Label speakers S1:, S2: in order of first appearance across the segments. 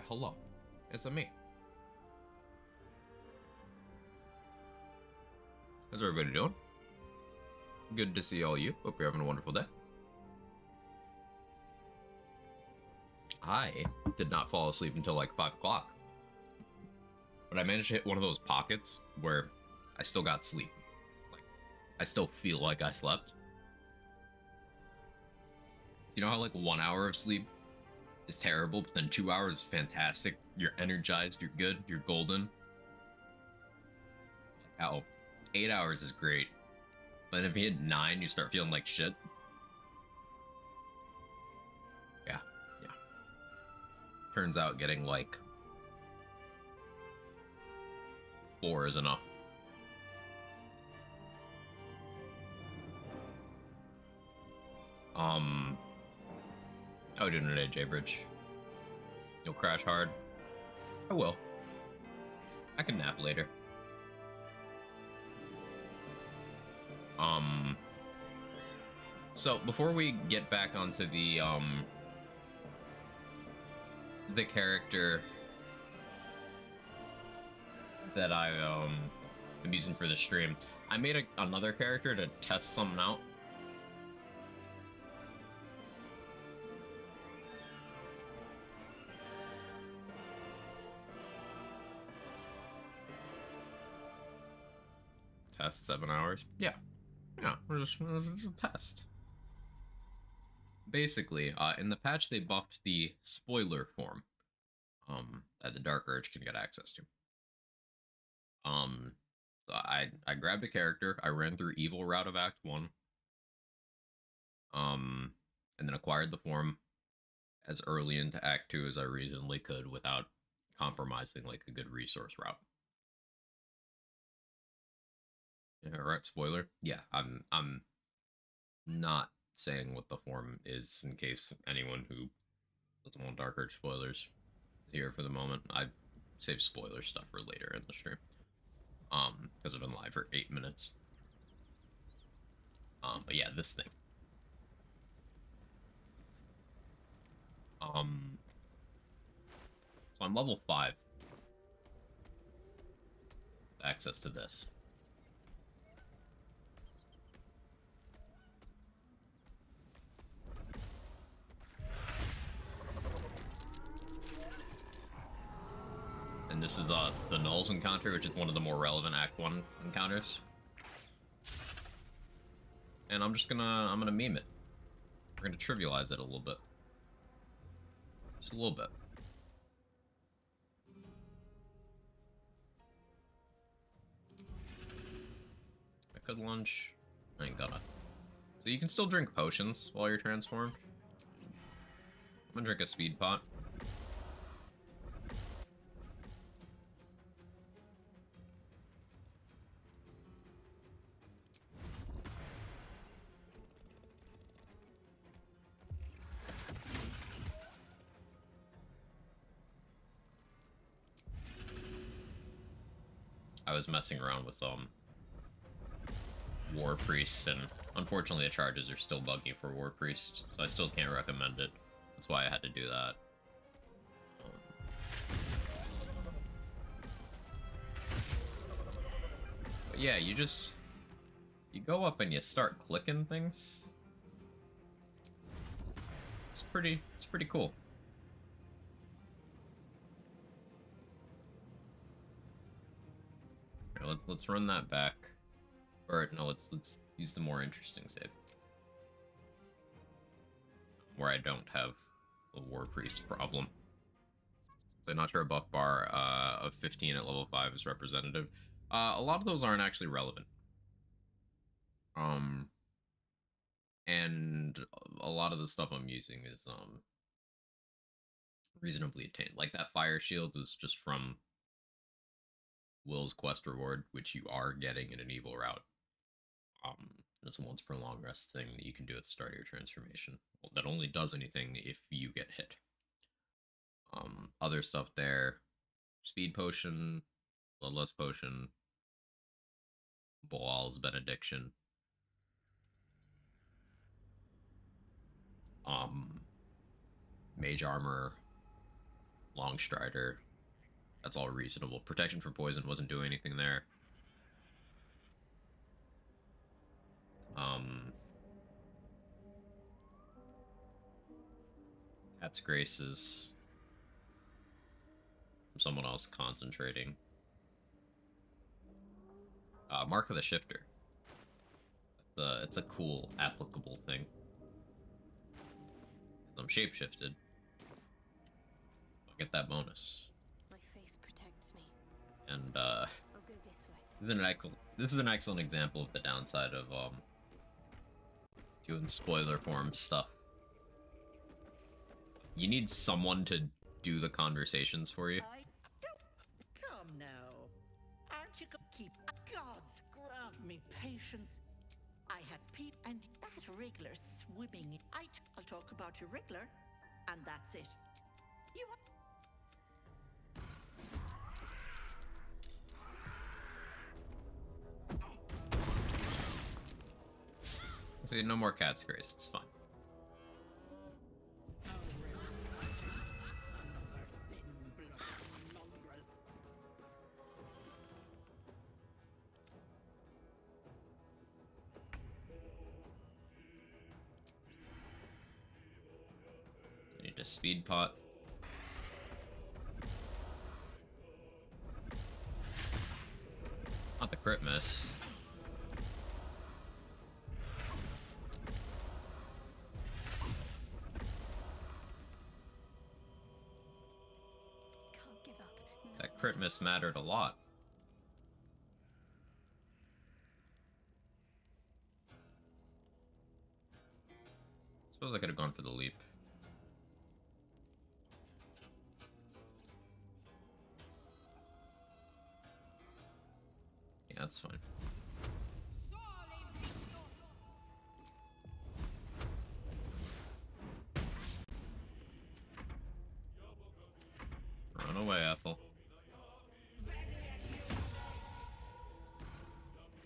S1: hello. It's a me. How's everybody doing? Good to see all you. Hope you're having a wonderful day. I did not fall asleep until like 5 o'clock. But I managed to hit one of those pockets where I still got sleep. Like, I still feel like I slept. You know how like 1 hour of sleep is terrible, but then 2 hours is fantastic? You're energized, you're good, you're golden. How 8 hours is great. But if you hit 9, you start feeling like shit. Yeah. Turns out getting like 4 is enough. How are we doing today, J-Bridge? You'll crash hard? I will. I can nap later. So before we get back onto the character that I am using for the stream, I made another character to test something out. Test 7 hours. Yeah, it's a test. Basically, in the patch they buffed the spoiler form that the Dark Urge can get access to. So I grabbed a character, I ran through Evil Route of Act 1, and then acquired the form as early into Act 2 as I reasonably could without compromising like a good resource route. Yeah, right, spoiler. Yeah, I'm not saying what the form is in case anyone who doesn't want Dark Urge spoilers here for the moment. I save spoiler stuff for later in the stream. Because I've been live for 8 minutes. But yeah, this thing. So I'm level 5. Access to this. And this is the Nulls encounter, which is one of the more relevant Act 1 encounters. And I'm gonna meme it. We're gonna trivialize it a little bit. Just a little bit. I could lunch. I ain't gonna. So you can still drink potions while you're transformed. I'm gonna drink a speed pot. I was messing around with War Priest, and unfortunately the charges are still buggy for War Priest, so I still can't recommend it. That's why I had to do that. But yeah, you go up and you start clicking things. It's pretty cool. Here, let's run that back. Or no, let's use the more interesting save. Where I don't have a War Priest problem. So I'm not sure a buff bar of 15 at level 5 is representative. A lot of those aren't actually relevant. And a lot of the stuff I'm using is reasonably attained. Like that fire shield was just from Will's quest reward, which you are getting in an evil route. It's a once per long rest thing that you can do at the start of your transformation. Well, that only does anything if you get hit. Other stuff there: speed potion, bloodlust potion, Baal's benediction, mage armor, Long Strider. That's all reasonable. Protection from poison wasn't doing anything there. Cat's Graces from someone else concentrating. Mark of the Shifter. It's a cool, applicable thing. I'm shapeshifted. I'll get that bonus.
S2: My faith protects me.
S1: And
S2: I'll go this way.
S1: This is an excellent example of the downside of doing spoiler form stuff. You need someone to do the conversations for you.
S3: Come now. Aren't you gonna keep God's grant me patience? I had Pete and that wriggler swimming. I'll talk about your wriggler, and that's it. You
S1: So no more Cat's Grace, it's fine. I need a speed pot. Not the crit miss.
S2: Can't give up.
S1: That crit miss mattered a lot. Suppose I could have gone for the leap. Yeah, that's fine. Run away, Apple.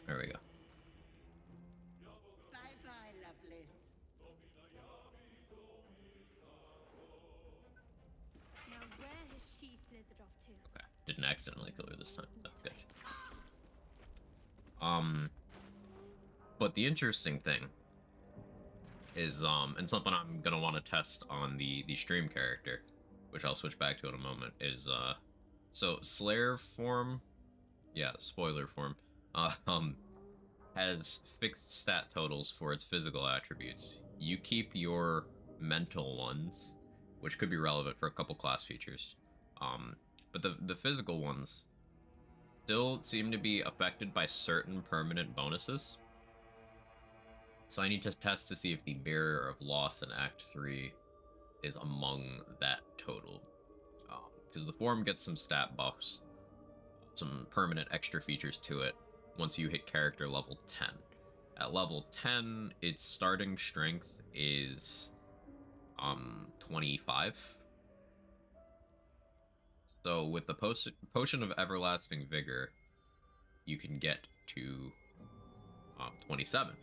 S1: There we go.
S3: bye-bye, lovelies.
S2: Now where has she slithered off to?
S1: Okay. Didn't accidentally kill her this time. That's good. But the interesting thing is, and something I'm gonna want to test on the stream character, which I'll switch back to in a moment, is, so Slayer form, yeah, spoiler form, has fixed stat totals for its physical attributes. You keep your mental ones, which could be relevant for a couple class features, but the physical ones still seem to be affected by certain permanent bonuses. So I need to test to see if the Barrier of Loss in Act 3 is among that total. Because the form gets some stat buffs, some permanent extra features to it once you hit character level 10. At level 10, its starting strength is 25. So with the Potion of Everlasting Vigor, you can get to 27.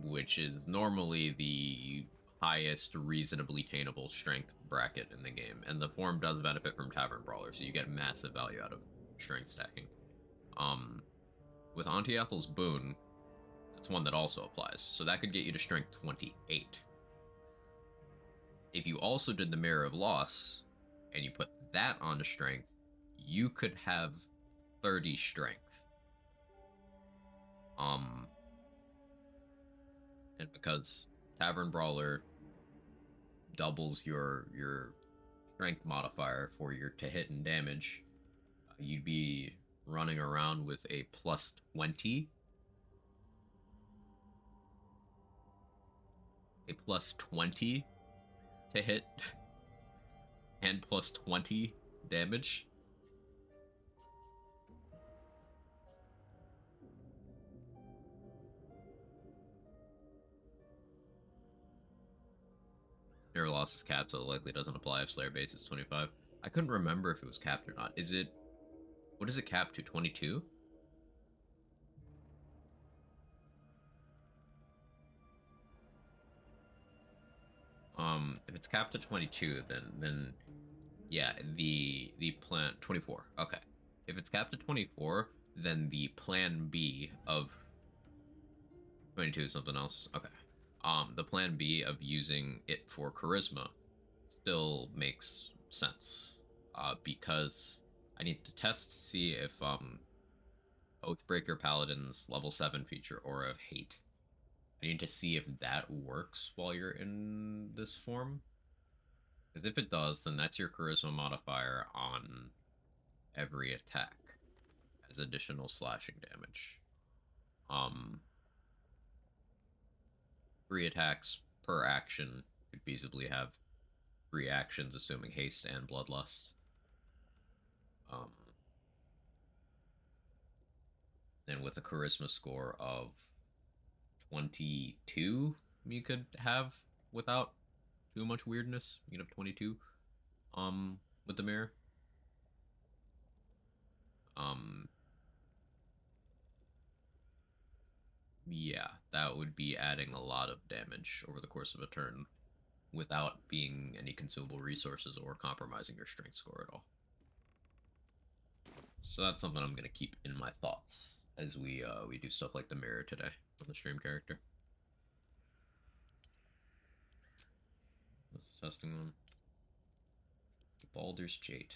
S1: Which is normally the highest reasonably attainable strength bracket in the game. And the form does benefit from Tavern Brawler, so you get massive value out of strength stacking. With Auntie Ethel's Boon, that's one that also applies. So that could get you to strength 28. If you also did the Mirror of Loss, and you put that onto strength, you could have 30 strength. And because Tavern Brawler doubles your strength modifier for your to hit and damage, you'd be running around with a plus 20. A plus 20 to hit and plus 20 damage. Mirror Loss is capped, so it likely doesn't apply if Slayer base is 25. I couldn't remember if it was capped or not. Is it... What is it capped to? 22? If it's capped at 22, then yeah, the plan 24. Okay. If it's capped at 24, then the plan B of 22 is something else. Okay. The plan B of using it for charisma still makes sense. Because I need to test to see if Oathbreaker Paladin's level 7 feature, Aura of Hate. I need to see if that works while you're in this form. Because if it does, then that's your charisma modifier on every attack as additional slashing damage. 3 attacks per action could feasibly have 3 actions, assuming haste and bloodlust. And with a charisma score of 22, you could have without too much weirdness. You could have 22 with the mirror. Yeah, that would be adding a lot of damage over the course of a turn without being any consumable resources or compromising your strength score at all. So that's something I'm gonna keep in my thoughts as we do stuff like the mirror today on the stream character. What's the testing one? Baldur's Jade.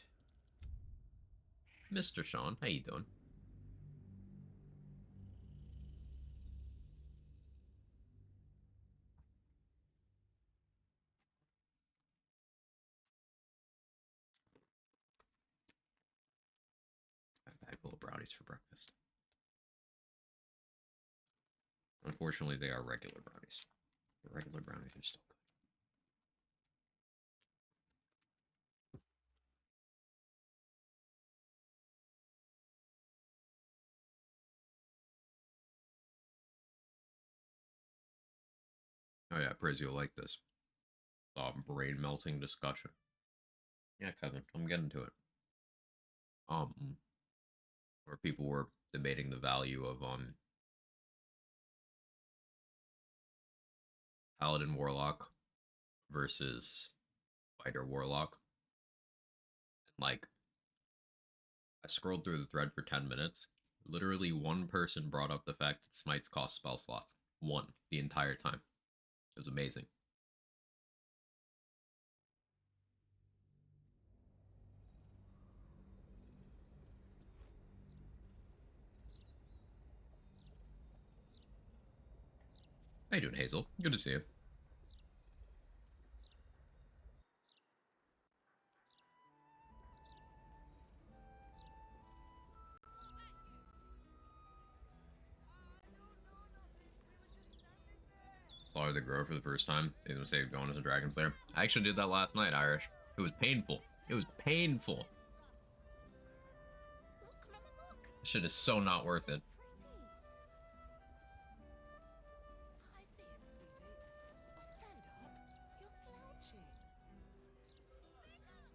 S1: Mr. Sean, how you doing? I have a bag full of brownies for breakfast. Unfortunately, they are regular brownies. The regular brownies are still good. Oh yeah, Priz, you'll like this. Brain melting discussion. Yeah, Kevin, I'm getting to it. Where people were debating the value of Paladin Warlock versus Fighter Warlock. Like, I scrolled through the thread for 10 minutes. Literally one person brought up the fact that smites cost spell slots. One, the entire time. It was amazing. How you doing, Hazel? Good to see you. Slaughter the Grove for the first time. They gonna say going as a Dragon Slayer. I actually did that last night, Irish. It was painful. It was painful.
S2: Look, Mama, look.
S1: Shit is so not worth it.
S3: I see it, sweetie. Oh, stand up. You're slouching.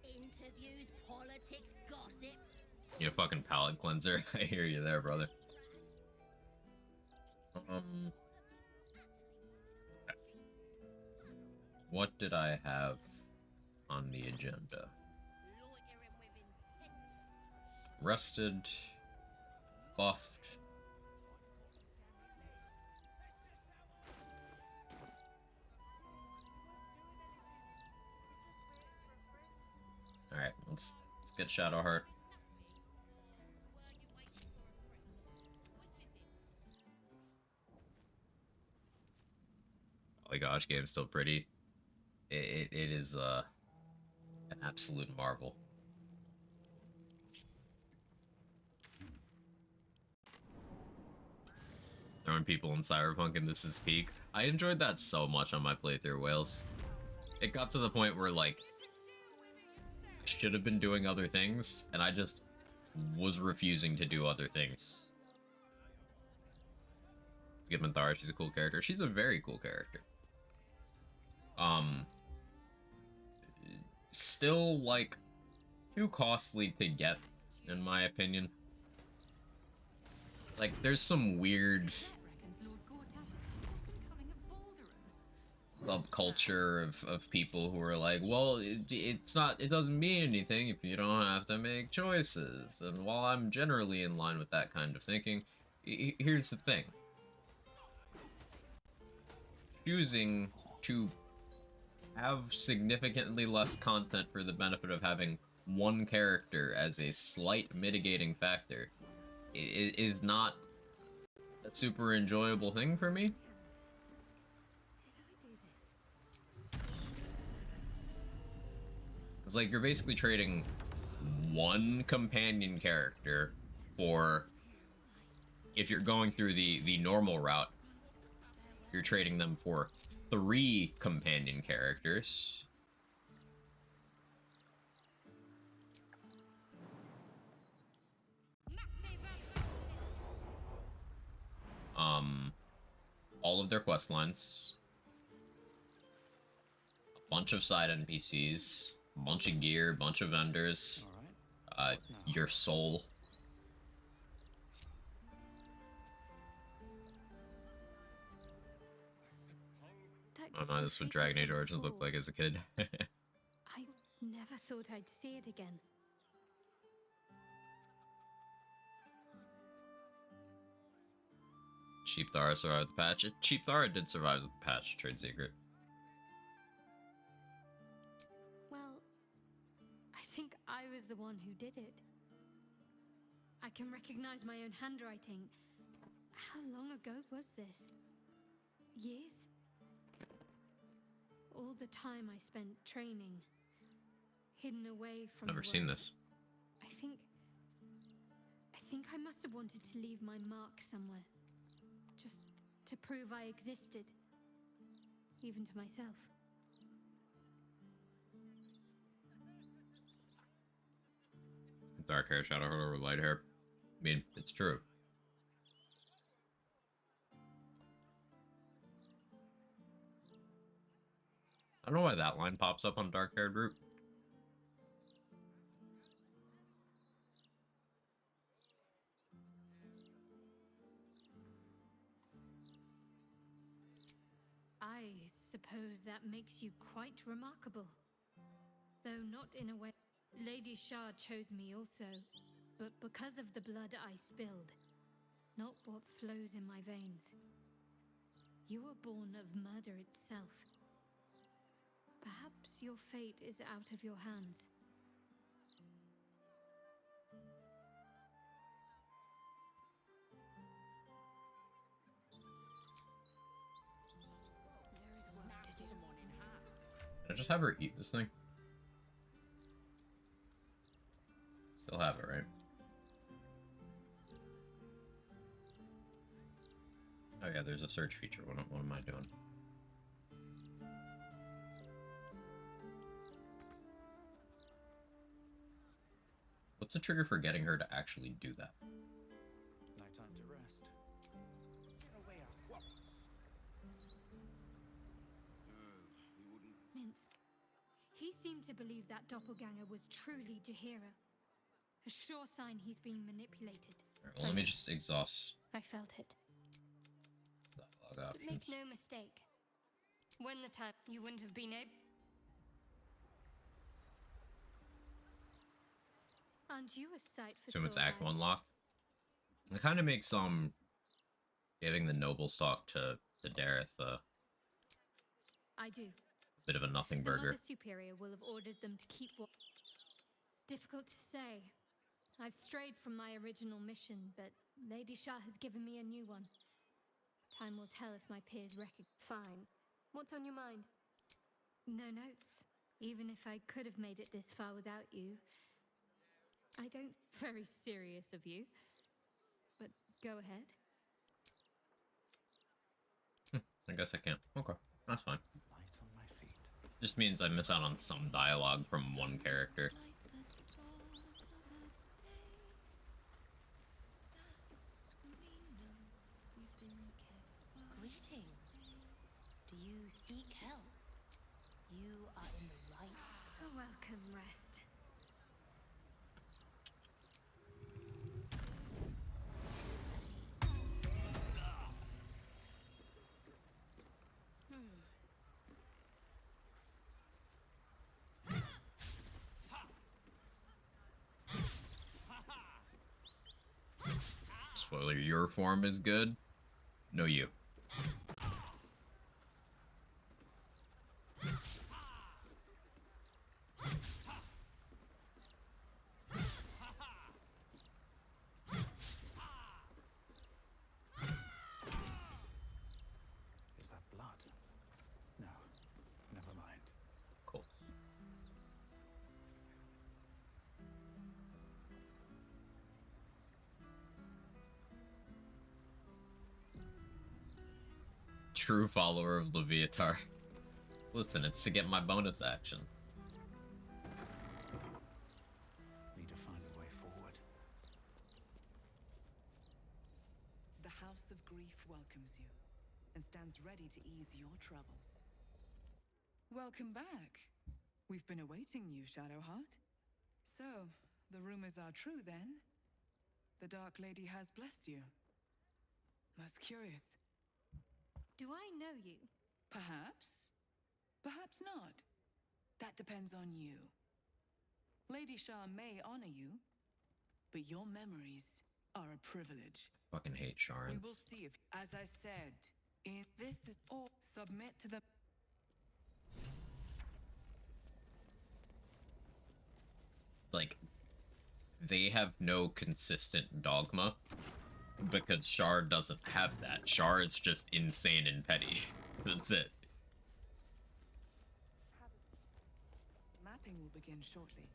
S2: Interviews, politics, gossip.
S1: You fucking palate cleanser. I hear you there, brother. What did I have on the agenda? Rested, buffed. Alright, let's get Shadowheart. Oh my gosh, game's still pretty. It is an absolute marvel. Throwing people in Cyberpunk and this is peak. I enjoyed that so much on my playthrough, Wales. It got to the point where, like, I should have been doing other things, and I just was refusing to do other things. Skip Minthara, she's a cool character. She's a very cool character. Still, like, too costly to get, in my opinion. Like, there's some weird... subculture of people who are like, well, it doesn't mean anything if you don't have to make choices. And while I'm generally in line with that kind of thinking, here's the thing. Choosing to have significantly less content for the benefit of having one character as a slight mitigating factor is not a super enjoyable thing for me. It's like you're basically trading one companion character for, if you're going through the normal route, you're trading them for 3 companion characters. All of their quest lines, a bunch of side NPCs, a bunch of gear, a bunch of vendors, your soul. I don't know, this is what Dragon Age Origins looked like as a kid.
S4: I never thought I'd see it again.
S1: Cheap Thara survived the patch. Cheap Thara did survive the patch, trade secret.
S4: Well, I think I was the one who did it. I can recognize my own handwriting. How long ago was this? Years? All the time I spent training, hidden away from
S1: Never
S4: the
S1: seen
S4: world.
S1: this.
S4: I think I must have wanted to leave my mark somewhere. Just to prove I existed. Even to myself.
S1: Dark hair, shadow hair, or light hair. I mean, it's true. I don't know why that line pops up on dark haired root.
S4: I suppose that makes you quite remarkable. Though not in a way. Lady Shah chose me also, but because of the blood I spilled, not what flows in my veins. You were born of murder itself. Perhaps your fate is out of your hands.
S1: Can I just have her eat this thing? Still have it, right? Oh yeah, there's a search feature. What am I doing? What's the trigger for getting her to actually do that?
S5: No time to rest.
S4: Minsk. He seemed to believe that doppelganger was truly Jahira. A sure sign he's being manipulated.
S1: Alright, well, let me just exhaust
S4: I felt it.
S1: the log options.
S4: Make no mistake. When the time you wouldn't have been able. Aren't you a sight for
S1: Assume it's
S4: sore
S1: Act 1
S4: eyes?
S1: locked. It kind of makes giving the noble stock to Dareth a
S4: I do.
S1: bit of a nothing
S4: The
S1: burger.
S4: Mother Superior will have ordered them to keep what. Difficult to say. I've strayed from my original mission, but Lady Shah has given me a new one. Time will tell if my peers Fine. What's on your mind? No notes. Even if I could have made it this far without you. I don't. Very serious of you. But go ahead.
S1: I guess I can. Okay, that's fine.
S5: Light on my feet.
S1: Just means I miss out on some dialogue from one character.
S2: Greetings. Do you seek help? You are in the right.
S4: A welcome rest.
S1: spoiler, your form is good. No, you.
S5: Is that blood? No, never mind.
S1: Cool. True follower of Leviatar. Listen, it's to get my bonus action.
S5: Need to find a way forward.
S6: The House of Grief welcomes you and stands ready to ease your troubles. Welcome back. We've been awaiting you, Shadowheart. So, the rumors are true then? The Dark Lady has blessed you. Most curious.
S4: Do I know you?
S6: Perhaps. Perhaps not. That depends on you. Lady Shah may honor you, but your memories are a privilege.
S1: Fucking hate Sharans.
S6: We will see if, as I said, if this is all, submit to the...
S1: Like, they have no consistent dogma because Shar doesn't have that. Shar is just insane and petty. That's it.
S6: Mapping will begin shortly.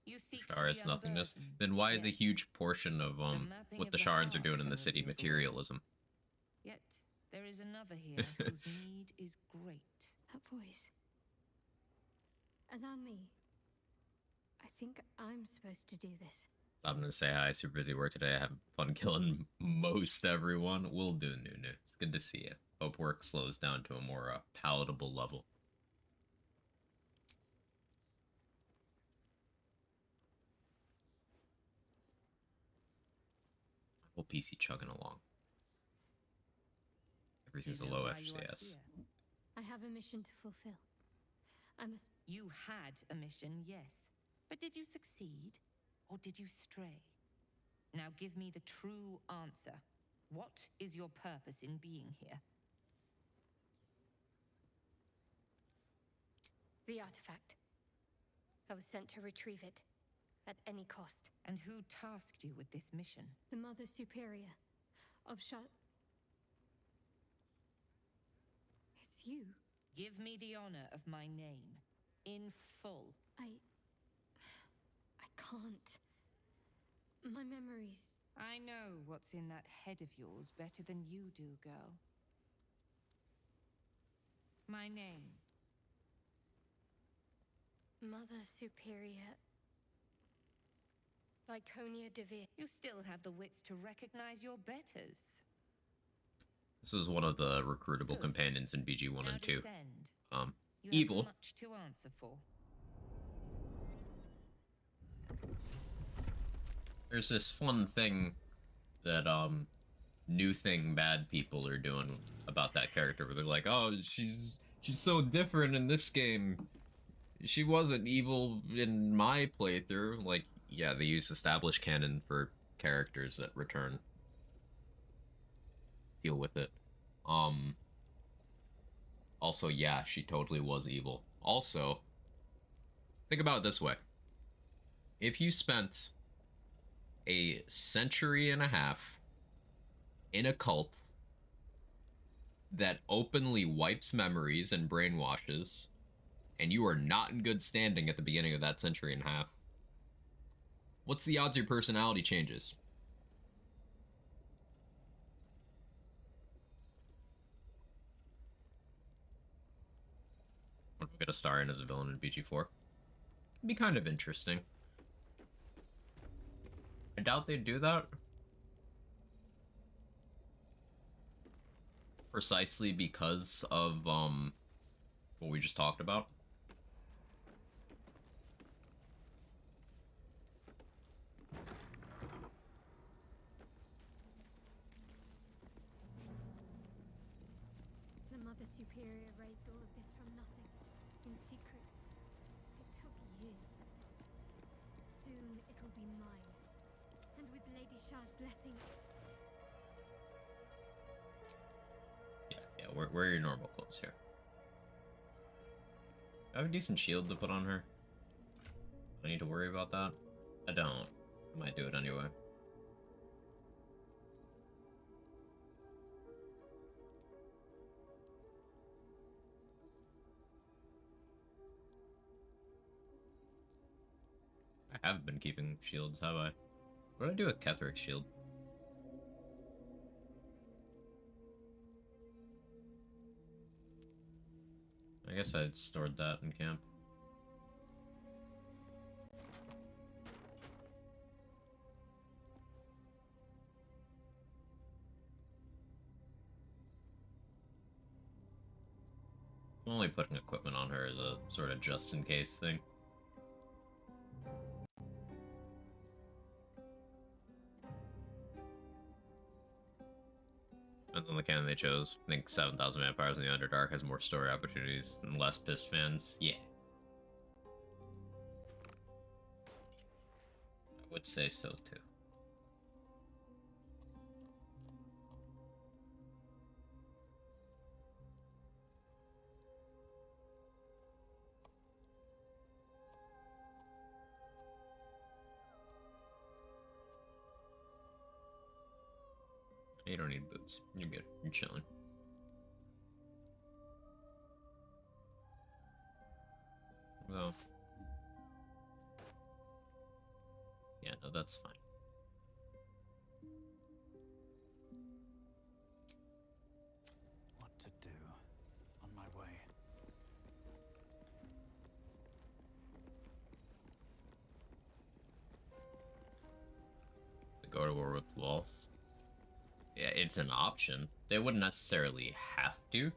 S6: You seek
S1: Shar is nothingness. Then why the huge portion of what the Sharans are doing in the city materialism?
S2: Yet there is another here whose need is great.
S4: That voice. Allow me. I think I'm supposed to do this.
S1: So I'm gonna say hi. Super busy work today. I have fun killing most everyone. We'll do Nunu. It's good to see you. Hope work slows down to a more palatable level. Whole PC chugging along. Everything's a low FCS.
S4: I have a mission to fulfill. I must.
S2: You had a mission, yes. But did you succeed? Or did you stray? Now give me the true answer. What is your purpose in being here?
S4: The artifact. I was sent to retrieve it. At any cost.
S2: And who tasked you with this mission?
S4: The Mother Superior of It's you.
S2: Give me the honor of my name. In full.
S4: I can't. My memories.
S2: I know what's in that head of yours better than you do, girl. My name.
S4: Mother Superior. Lyconia Devere.
S2: You still have the wits to recognize your betters.
S1: This was one of the recruitable companions in BG 1
S2: Now
S1: and 2.
S2: descend. You
S1: Evil.
S2: have much to answer for.
S1: There's this fun thing that new thing bad people are doing about that character where they're like, oh, she's so different in this game. She wasn't evil in my playthrough. Like, yeah, they use established canon for characters that return. Deal with it. Also, yeah, she totally was evil. Also, think about it this way. If you spent a century and a half in a cult that openly wipes memories and brainwashes, and you are not in good standing at the beginning of that century and a half, what's the odds your personality changes? We'll get a star in as a villain in BG4. It'd be kind of interesting. I doubt they'd do that. Precisely because of what we just talked about.
S4: Mother Superior raised all of this from nothing, in secret. It took years. Soon it'll be mine. And with Lady Shah's blessing...
S1: Yeah, wear your normal clothes here. I have a decent shield to put on her. Do I need to worry about that? I don't. I might do it anyway. I have been keeping shields, have I? What did I do with Ketheric's shield? I guess I had stored that in camp. I'm only putting equipment on her as a sort of just-in-case thing. Depends on the canon they chose. I think 7,000 Vampires in the Underdark has more story opportunities than less pissed fans. Yeah. I would say so, too. You don't need boots. You're good. You're chilling. Well. Yeah, no, that's fine.
S5: What to do? On my way.
S1: Go to war with Lolth. Yeah, it's an option. They wouldn't necessarily have to.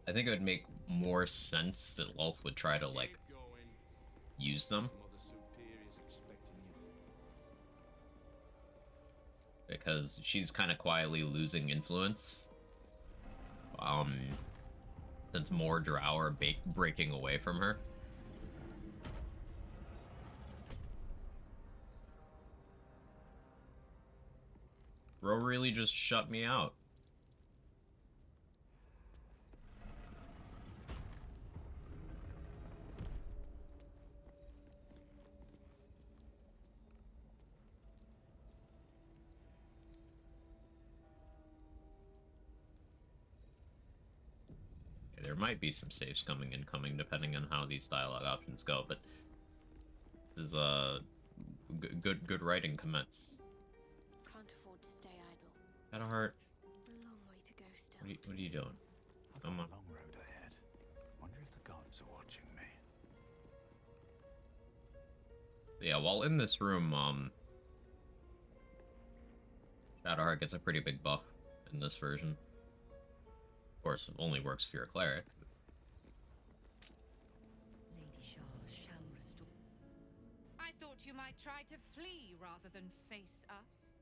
S1: I think it would make more sense that Lolth would try to, like, use them. Because she's kind of quietly losing influence. Since more drow are breaking away from her. Bro really just shut me out. Okay, there might be some saves coming depending on how these dialogue options go, but this is good writing commence.
S4: Can't afford to stay idle.
S1: Got a heart.
S4: A long way to go still.
S1: What are you doing?
S5: I've got a long road ahead. Wonder if the gods are watching me.
S1: Yeah, while in this room, Shadowheart gets a pretty big buff in this version. Of course, it only works if you're a cleric.
S2: Lady Shah shall restore. I thought you might try to flee rather than face us.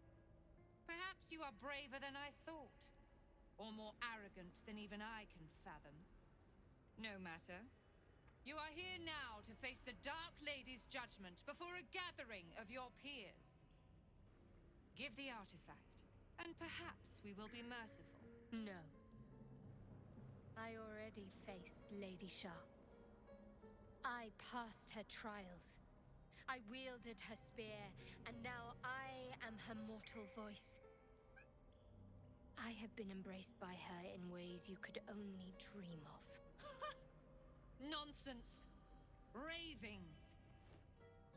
S2: Perhaps you are braver than I thought, or more arrogant than even I can fathom. No matter. You are here now to face the Dark Lady's judgment before a gathering of your peers. Give the artifact, and perhaps we will be merciful.
S4: No. I already faced Lady Shah. I passed her trials. I wielded her spear, and now I am her mortal voice. I have been embraced by her in ways you could only dream of.
S2: Nonsense! Ravings!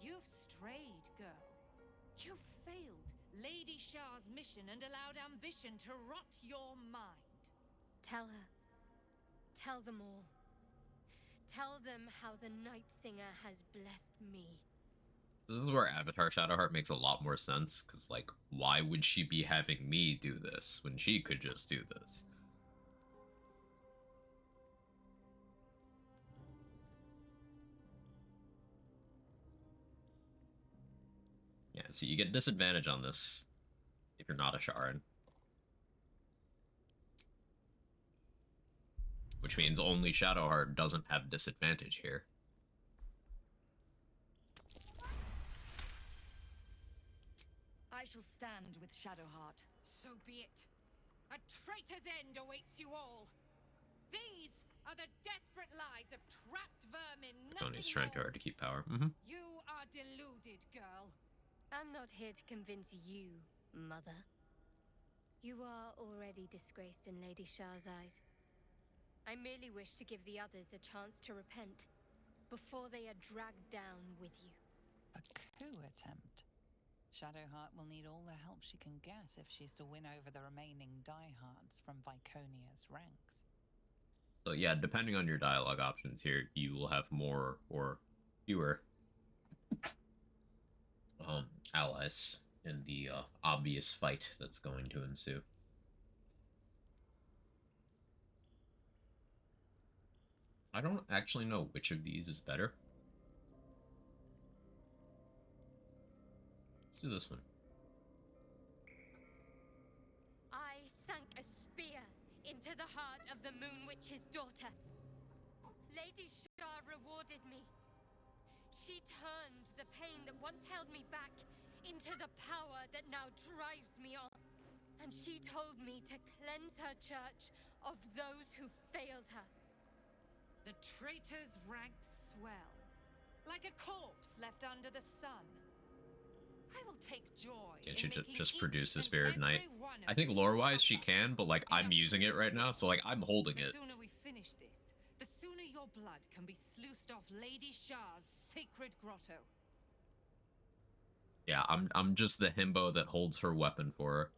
S2: You've strayed, girl. You've failed Lady Shah's mission and allowed ambition to rot your mind.
S4: Tell her. Tell them all. Tell them how the Night Singer has blessed me.
S1: This is where Avatar Shadowheart makes a lot more sense, because, like, why would she be having me do this when she could just do this? Yeah, so you get disadvantage on this if you're not a Sharan. which means only Shadowheart doesn't have disadvantage here.
S6: I shall stand with Shadowheart.
S2: So be it. A traitor's end awaits you all. These are the desperate lies of trapped vermin.
S1: Tony's
S2: Nothing
S1: trying too
S2: more.
S1: hard to keep power.
S2: You are deluded, girl.
S4: I'm not here to convince you, Mother. You are already disgraced in Lady Shah's eyes. I merely wish to give the others a chance to repent before they are dragged down with you.
S7: A coup attempt? Shadowheart will need all the help she can get if she's to win over the remaining diehards from Viconia's ranks.
S1: So yeah, depending on your dialogue options here, you will have more or fewer allies in the obvious fight that's going to ensue. I don't actually know which of these is better. Let's do this one.
S4: I sank a spear into the heart of the Moon Witch's daughter. Lady Shah rewarded me. She turned the pain that once held me back into the power that now drives me on. And she told me to cleanse her church of those who failed her.
S2: The traitor's ranks swell, like a corpse left under the sun. I will take joy
S1: Can
S2: in
S1: she
S2: making
S1: just
S2: each
S1: produce the
S2: and
S1: Spirit Knight?
S2: every one of
S1: I think
S2: you
S1: lore-wise she
S2: suffer.
S1: can, but like I'm
S2: Enough
S1: using it right now, so like I'm holding
S2: The
S1: it.
S2: sooner we finish this, the sooner your blood can be sluiced off Lady Shah's sacred grotto.
S1: Yeah, I'm just the himbo that holds her weapon for her.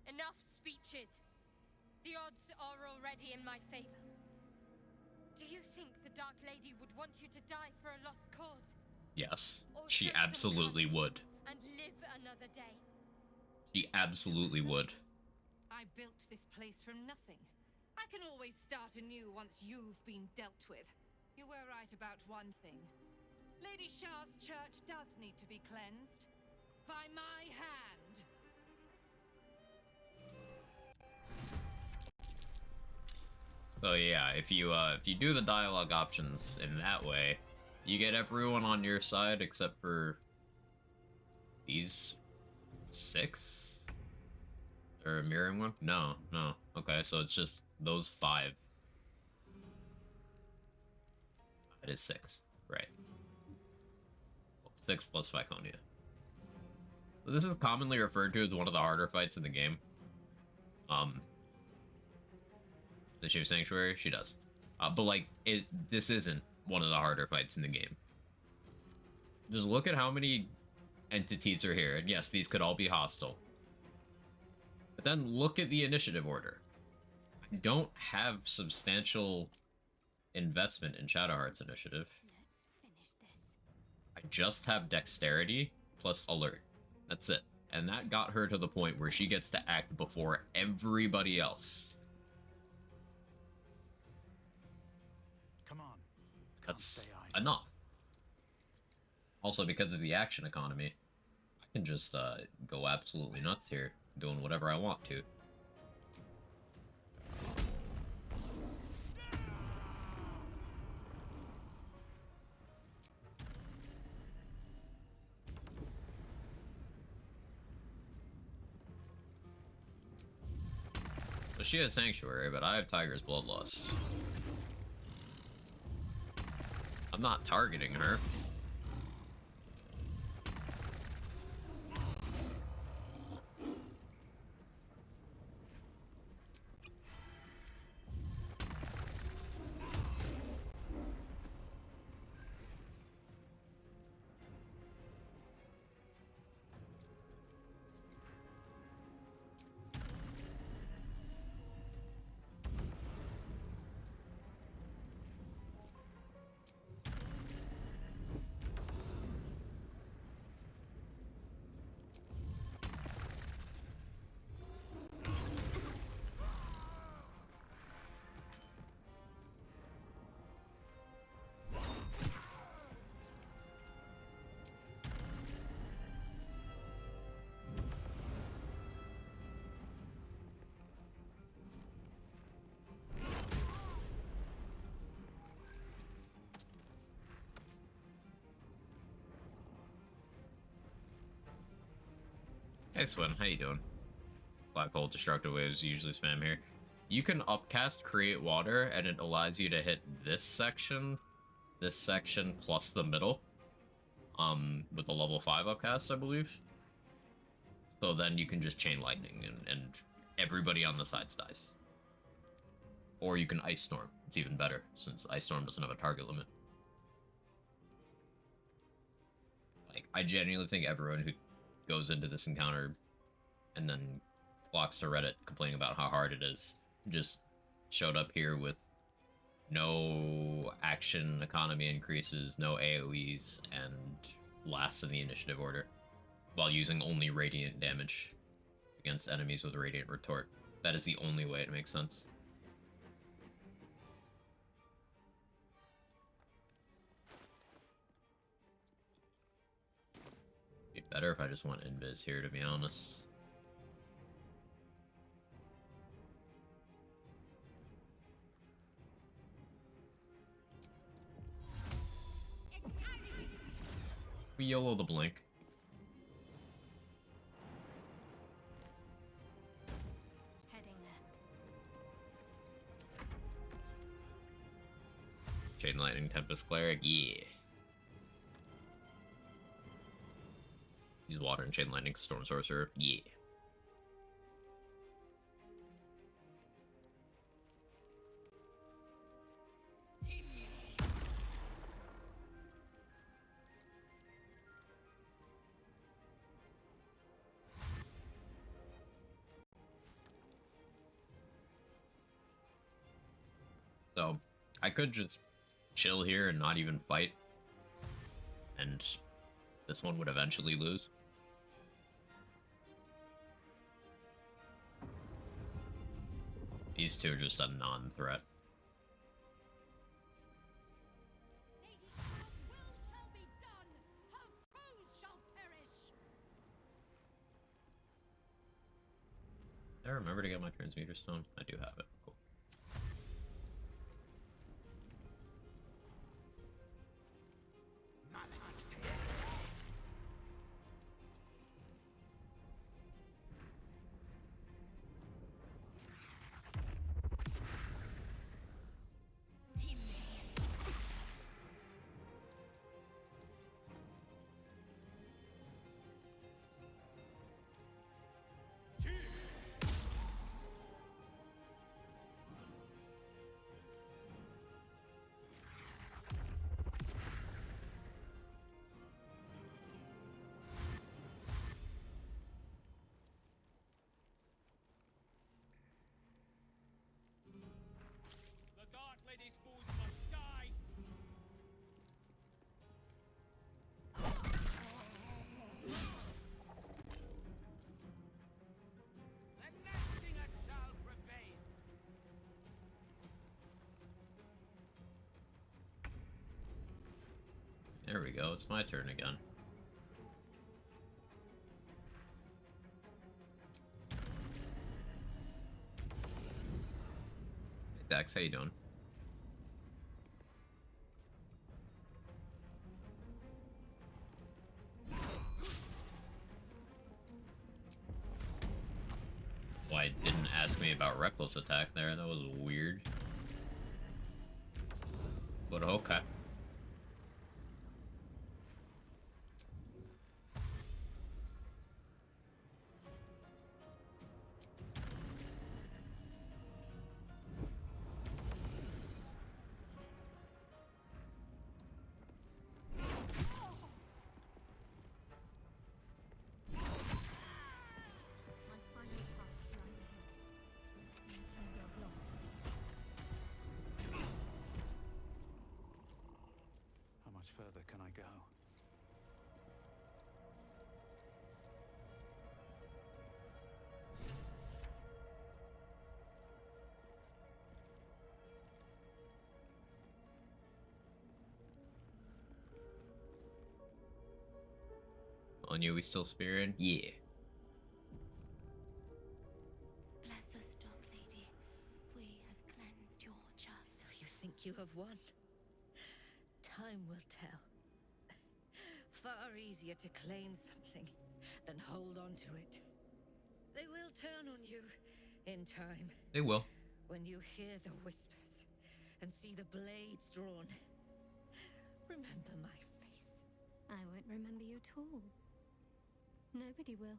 S4: Enough speeches. The odds are already in my favor. Do you think the Dark Lady would want you to die for a lost cause?
S1: Yes,
S4: Or
S1: she
S4: show some
S1: absolutely
S4: courage
S1: would.
S4: and live another day?
S1: She absolutely would.
S2: I built this place from nothing. I can always start anew once you've been dealt with. You were right about one thing. Lady Shah's church does need to be cleansed. By my hand.
S1: So yeah, if you do the dialogue options in that way, you get everyone on your side except for these 6? Or a mirroring one? No. Okay, so it's just those 5. It is 6, right? 6 plus Viconia. So this is commonly referred to as one of the harder fights in the game. Does she have Sanctuary? She does. But like, this isn't one of the harder fights in the game. Just look at how many entities are here, and yes, these could all be hostile. But then look at the initiative order. I don't have substantial investment in Shadowheart's initiative.
S4: Let's finish this.
S1: I just have Dexterity plus Alert. That's it. And that got her to the point where she gets to act before everybody else.
S5: Come on.
S1: That's
S5: Can't stay idle.
S1: enough. Also, because of the action economy, I can just go absolutely nuts here, doing whatever I want to. So she has Sanctuary, but I have Tiger's Bloodlust. I'm not targeting her. Hey Swin, how you doing? Black hole destructive waves usually spam here. You can upcast create water, and it allows you to hit this section plus the middle, with a level 5 upcast, I believe. So then you can just chain lightning, and everybody on the sides dies. Or you can ice storm. It's even better, since ice storm doesn't have a target limit. Like, I genuinely think everyone who goes into this encounter and then flocks to Reddit complaining about how hard it is just showed up here with no action economy increases, no AoEs, and last in the initiative order, while using only radiant damage against enemies with radiant retort. That is the only way it makes sense. Be better if I just went invis here, to be honest. We YOLO the blink.
S4: Heading there.
S1: Chain Lightning, Tempest Cleric, yeah. Use Water and Chain Lightning, Storm Sorcerer, yeah. So, I could just chill here and not even fight, and this one would eventually lose. These two are just a non-threat. Did I remember to get my transmuter stone? I do have it. Cool. There we go, it's my turn again. Hey Dax, how you doing? Why it didn't ask me about reckless attack there, that was weird. But okay.
S4: My final task lies ahead. No chamber of loss.
S5: How much further can I go?
S1: On you, we still spearing? Yeah.
S8: Bless us, Dark Lady. We have cleansed your just.
S3: So you think you have won? Time will tell.
S9: Far easier to claim something than hold on to it. They will turn on you in time.
S1: They will.
S9: When you hear the whispers and see the blades drawn. Remember my face.
S4: I won't remember you at all. Nobody will.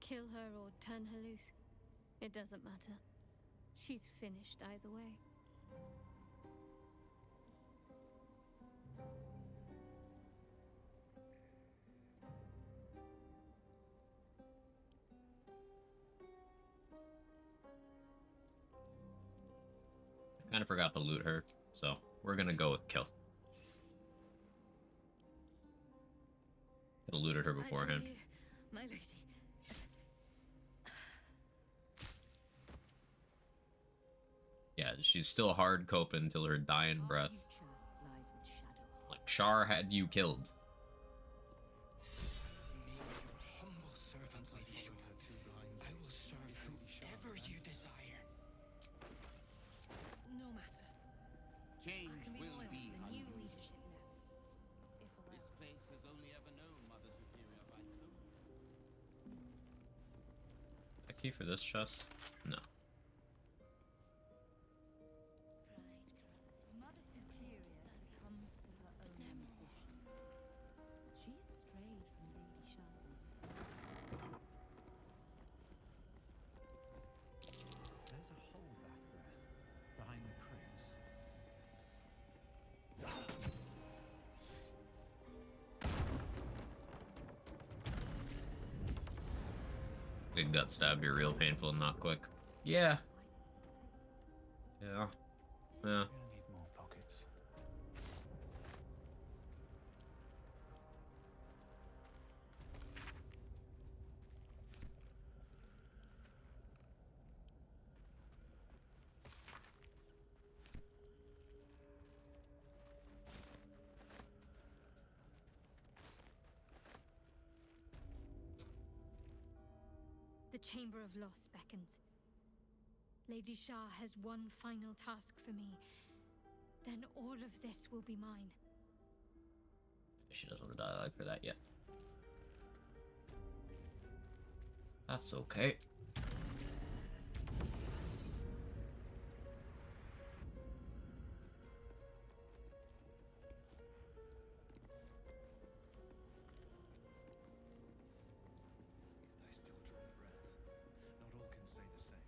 S4: Kill her or turn her loose. It doesn't matter. She's finished either way.
S1: I kind of forgot to loot her, so we're gonna go with kill. Could have looted her beforehand.
S9: My lady.
S1: Yeah, she's still hard coping till her dying breath. Like Shar had you killed.
S5: May your humble servant, Lady Shar. I will serve whoever you desire.
S9: No matter.
S10: Change will be
S9: the new
S10: unusual.
S9: leadership now. If allowed.
S10: This place has only ever known Mother Superior Viconi.
S1: A key for this chest? No.
S2: Mother Superior succumbs to her own ambitions. She's strayed from Lady Shah's.
S5: There's a hole back there, behind the crates.
S1: Good gut stab, you're real painful and not quick. Yeah. Yeah. Yeah.
S5: Gonna need more pockets.
S4: The Chamber of Loss beckons. Lady Shah has one final task for me. Then all of this will be mine.
S1: She doesn't have a dialogue for that yet. That's okay.
S5: I still draw breath. Not all can say the same.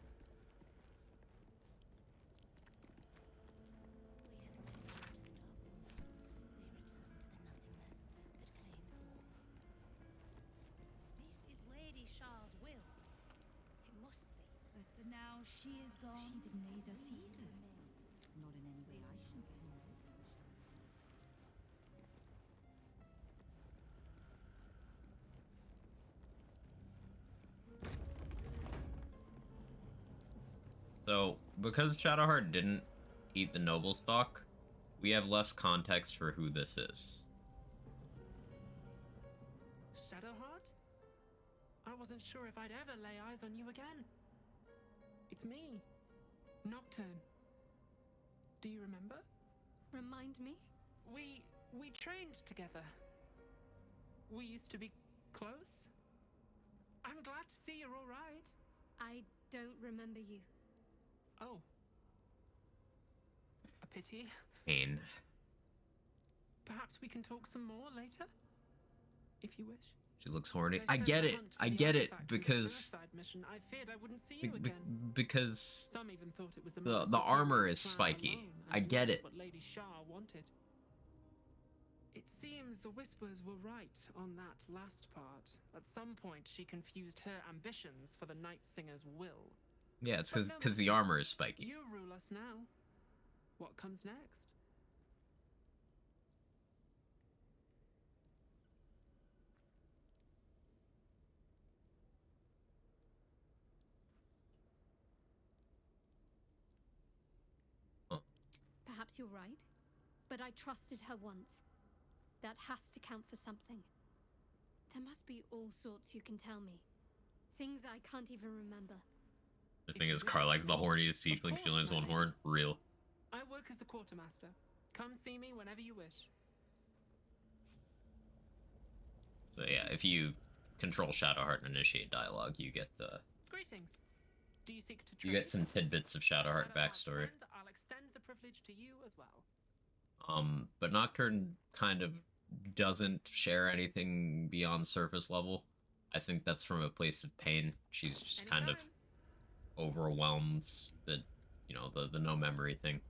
S8: This is Lady Shah's will. It must be.
S2: But now she is gone. She didn't aid us either. Not in any way I can remember.
S1: So, because Shadowheart didn't eat the noble stock, we have less context for who this is.
S11: Shadowheart? I wasn't sure if I'd ever lay eyes on you again. It's me, Nocturne. Do you remember?
S4: Remind me?
S11: We trained together. We used to be close. I'm glad to see you're all right.
S4: I don't remember you.
S11: Oh. A pity.
S1: Pain.
S11: Perhaps we can talk some more later? If you wish.
S1: She looks horny.
S11: They
S1: I
S11: sent
S1: get
S11: the
S1: it.
S11: hunt for
S1: I
S11: the
S1: get it
S11: artifact with
S1: because
S11: suicide mission. I feared I wouldn't see you again.
S1: because
S11: Some even thought it was the
S1: the armor is spiky. I get it.
S11: What Lady Shah wanted. It seems the Whispers were right on that last part. At some point, she confused her ambitions for the Night Singer's will.
S1: Yeah, it's
S11: But no
S1: because the
S11: matter.
S1: armor is spiky.
S11: You rule us now. What comes next?
S4: Perhaps you're right, but I trusted her once. That has to count for something. There must be all sorts you can tell me. Things I can't even remember.
S1: The
S11: If
S1: thing
S11: you
S1: is,
S11: wish
S1: Carlax's
S11: to
S1: the
S11: know,
S1: horniest
S11: of
S1: tiefling. She
S11: course,
S1: only has
S11: my
S1: one
S11: lady.
S1: horn. Real.
S11: I work as the quartermaster. Come see me whenever you wish.
S1: So yeah, if you control Shadowheart and initiate dialogue, you get the
S11: Greetings. Do you seek to
S1: you
S11: trade?
S1: get some tidbits of Shadowheart backstory.
S11: Friend, I'll extend the privilege to you as well.
S1: But Nocturne kind of doesn't share anything beyond surface level. I think that's from a place of pain. She's just kind of overwhelmed that, you know, the no memory thing.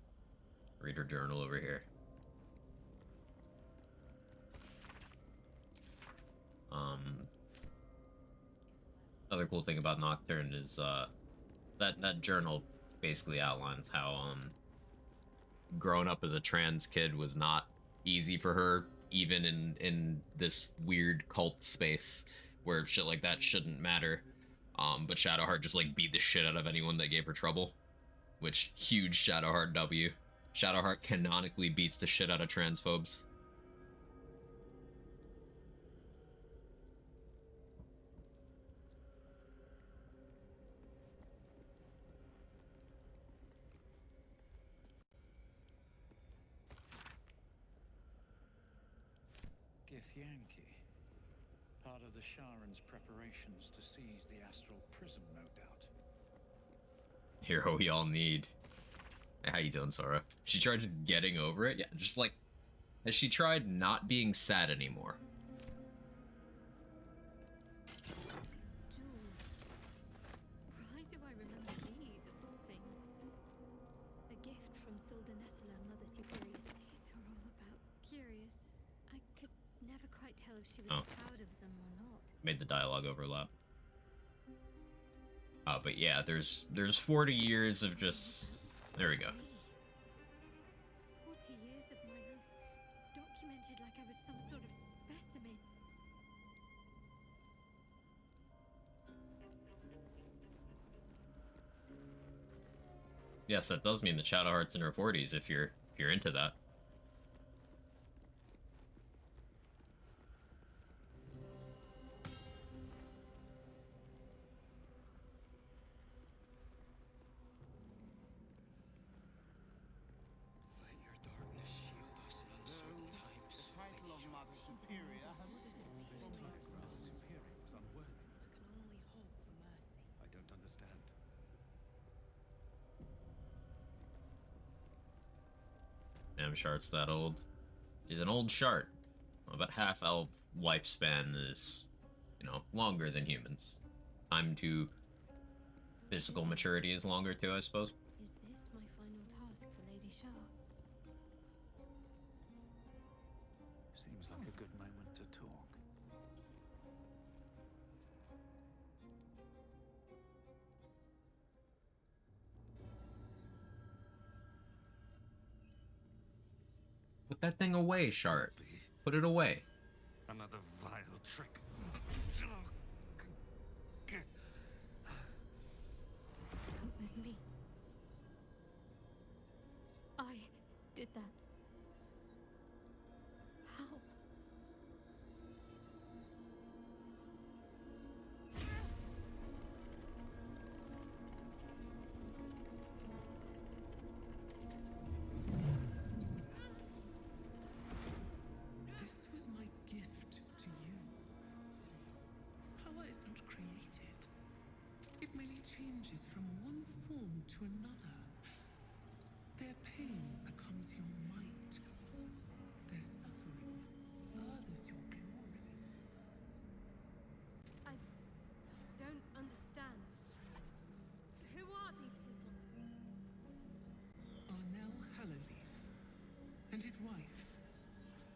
S1: Read her journal over here. Other cool thing about Nocturne is that journal basically outlines how growing up as a trans kid was not easy for her, even in this weird cult space where shit like that shouldn't matter. But Shadowheart just like beat the shit out of anyone that gave her trouble, which huge Shadowheart W. Shadowheart canonically beats the shit out of transphobes.
S12: Githyanki. Part of the Sharan's preparations to seize the astral prism, no doubt.
S1: Hero we all need. Hey, how you doing, Sora? She tried just getting over it? Yeah, just like... Has she tried not being sad anymore?
S4: These jewels. Why do I remember these, of all things? A gift from Soldanessula, Mother Superior. These are all about curious. I could never quite tell if she was proud of them or not.
S1: Made the dialogue overlap. But yeah, there's 40 years of just... There we go.
S4: 40 years of my life, documented like I was some sort of specimen.
S1: Yes, that does mean the Shadowheart's in her 40s if you're into that.
S5: Let your darkness shield us in uncertain times.
S10: The title of Mother Superior has
S12: I don't understand.
S1: Damn, Shart's that old. She's an old Shart. About half elf lifespan is, you know, longer than humans. Time to physical maturity is longer too, I suppose.
S4: Is this my final task for Lady Shah?
S12: Seems like a good moment to talk.
S1: Put that thing away, Shart. Put it away.
S5: Another vile trick.
S4: That was me. I did that. How?
S6: This was my gift to you. Power is not created. It merely changes from one form to another. Their pain becomes your might. Their suffering furthers your glory.
S4: I don't understand. Who are these people?
S6: Arnell Hallowleaf and his wife,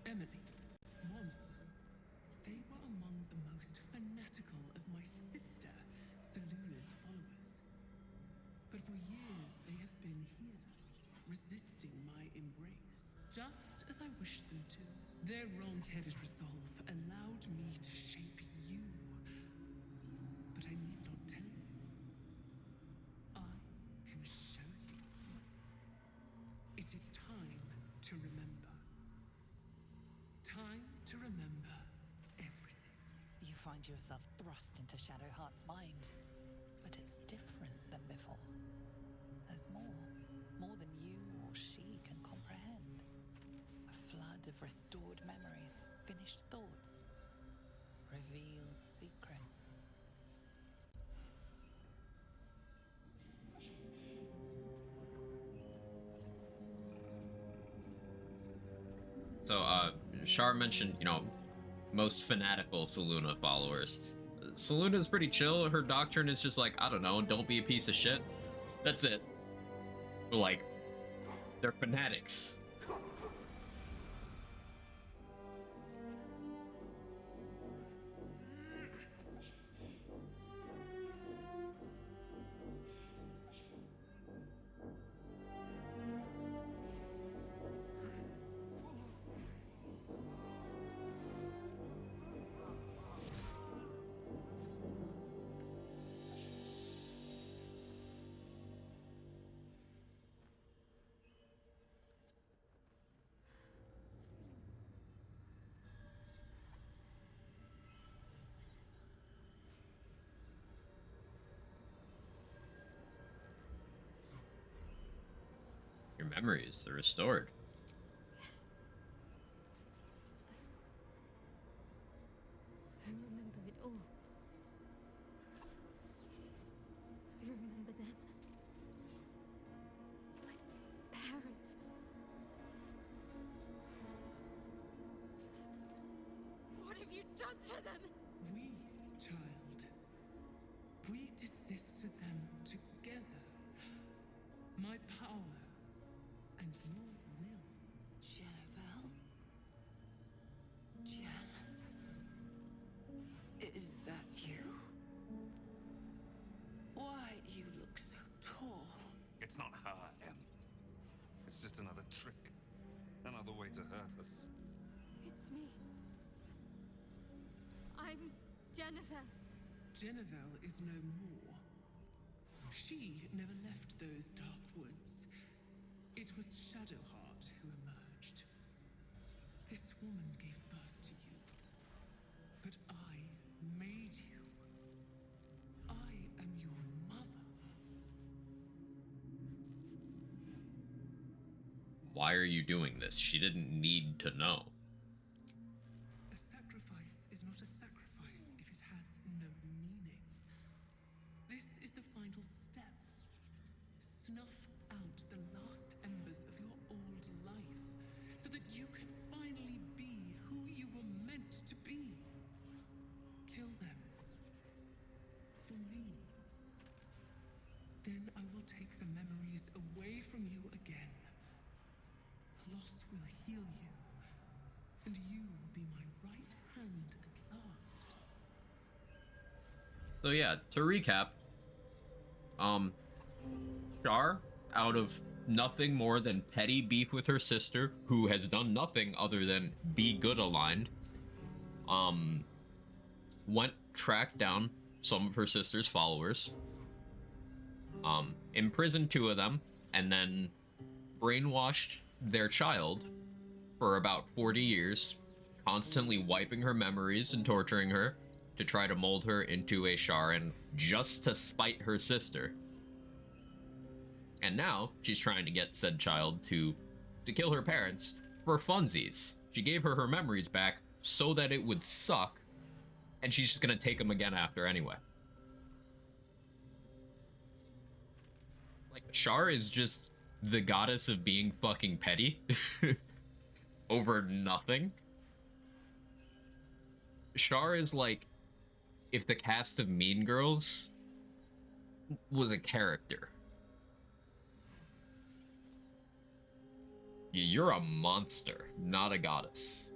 S6: Emily, once. They were among the most fanatical of my sister, Selula's followers. But for years they have been here, resisting my embrace, just as I wished them to. Their wrong-headed resolve allowed me to shape you. But I need not tell you. I can show you. It is time to remember. Time to remember everything.
S7: You find yourself thrust into Shadowheart's mind, but it's different than before. There's more than you or she can comprehend. A flood of restored memories, finished thoughts, revealed secrets.
S1: So, Shar mentioned, most fanatical Saluna followers. Saluna's pretty chill. Her doctrine is just like, I don't know, don't be a piece of shit. That's it. But, like, they're fanatics. Your memories, they're restored.
S4: Yes. I remember it all. I remember them. My parents. What have you done to them?
S6: We, child. We did this to them together. My power and your will.
S9: Jennifer? Jen? Is that you? Why you look so tall?
S5: It's not her, Em. It's just another trick. Another way to hurt us.
S4: It's me. I'm Jennifer.
S6: Jennifer is no more. She never left those dark woods. It was Shadowheart who emerged. This woman gave birth to you. But I made you. I am your mother.
S1: Why are you doing this? She didn't need to know.
S6: A sacrifice is not a sacrifice if it has no meaning. This is the final step. Snuff out the last embers of your old life so that you can finally be who you were meant to be. Kill them. For me. Then I will take the memories away from you again. Loss will heal you, and you will be my right hand at last.
S1: So yeah, to recap, Char, out of nothing more than petty beef with her sister, who has done nothing other than be good aligned, tracked down some of her sister's followers, imprisoned 2 of them, and then brainwashed their child for about 40 years, constantly wiping her memories and torturing her to try to mold her into a Sharan just to spite her sister. And now she's trying to get said child to kill her parents for funsies. She gave her memories back so that it would suck, and she's just gonna take them again after anyway. Like, Shar is just the goddess of being fucking petty over nothing. Shar is like if the cast of Mean Girls was a character. You're a monster, not a goddess.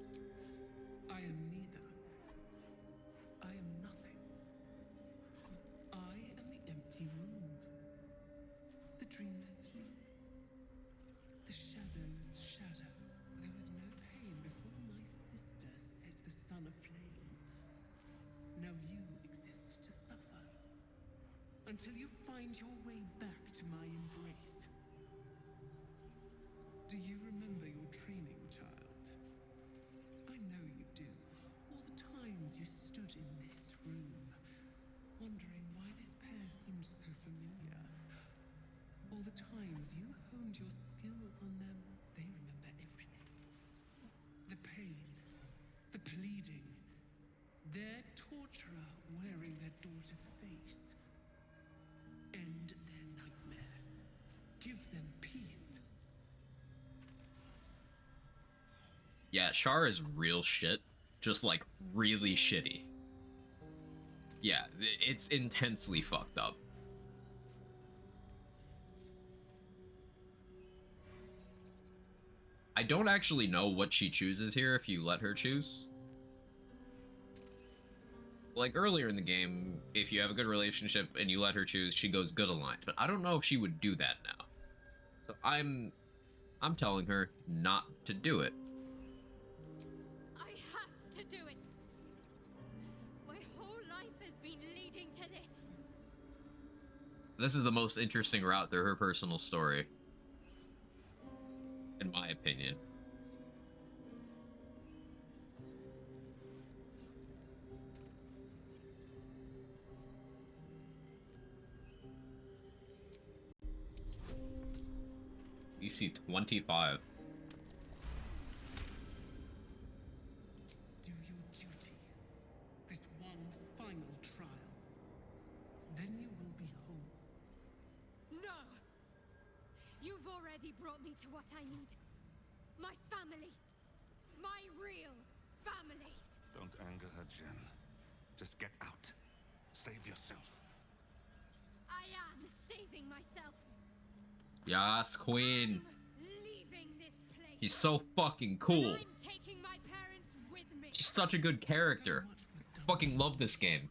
S6: I am neither. I am nothing. I am the empty room. The dreamless sleep. The shadow's shadow. There was no pain before my sister set the sun aflame. Now you exist to suffer. Until you find your way back to my embrace. Do you remember your training, child? I know you do. All the times you stood in this room, wondering why this pair seemed so familiar. All the times you honed your skills on them, they remember everything. The pain, the pleading,
S5: Their torturer wearing their daughter's face. End their nightmare. Give them peace.
S1: Yeah, Char is real shit. Just like really shitty. Yeah, it's intensely fucked up. I don't actually know what she chooses here if you let her choose. Like earlier in the game, if you have a good relationship and you let her choose, she goes good alliance. But I don't know if she would do that now. So I'm telling her not to do it.
S4: I have to do it. My whole life has been leading to this.
S1: This is the most interesting route through her personal story, in my opinion. DC 25.
S5: Do your duty. This one final trial. Then you will be whole.
S4: No! You've already brought me to what I need. My family. My real family.
S13: Don't anger her, Jen. Just get out. Save yourself.
S4: I am saving myself.
S1: Yas, Queen.
S4: Leaving this place.
S1: She's so fucking cool.
S4: I'm taking my parents with me.
S1: She's such a good character. Fucking love this game.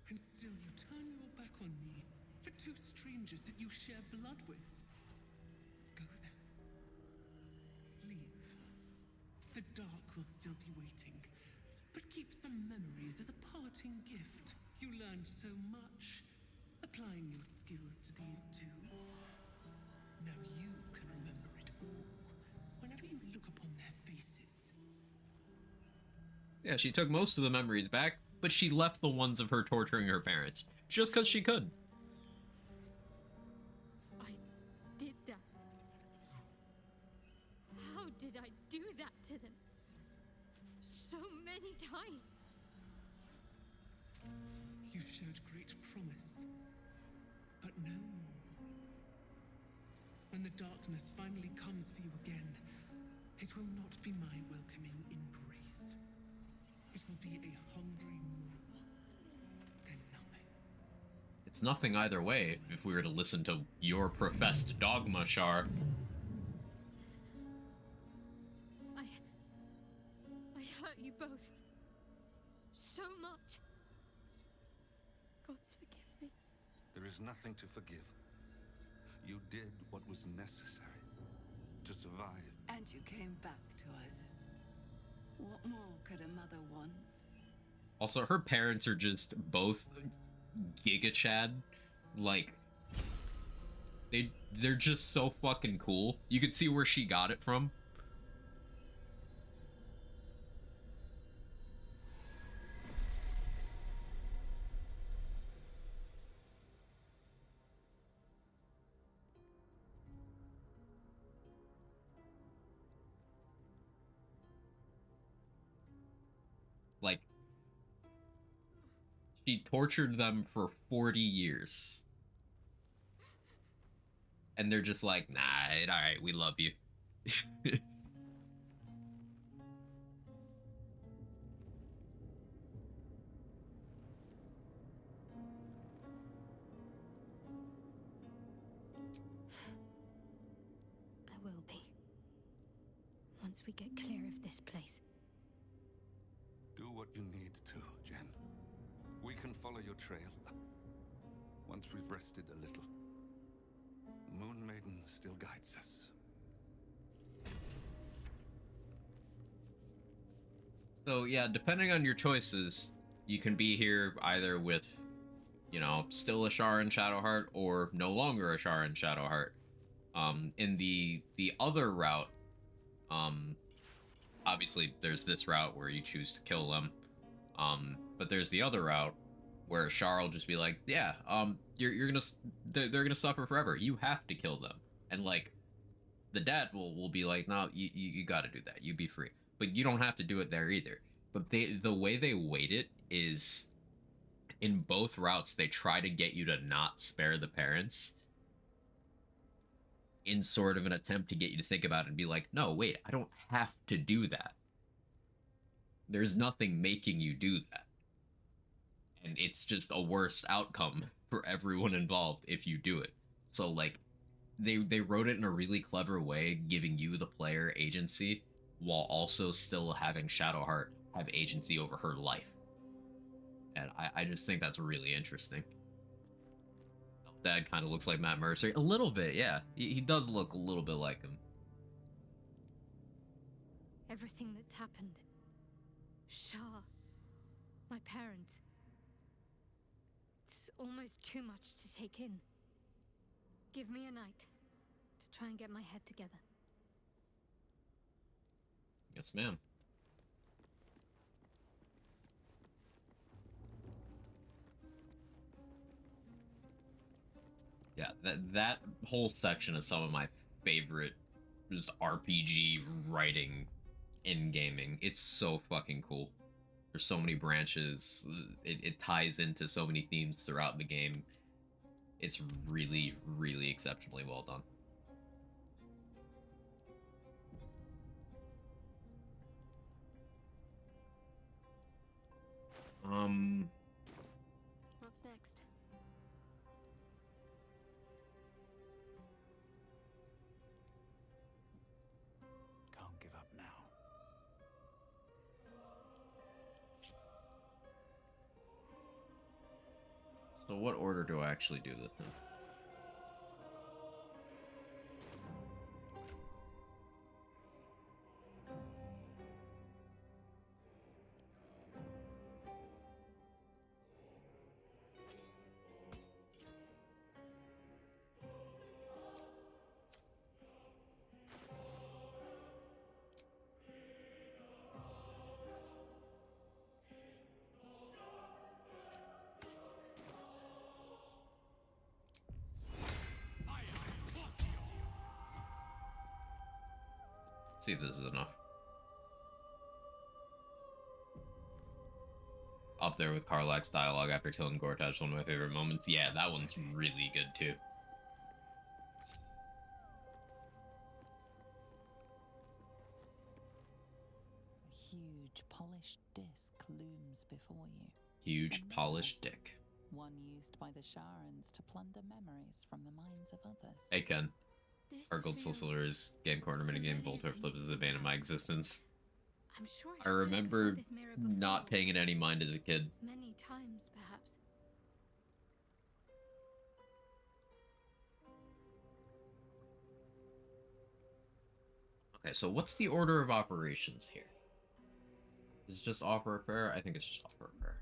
S5: And still you turn your back on me for two strangers that you share blood with. Go then. Leave. The dark will still be waiting, but keep some memories as a parting gift. You learned so much, applying your skills to these two. Now you can remember it all, whenever you look upon their faces.
S1: Yeah, she took most of the memories back, but she left the ones of her torturing her parents, just because she could.
S4: I did that. How did I do that to them? So many times.
S5: You showed great promise, but no more. When the darkness finally comes for you again, it will not be my welcoming embrace. It will be a hungry maw, then nothing.
S1: It's nothing either way if we were to listen to your professed dogma, Char.
S4: I hurt you both. So much. Gods forgive me.
S13: There is nothing to forgive. You did what was necessary to survive.
S6: And you came back to us. What more could a mother want?
S1: Also, her parents are just both Giga Chad. Like, they're just so fucking cool. You could see where she got it from. Like, she tortured them for 40 years. And they're just like, nah, alright, we love you.
S4: I will be. Once we get clear of this place.
S13: Do what you need to, Jen. We can follow your trail. Once we've rested a little. The Moon Maiden still guides us.
S1: So yeah, depending on your choices, you can be here either with, you know, still a Char in Shadowheart or no longer a Char in Shadowheart. In the other route, obviously there's this route where you choose to kill them. But there's the other route where Char will just be like, yeah, they're gonna suffer forever. You have to kill them. And like, the dad will be like, no, you gotta do that. You be free. But you don't have to do it there either. But the way they weight it is in both routes they try to get you to not spare the parents in sort of an attempt to get you to think about it and be like, no, wait, I don't have to do that. There's nothing making you do that. And it's just a worse outcome for everyone involved if you do it. So like they wrote it in a really clever way, giving you the player agency while also still having Shadowheart have agency over her life. And I just think that's really interesting. Dad kind of looks like Matt Mercer. A little bit, yeah. He does look a little bit like him.
S4: Everything that's happened. Shah. My parents. It's almost too much to take in. Give me a night to try and get my head together.
S1: Yes, ma'am. Yeah, that whole section is some of my favorite just RPG writing in gaming. It's so fucking cool. There's so many branches. It ties into so many themes throughout the game. It's really, really exceptionally well done.
S4: What's next?
S12: Can't give up now.
S1: So what order do I actually do this in? See if this is enough. Up there with Karlach's dialogue after killing Gortash, one of my favorite moments. Yeah, that one's really good too.
S7: A huge polished disc looms before you.
S1: Huge polished dick.
S7: One used by the Sharans to plunder memories from the minds of others.
S1: Hey Ken. Our Gold Sorcerer's Game Corner minigame Voltor flips is a bane of my existence.
S4: I'm sure
S1: I remember not paying it any mind as a kid.
S4: Many times, perhaps.
S1: Okay, so what's the order of operations here? Is it just offer a prayer? I think it's just offer a prayer.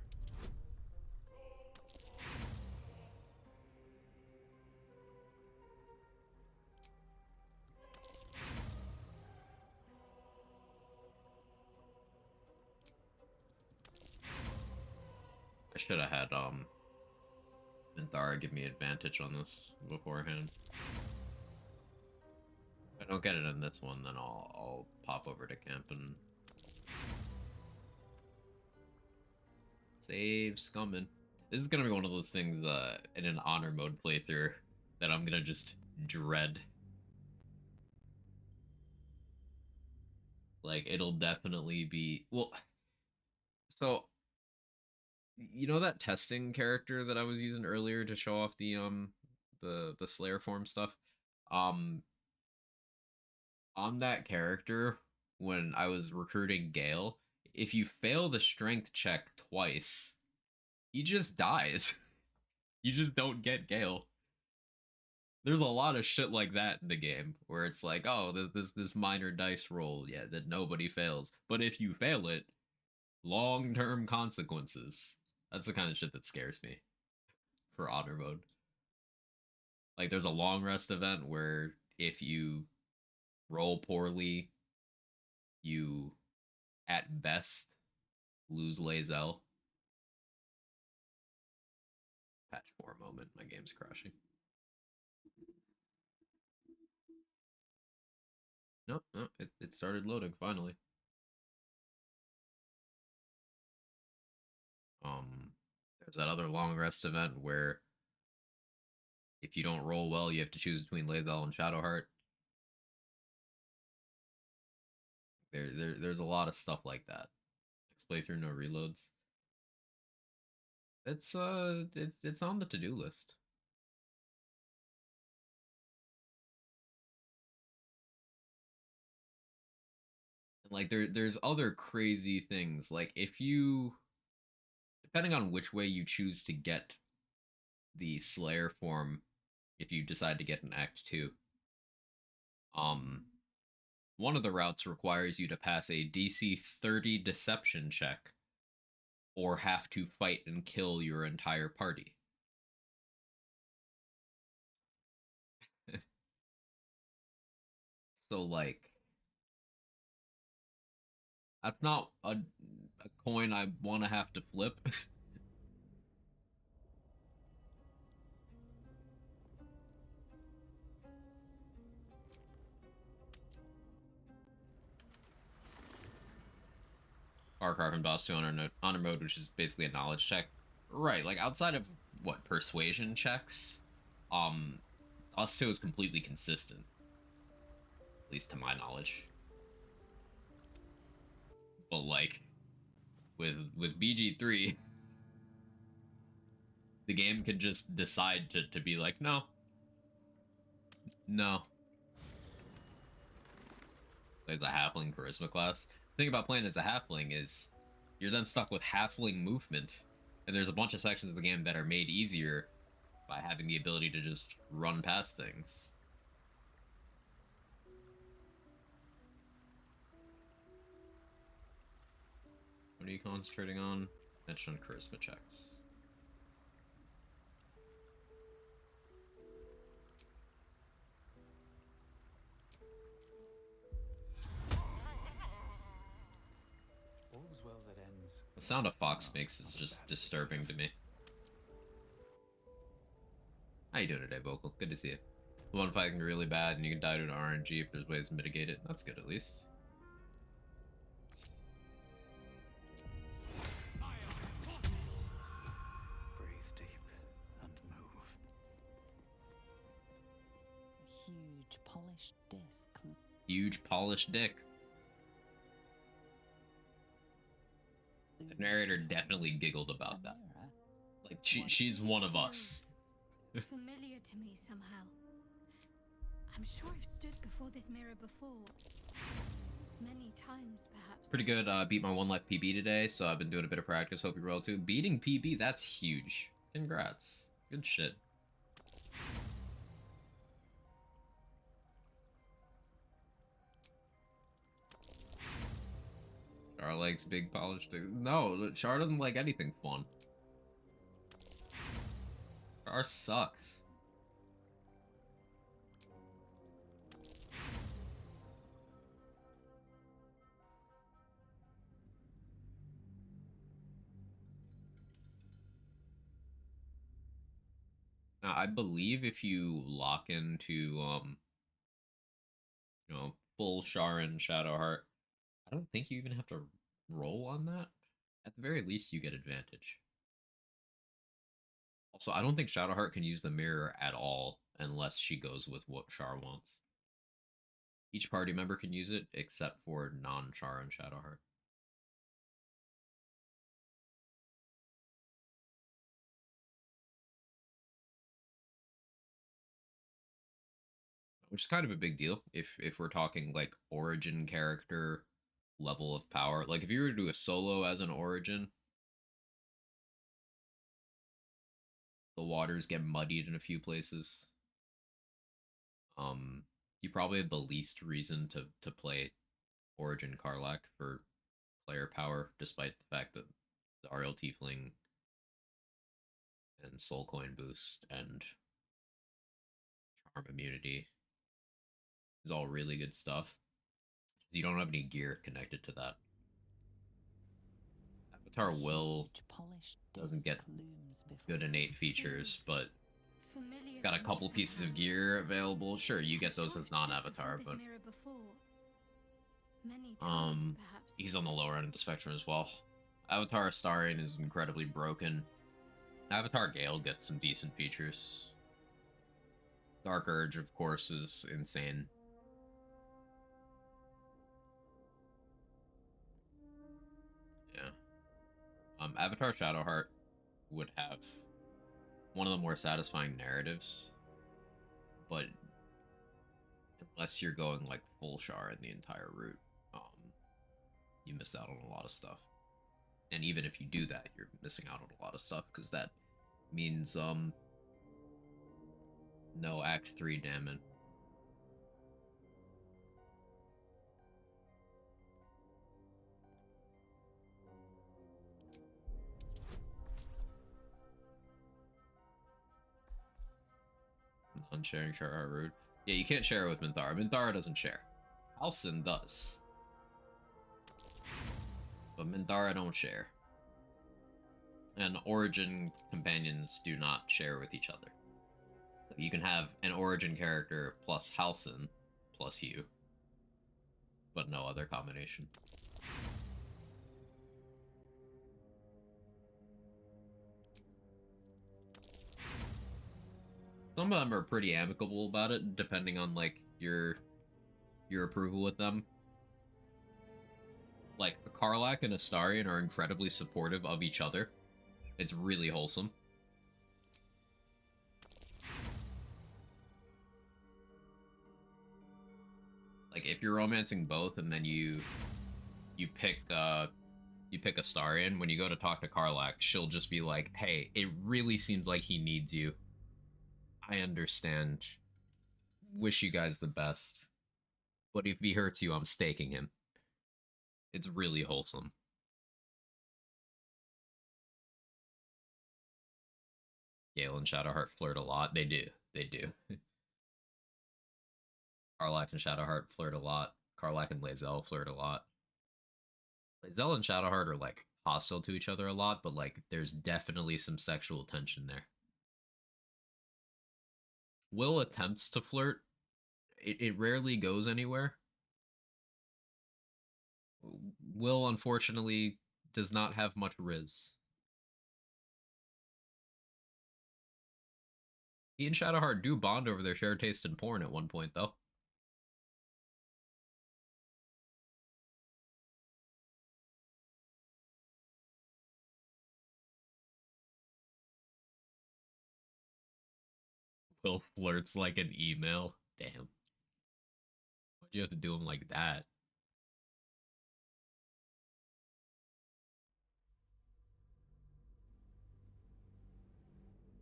S1: I should have had Minthara give me advantage on this beforehand. If I don't get it in this one, then I'll pop over to camp and save Scummin. This is gonna be one of those things in an honor mode playthrough that I'm gonna just dread. Like, it'll definitely be well. So, you know that testing character that I was using earlier to show off the Slayer form stuff? On that character, when I was recruiting Gale, if you fail the strength check twice, he just dies. You just don't get Gale. There's a lot of shit like that in the game where it's like, oh, this minor dice roll, yeah, that nobody fails. But if you fail it, long-term consequences. That's the kind of shit that scares me for honor mode. Like, there's a long rest event where if you roll poorly, you at best lose Lae'zel. Patch for a moment, my game's crashing. Nope, no, it started loading finally. There's that other long rest event where if you don't roll well, you have to choose between Lae'zel and Shadowheart. There's a lot of stuff like that. Next playthrough, no reloads. It's on the to-do list. And like there's other crazy things. Like if you, depending on which way you choose to get the Slayer form, if you decide to get an Act 2, one of the routes requires you to pass a DC 30 deception check or have to fight and kill your entire party. So like that's not a coin I want to have to flip. Arcarve and Boss 2 honor mode, which is basically a knowledge check. Right, like outside of what persuasion checks, Boss 2 is completely consistent. At least to my knowledge. But like with BG3, the game can just decide to be like, no. There's a halfling charisma class. The thing about playing as a halfling is you're then stuck with halfling movement, and there's a bunch of sections of the game that are made easier by having the ability to just run past things. What are you concentrating on? Mention on charisma checks.
S12: All's well that ends.
S1: The sound a fox makes is just disturbing to me. How you doing today, Vocal? Good to see you. The one fight can be really bad and you can die due to RNG if there's ways to mitigate it. That's good at least.
S12: Breathe deep and move.
S7: A huge polished disc.
S1: Huge polished dick. The narrator definitely giggled about that. Like she's one of us.
S4: Familiar to me somehow. I'm sure I've stood before this mirror before. Many times, perhaps.
S1: Pretty good. Beat my 1 life PB today, so I've been doing a bit of practice. Hope you roll too. Beating PB, that's huge. Congrats. Good shit. Char likes big polished. No, Char doesn't like anything fun. Char sucks. Now, I believe if you lock into, you know, full Sharon Shadowheart, I don't think you even have to roll on that. At the very least, you get advantage. Also, I don't think Shadowheart can use the mirror at all unless she goes with what Char wants. Each party member can use it except for non-Char and Shadowheart. Which is kind of a big deal if we're talking like origin character level of power. Like if you were to do a solo as an origin, the waters get muddied in a few places. You probably have the least reason to play Origin Karlach for player power, despite the fact that the RL Tiefling and Soul Coin boost and Charm immunity is all really good stuff. You don't have any gear connected to that. Avatar Will doesn't get good innate features, but got a couple pieces of gear available. Sure, you get those as non-avatar, but he's on the lower end of the spectrum as well. Avatar Astarion is incredibly broken. Avatar Gale gets some decent features. Dark Urge, of course, is insane. Yeah. Avatar Shadowheart would have one of the more satisfying narratives, but unless you're going like full Shar in the entire route, you miss out on a lot of stuff. And even if you do that, you're missing out on a lot of stuff because that means no Act 3 damage. Unsharing Shar Root. Yeah, you can't share it with Minthara. Minthara doesn't share. Halsin does. But Minthara don't share. And Origin companions do not share with each other. So you can have an Origin character plus Halsin plus you, but no other combination. Some of them are pretty amicable about it, depending on like your approval with them. Like Karlach and Astarion are incredibly supportive of each other. It's really wholesome. Like if you're romancing both and then you pick Astarion, when you go to talk to Karlach, she'll just be like, "Hey, it really seems like he needs you. I understand. Wish you guys the best. But if he hurts you, I'm staking him." It's really wholesome. Gale and Shadowheart flirt a lot. They do. They do. Karlach and Shadowheart flirt a lot. Karlach and Lae'zel flirt a lot. Lae'zel and Shadowheart are like hostile to each other a lot, but like there's definitely some sexual tension there. Will attempts to flirt. It rarely goes anywhere. Will, unfortunately, does not have much riz. He and Shadowheart do bond over their shared taste in porn at one point, though. Will flirts like an email. Damn. Why'd you have to do him like that?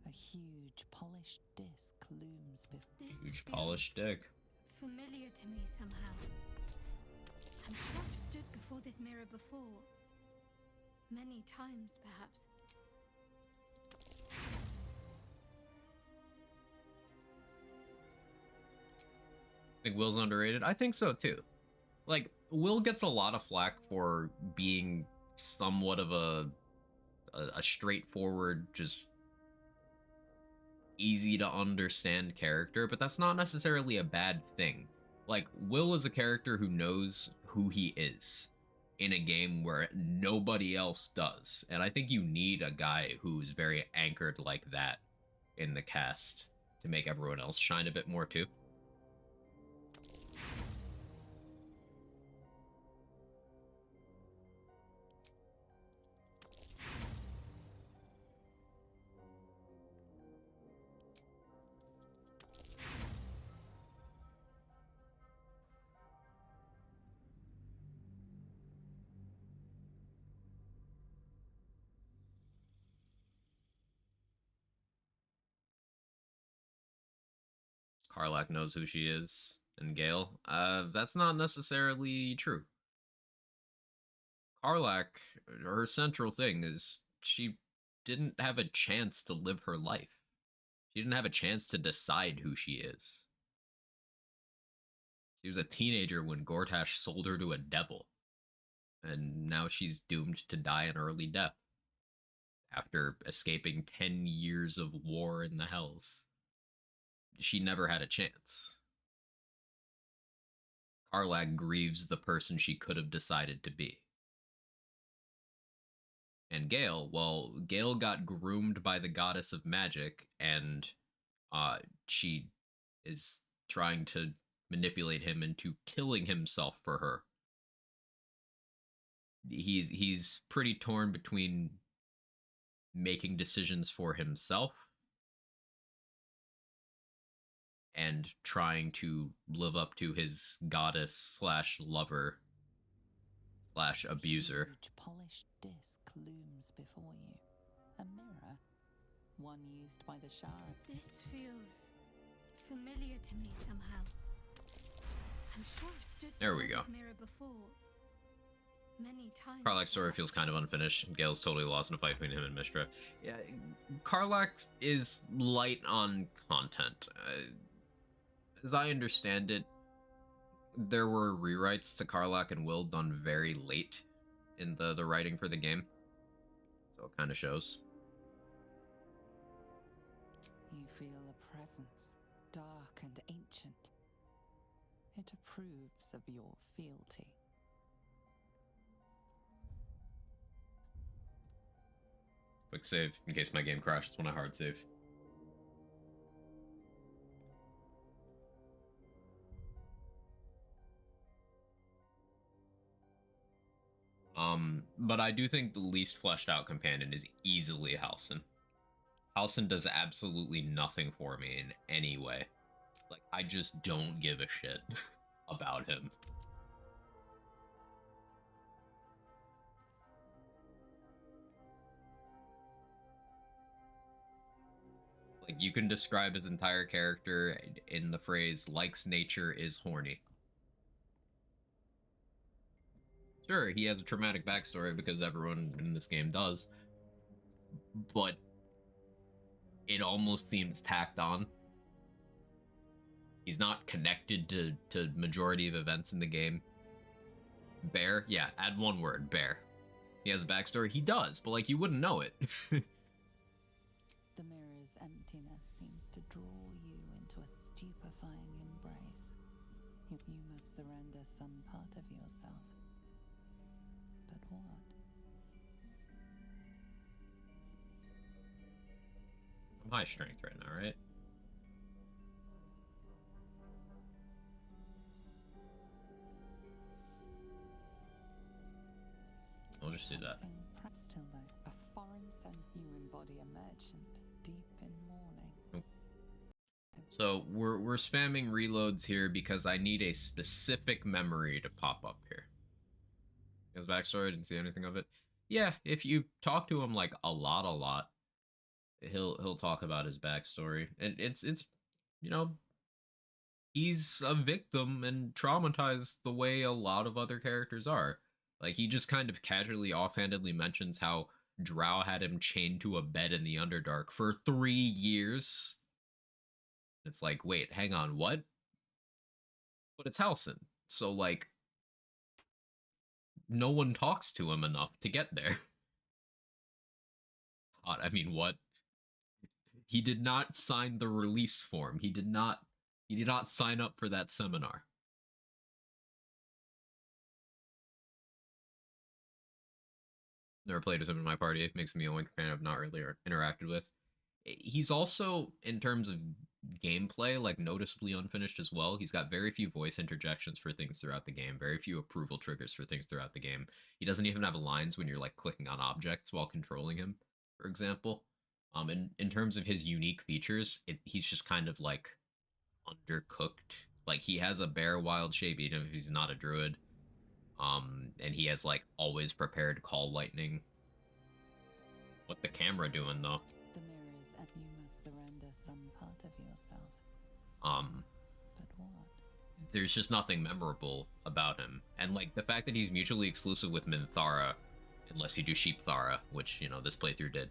S7: A huge polished disc looms before.
S1: Huge polished dick.
S4: Familiar to me somehow. I'm sure I've stood before this mirror before. Many times, perhaps.
S1: Think Will's underrated? I think so too. Like, Will gets a lot of flack for being somewhat of a straightforward, just easy to understand character, but that's not necessarily a bad thing. Like, Will is a character who knows who he is in a game where nobody else does. And I think you need a guy who's very anchored like that in the cast to make everyone else shine a bit more too. Karlach knows who she is, and Gale. That's not necessarily true. Karlach, her central thing is she didn't have a chance to live her life. She didn't have a chance to decide who she is. She was a teenager when Gortash sold her to a devil, and now she's doomed to die an early death after escaping 10 years of war in the Hells. She never had a chance. Karlach grieves the person she could have decided to be. and Gale. Well, Gale got groomed by the goddess of magic, and she is trying to manipulate him into killing himself for her. He's pretty torn between making decisions for himself and trying to live up to his goddess slash lover slash abuser.
S7: Huge polished disc looms before you. A mirror. One used by the Shah.
S4: This feels familiar to me somehow. I'm sure I've stood
S1: There we
S4: before
S1: go.
S4: this mirror before. Many times.
S1: Karlach's story feels kind of unfinished. Gale's totally lost in a fight between him and Mistra. Yeah, Karlach is light on content. As I understand it, there were rewrites to Karlach and Will done very late in the writing for the game. So it kind of shows.
S7: You feel a presence, dark and ancient. It approves of your fealty.
S1: Quick save, in case my game crashes when I hard save. But I do think the least fleshed out companion is easily Halsin. Halsin does absolutely nothing for me in any way. Like, I just don't give a shit about him. Like, you can describe his entire character in the phrase, likes nature, is horny. Sure, he has a traumatic backstory because everyone in this game does, but it almost seems tacked on. He's not connected to majority of events in the game. Bear? Yeah, add one word, bear. He has a backstory? He does, but like, you wouldn't know it.
S7: The mirror's emptiness seems to draw you into a stupefying embrace. You must surrender some part of yourself. But what?
S1: I'm high strength right now, right? I'll just do that.
S7: Still though, a foreign sense you embody a merchant deep in mourning.
S1: So we're spamming reloads here because I need a specific memory to pop up here. His backstory, I didn't see anything of it. Yeah, if you talk to him like a lot, he'll talk about his backstory, and it's you know, he's a victim and traumatized the way a lot of other characters are. Like, he just kind of casually, offhandedly mentions how Drow had him chained to a bed in the Underdark for 3 years. It's like, wait, hang on, what? But it's Halsin, so like, no one talks to him enough to get there. I mean, what? He did not sign the release form. He did not sign up for that seminar. Never played with him in my party. It makes me only kind of not really interacted with. He's also, in terms of gameplay, like, noticeably unfinished as well. He's got very few voice interjections for things throughout the game, very few approval triggers for things throughout the game. He doesn't even have lines when you're like clicking on objects while controlling him, for example. In terms of his unique features, he's just kind of like undercooked. Like, he has a bear wild shape even if he's not a druid. And he has like always prepared call lightning. What the camera doing though?
S7: The mirrors, and you must surrender some part of yourself.
S1: But
S7: what?
S1: There's just nothing memorable about him, and like the fact that he's mutually exclusive with Minthara, unless you do Sheepthara, which, you know, this playthrough did,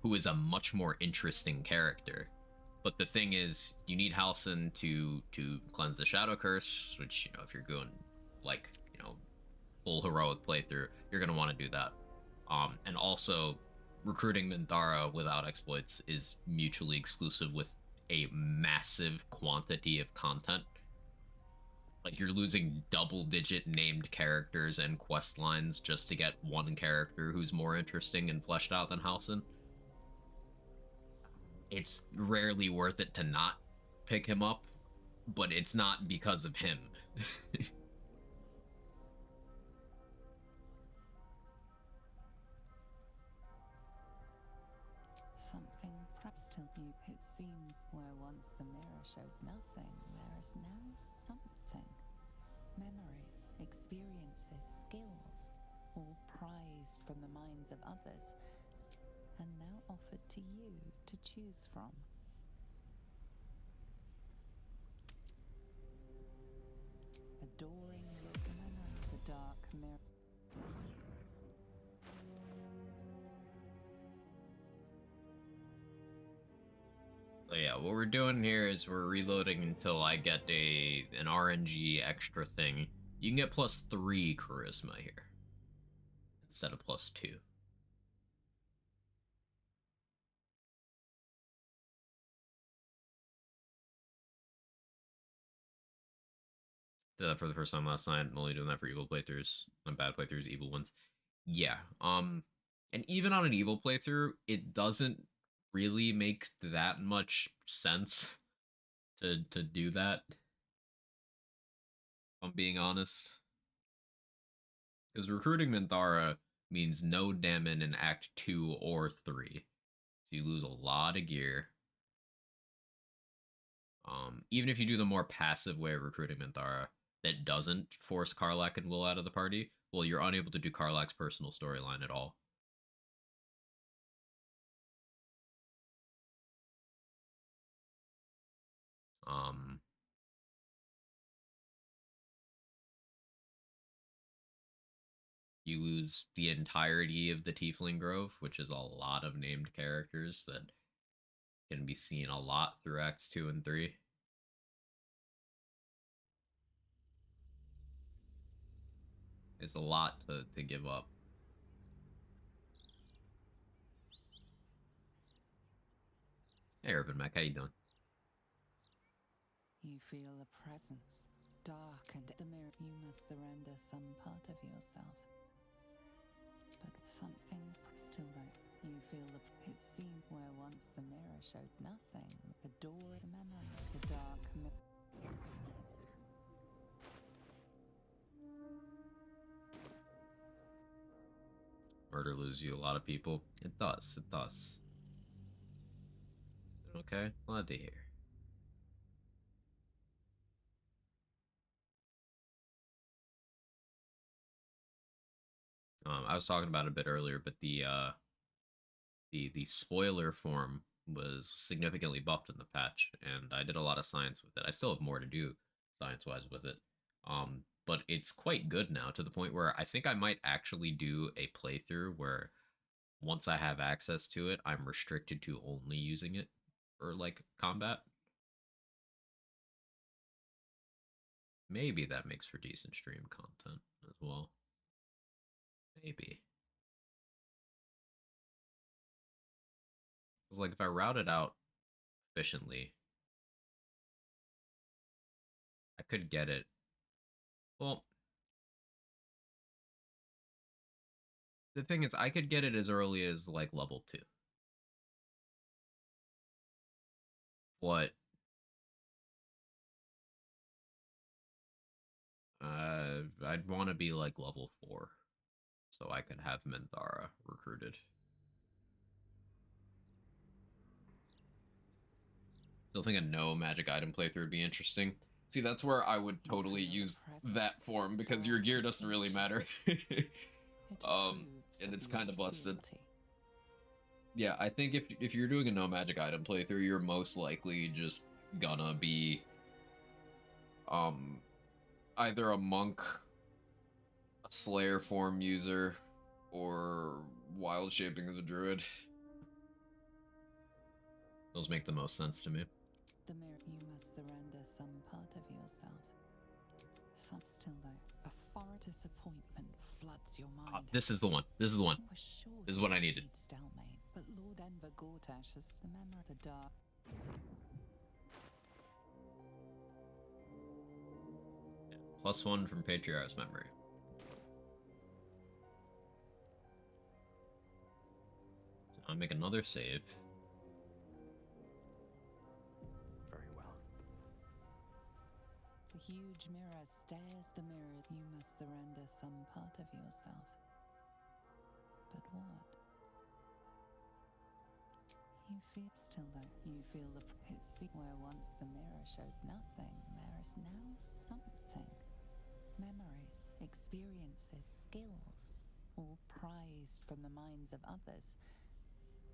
S1: who is a much more interesting character. But the thing is, you need Halsin to cleanse the Shadow Curse, which, you know, if you're going like, you know, full heroic playthrough, you're gonna want to do that. And also, recruiting Minthara without exploits is mutually exclusive with a massive quantity of content. Like, you're losing double-digit named characters and quest lines just to get one character who's more interesting and fleshed out than Halsin. It's rarely worth it to not pick him up, but it's not because of him.
S7: Something still you. It seems where once the mirror showed nothing, there is now something. Memories, experiences, skills, all prized from the minds of others, and now offered to you to choose from. Adoring your memory, the dark mirror.
S1: So yeah, what we're doing here is we're reloading until I get an RNG extra thing. You can get +3 charisma here instead of +2. Did that for the first time last night. I'm only doing that for evil playthroughs. Not bad playthroughs, evil ones. Yeah. And even on an evil playthrough, it doesn't really make that much sense to do that. If I'm being honest. Because recruiting Minthara means no Daemon in Act 2 or 3. So you lose a lot of gear. Even if you do the more passive way of recruiting Minthara that doesn't force Karlach and Will out of the party, well, you're unable to do Karlach's personal storyline at all. You lose the entirety of the Tiefling Grove, which is a lot of named characters that can be seen a lot through Acts 2 and 3. It's a lot to give up. Hey, Urban Mech, how you doing?
S7: You feel a presence, dark and the mirror. You must surrender some part of yourself. But something still there. You feel it seemed where once the mirror showed nothing. The door, the memory, the dark mirror.
S1: Murder loses you a lot of people. It does. It does. Okay, glad to hear. I was talking about it a bit earlier, but the spoiler form was significantly buffed in the patch, and I did a lot of science with it. I still have more to do science-wise with it. But it's quite good now, to the point where I think I might actually do a playthrough where once I have access to it, I'm restricted to only using it for, like, combat. Maybe that makes for decent stream content as well. Maybe. Because, like, if I route it out efficiently, I could get it. Well, the thing is, I could get it as early as, like, level 2. What? I'd want to be, like, level 4. So I could have Minthara recruited. Still think a no magic item playthrough would be interesting. See, that's where I would totally use that form, because your gear doesn't really matter. And it's kind of busted. Yeah, I think if you're doing a no magic item playthrough, you're most likely just gonna be either a monk, a slayer form user, or wild shaping as a druid. Those make the most sense to me.
S7: The mirror, you must surrender some part of yourself. Some still there. A far disappointment floods your mind.
S1: This is the one. This is the one.
S7: Sure
S1: this is what I needed.
S7: Stelmane, but Lord Enver Gortash has the memory of the dark.
S1: +1 from Patriarch's memory. So I'll make another save.
S13: Very well.
S7: The huge mirror stares the mirror. You must surrender some part of yourself. But what? You feel still that you feel the it's where once the mirror showed nothing, there is now something. Memories, experiences, skills, all prized from the minds of others,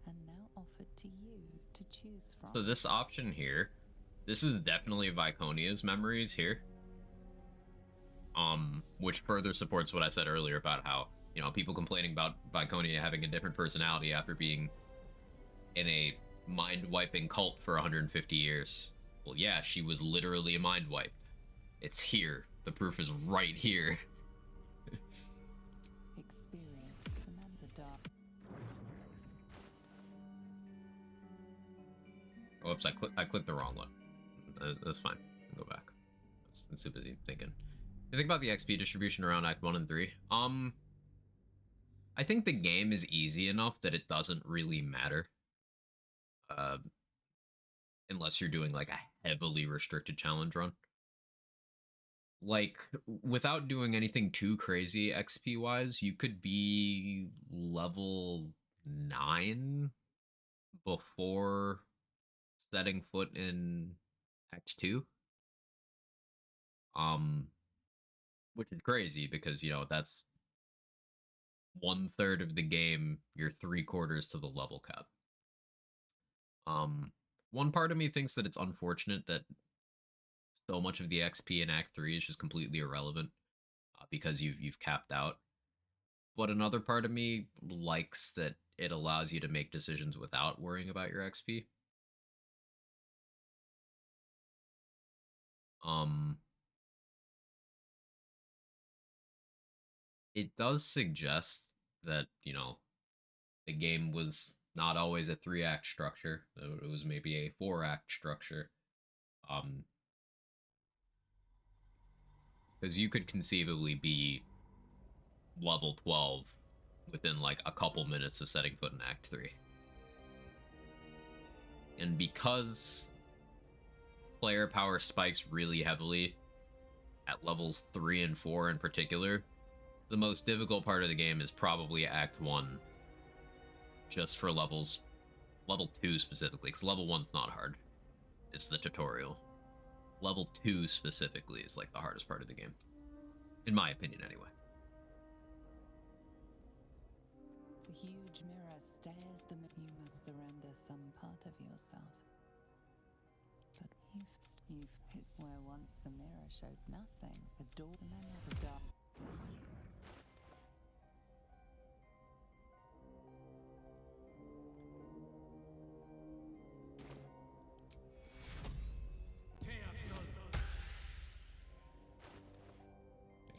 S7: and now offered to you to choose from.
S1: So this option here, this is definitely Viconia's memories here. Which further supports what I said earlier about how, you know, people complaining about Viconia having a different personality after being in a mind-wiping cult for 150 years. Well, yeah, she was literally mind-wiped. It's here. The proof is right here.
S7: Experience, remember the dark.
S1: Oops, I clicked the wrong one. That's fine. I'll go back. I'm too busy thinking. You think about the XP distribution around Act 1 and 3? I think the game is easy enough that it doesn't really matter. Unless you're doing like a heavily restricted challenge run. Like, without doing anything too crazy XP wise, you could be level 9 before setting foot in Act 2. Which is crazy because, you know, that's 1/3 of the game, you're 3/4 to the level cap. One part of me thinks that it's unfortunate that so much of the XP in Act 3 is just completely irrelevant because you've capped out. But another part of me likes that it allows you to make decisions without worrying about your XP. It does suggest that, you know, the game was not always a 3-act structure. It was maybe a 4-act structure. Because you could conceivably be level 12 within like a couple minutes of setting foot in Act 3. And because player power spikes really heavily at levels 3 and 4 in particular, the most difficult part of the game is probably Act 1. Just for level 2 specifically, because level 1's not hard. It's the tutorial. Level 2 specifically is like the hardest part of the game. In my opinion, anyway.
S7: The huge mirror stares the you must surrender some part of yourself. But you've hit where once the mirror showed nothing, a door and then the dark.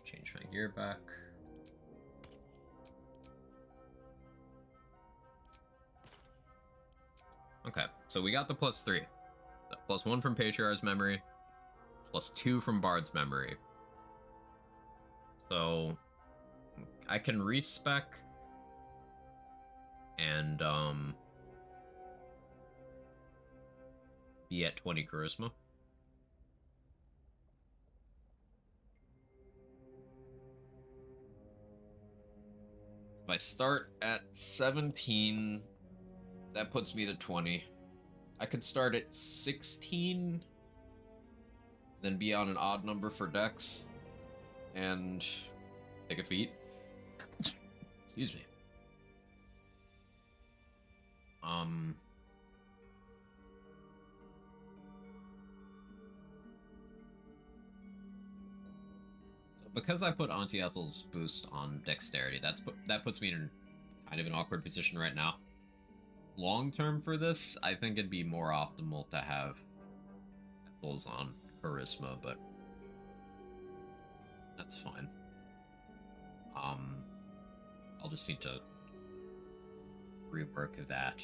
S1: Change my gear back. Okay, so we got the +3. The +1 from Patriarch's memory, +2 from Bard's memory. So I can respec and be at 20 charisma. If I start at 17, that puts me to 20. I could start at 16, then be on an odd number for dex, and take a feat. Excuse me. Because I put Auntie Ethel's boost on dexterity, that puts me in kind of an awkward position right now. Long term for this, I think it'd be more optimal to have Ethel's on charisma, but that's fine. I'll just need to rework that.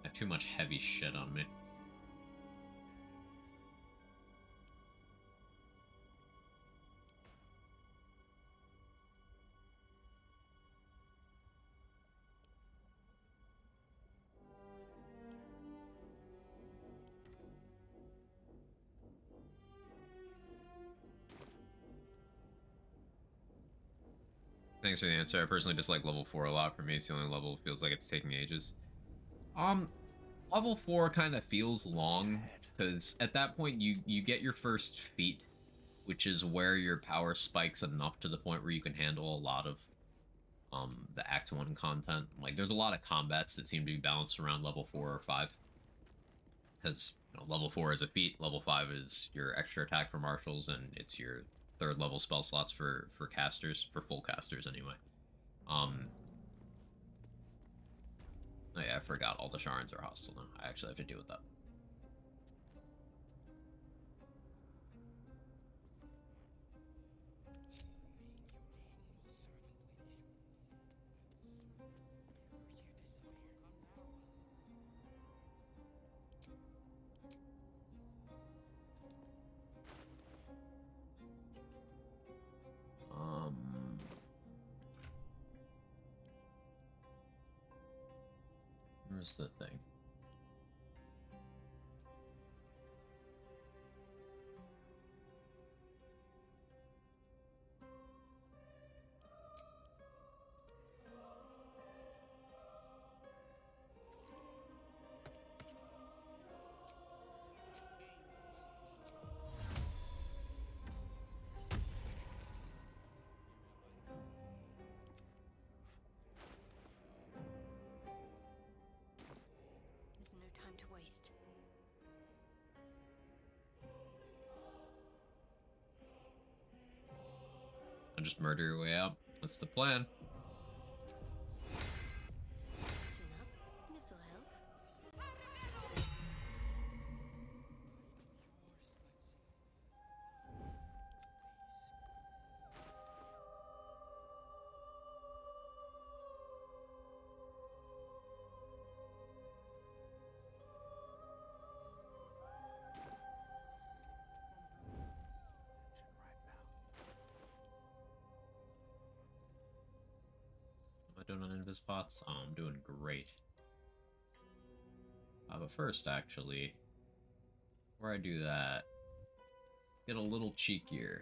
S1: I have too much heavy shit on me. thanks for the answer. I personally dislike level 4 a lot. For me, it's the only level that feels like it's taking ages. Level 4 kind of feels long, because at that point you get your first feat, which is where your power spikes enough to the point where you can handle a lot of the Act 1 content. Like, there's a lot of combats that seem to be balanced around level 4 or 5. Because, you know, level 4 is a feat, level 5 is your extra attack for marshals, and it's your 3rd level spell slots for casters, for full casters anyway. Oh yeah, I forgot all the Sharans are hostile now. I actually have to deal with that. Where's the thing?
S8: There's no time to waste.
S1: I'll just murder your way out. That's the plan.
S8: This'll help.
S1: Am I doing on invis pots? Oh, I'm doing great. But first, actually, before I do that, get a little cheekier.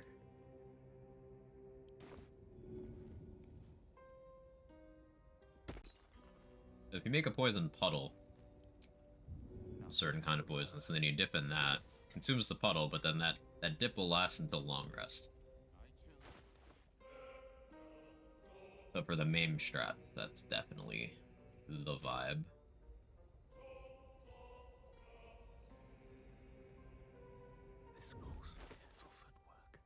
S1: So if you make a poison puddle, a certain kind of poisons, and then you dip in that, consumes the puddle, but then that dip will last until long rest. So for the MAME strats, that's definitely the vibe.
S12: This calls for careful footwork.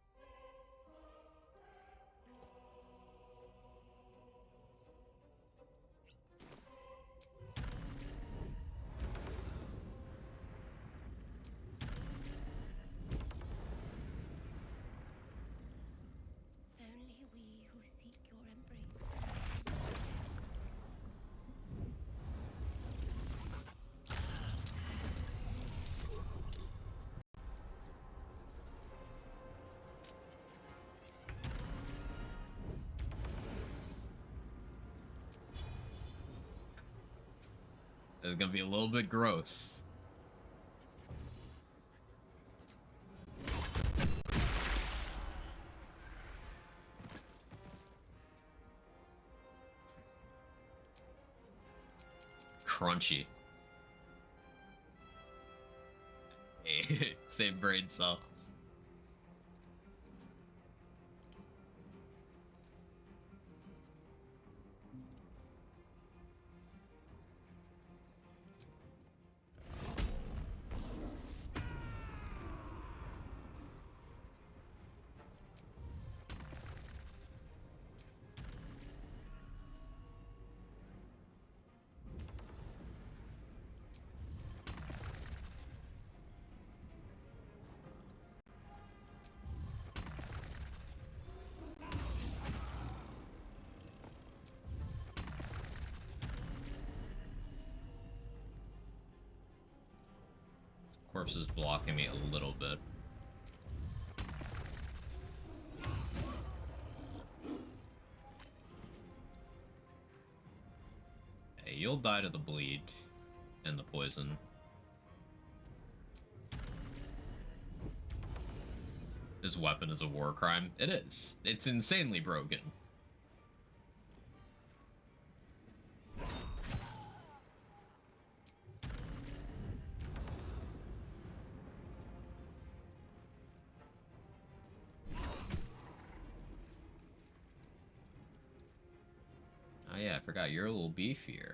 S8: Only we who seek your embrace.
S1: It's gonna be a little bit gross. Crunchy. Hey, same brain cell. Corpse is blocking me a little bit. Hey, you'll die to the bleed and the poison. This weapon is a war crime. It is. It's insanely broken. forgot you're a little beefier.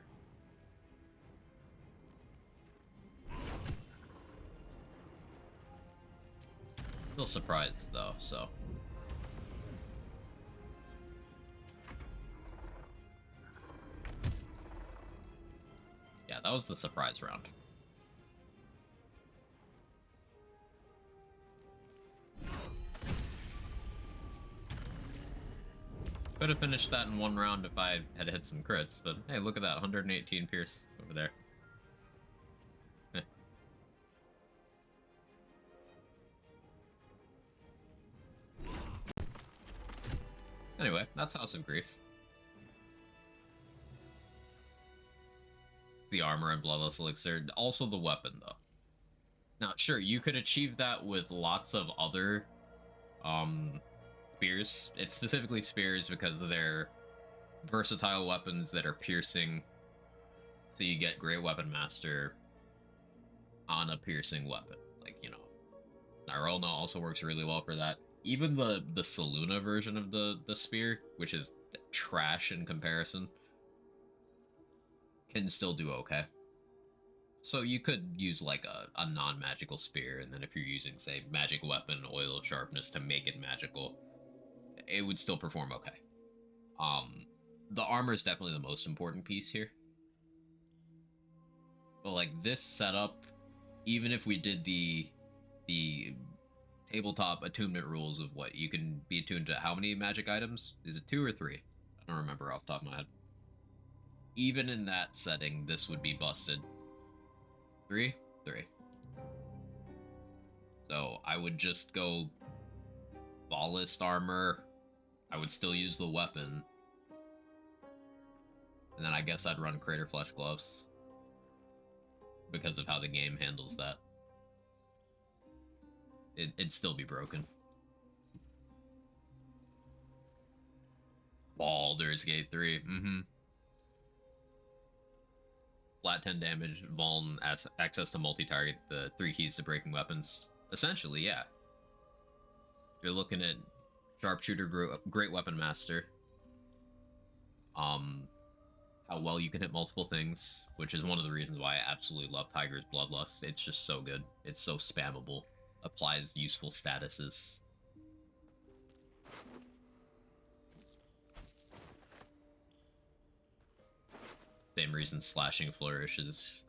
S1: Still surprised though, so. Yeah, that was the surprise round. Could have finished that in one round if I had hit some crits, but hey, look at that, 118 Pierce over there. Eh. Anyway, that's House of Grief. The armor and Bloodless Elixir. Also the weapon, though. Now, sure, you could achieve that with lots of other spears. It's specifically spears because they're versatile weapons that are piercing. So you get Great Weapon Master on a piercing weapon. Like, you know, Nirelna also works really well for that. Even the Saluna version of the spear, which is trash in comparison, can still do okay. So you could use like a non-magical spear, and then if you're using, say, magic weapon, oil of sharpness to make it magical, it would still perform okay. The armor is definitely the most important piece here. But like this setup, even if we did the tabletop attunement rules of what you can be attuned to how many magic items? Is it 2 or 3? I don't remember off the top of my head. Even in that setting, this would be busted. 3? 3. So I would just go ballist armor. I would still use the weapon. And then I guess I'd run Crater Flesh Gloves. Because of how the game handles that. It'd still be broken. Baldur's Gate 3. Flat 10 damage, Vuln, access to multi-target, the 3 keys to breaking weapons. Essentially, yeah. You're looking at Sharpshooter, Great Weapon Master. How well you can hit multiple things, which is one of the reasons why I absolutely love Tiger's Bloodlust. It's just so good. It's so spammable. Applies useful statuses. Same reason Slashing Flourish is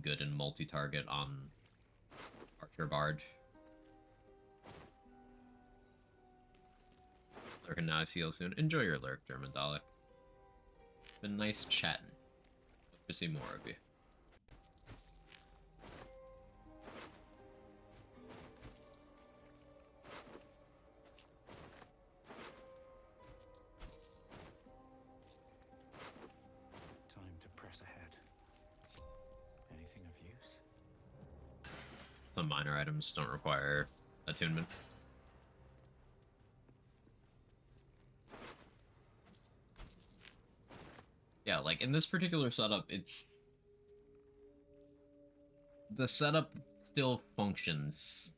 S1: good in multi-target on Archer Bard. Lurk and now see you soon. Enjoy your lurk, German Dalek. Been nice chatting. Hope to see more of you.
S12: Time to press ahead. Anything of use?
S1: Some minor items don't require attunement. Yeah, like in this particular setup, the setup still functions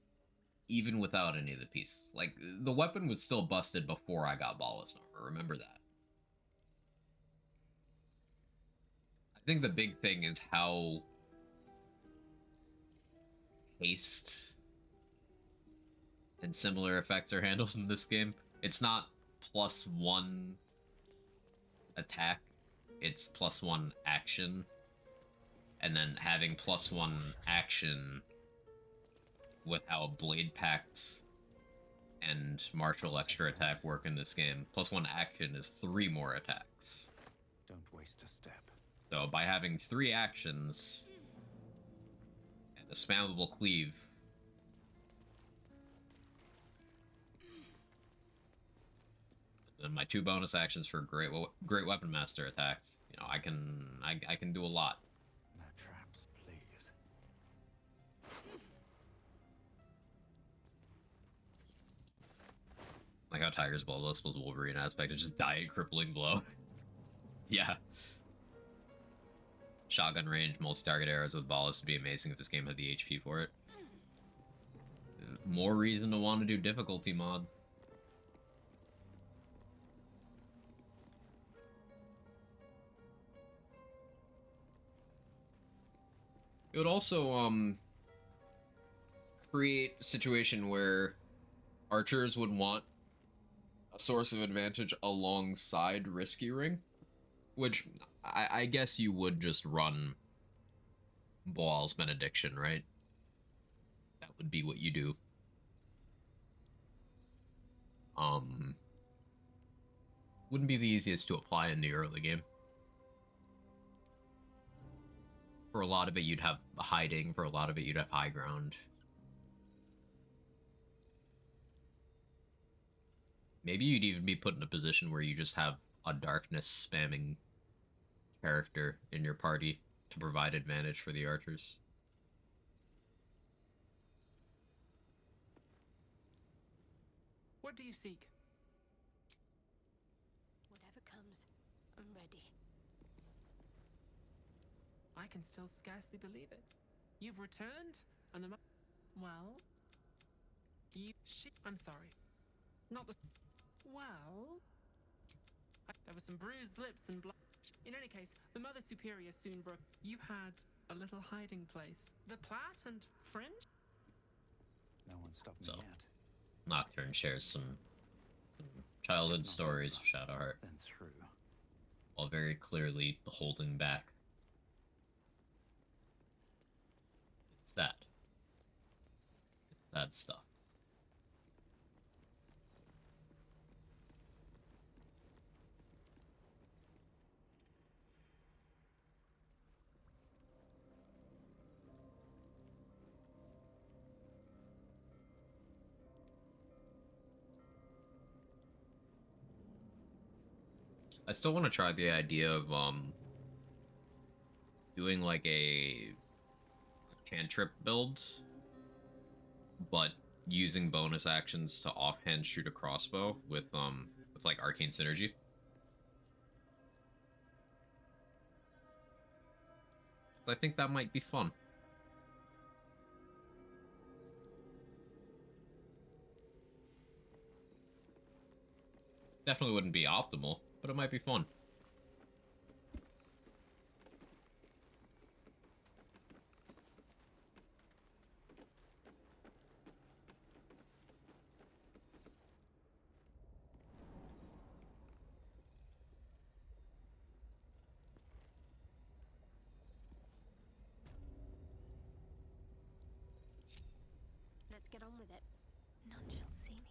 S1: even without any of the pieces. Like, the weapon was still busted before I got Ballast Armor, remember that. I think the big thing is how haste and similar effects are handled in this game. It's not +1 attack, it's +1 action, and then having +1 action with how Blade Pact and Martial Extra Attack work in this game. +1 action is 3 more attacks.
S12: Don't waste a step.
S1: So by having 3 actions and a spammable cleave, and my 2 bonus actions for Great Weapon Master attacks, you know, I can do a lot.
S12: No traps, please.
S1: Like how Tiger's Bloodlust was Wolverine aspect of just die a crippling blow. Yeah. Shotgun range, multi-target arrows with ballast would be amazing if this game had the HP for it. More reason to want to do difficulty mods. It would also create a situation where archers would want a source of advantage alongside risky ring, which I guess you would just run Boal's benediction, right? That would be what you do. Wouldn't be the easiest to apply in the early game. For a lot of it, you'd have hiding. For a lot of it, you'd have high ground. Maybe you'd even be put in a position where you just have a darkness spamming character in your party to provide advantage for the archers.
S11: What do you seek?
S4: Whatever comes, I'm ready.
S11: I can still scarcely believe it. You've returned, and the well, I'm sorry. Not the... Well... There were some bruised lips and blood. In any case, the Mother Superior soon broke... You had a little hiding place. The Plat and Fringe?
S12: No one stopped me yet.
S1: Nocturne shares some childhood stories of Shadowheart.
S12: Then through.
S1: While very clearly holding back. It's that. It's that stuff. I still want to try the idea of doing like a cantrip build, but using bonus actions to offhand shoot a crossbow with like arcane synergy. So I think that might be fun. Definitely wouldn't be optimal, but it might be fun.
S4: Let's get on with it. None shall see me.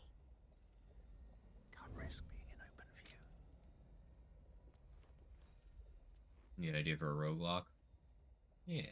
S12: Can't risk being in open view.
S1: You got an idea for a roguelike? Yeah.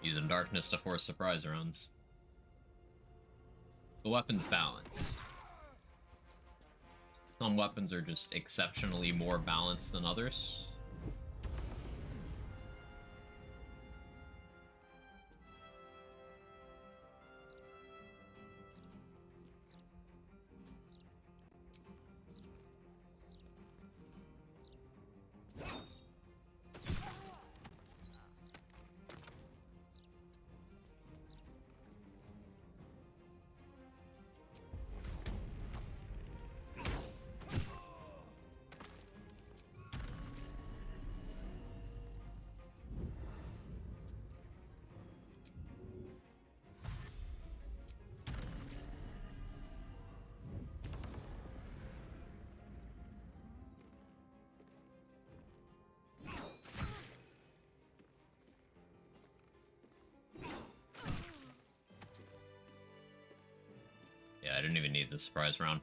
S1: Using darkness to force surprise rounds. The weapon's balanced. Some weapons are just exceptionally more balanced than others. Yeah, I didn't even need the surprise round.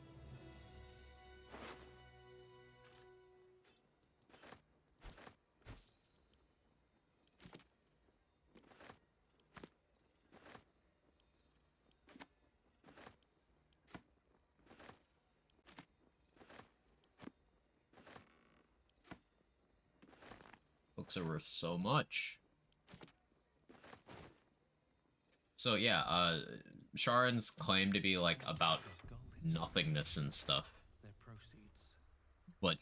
S1: books are worth so much. So yeah, Sharon's claim to be like about nothingness and stuff, but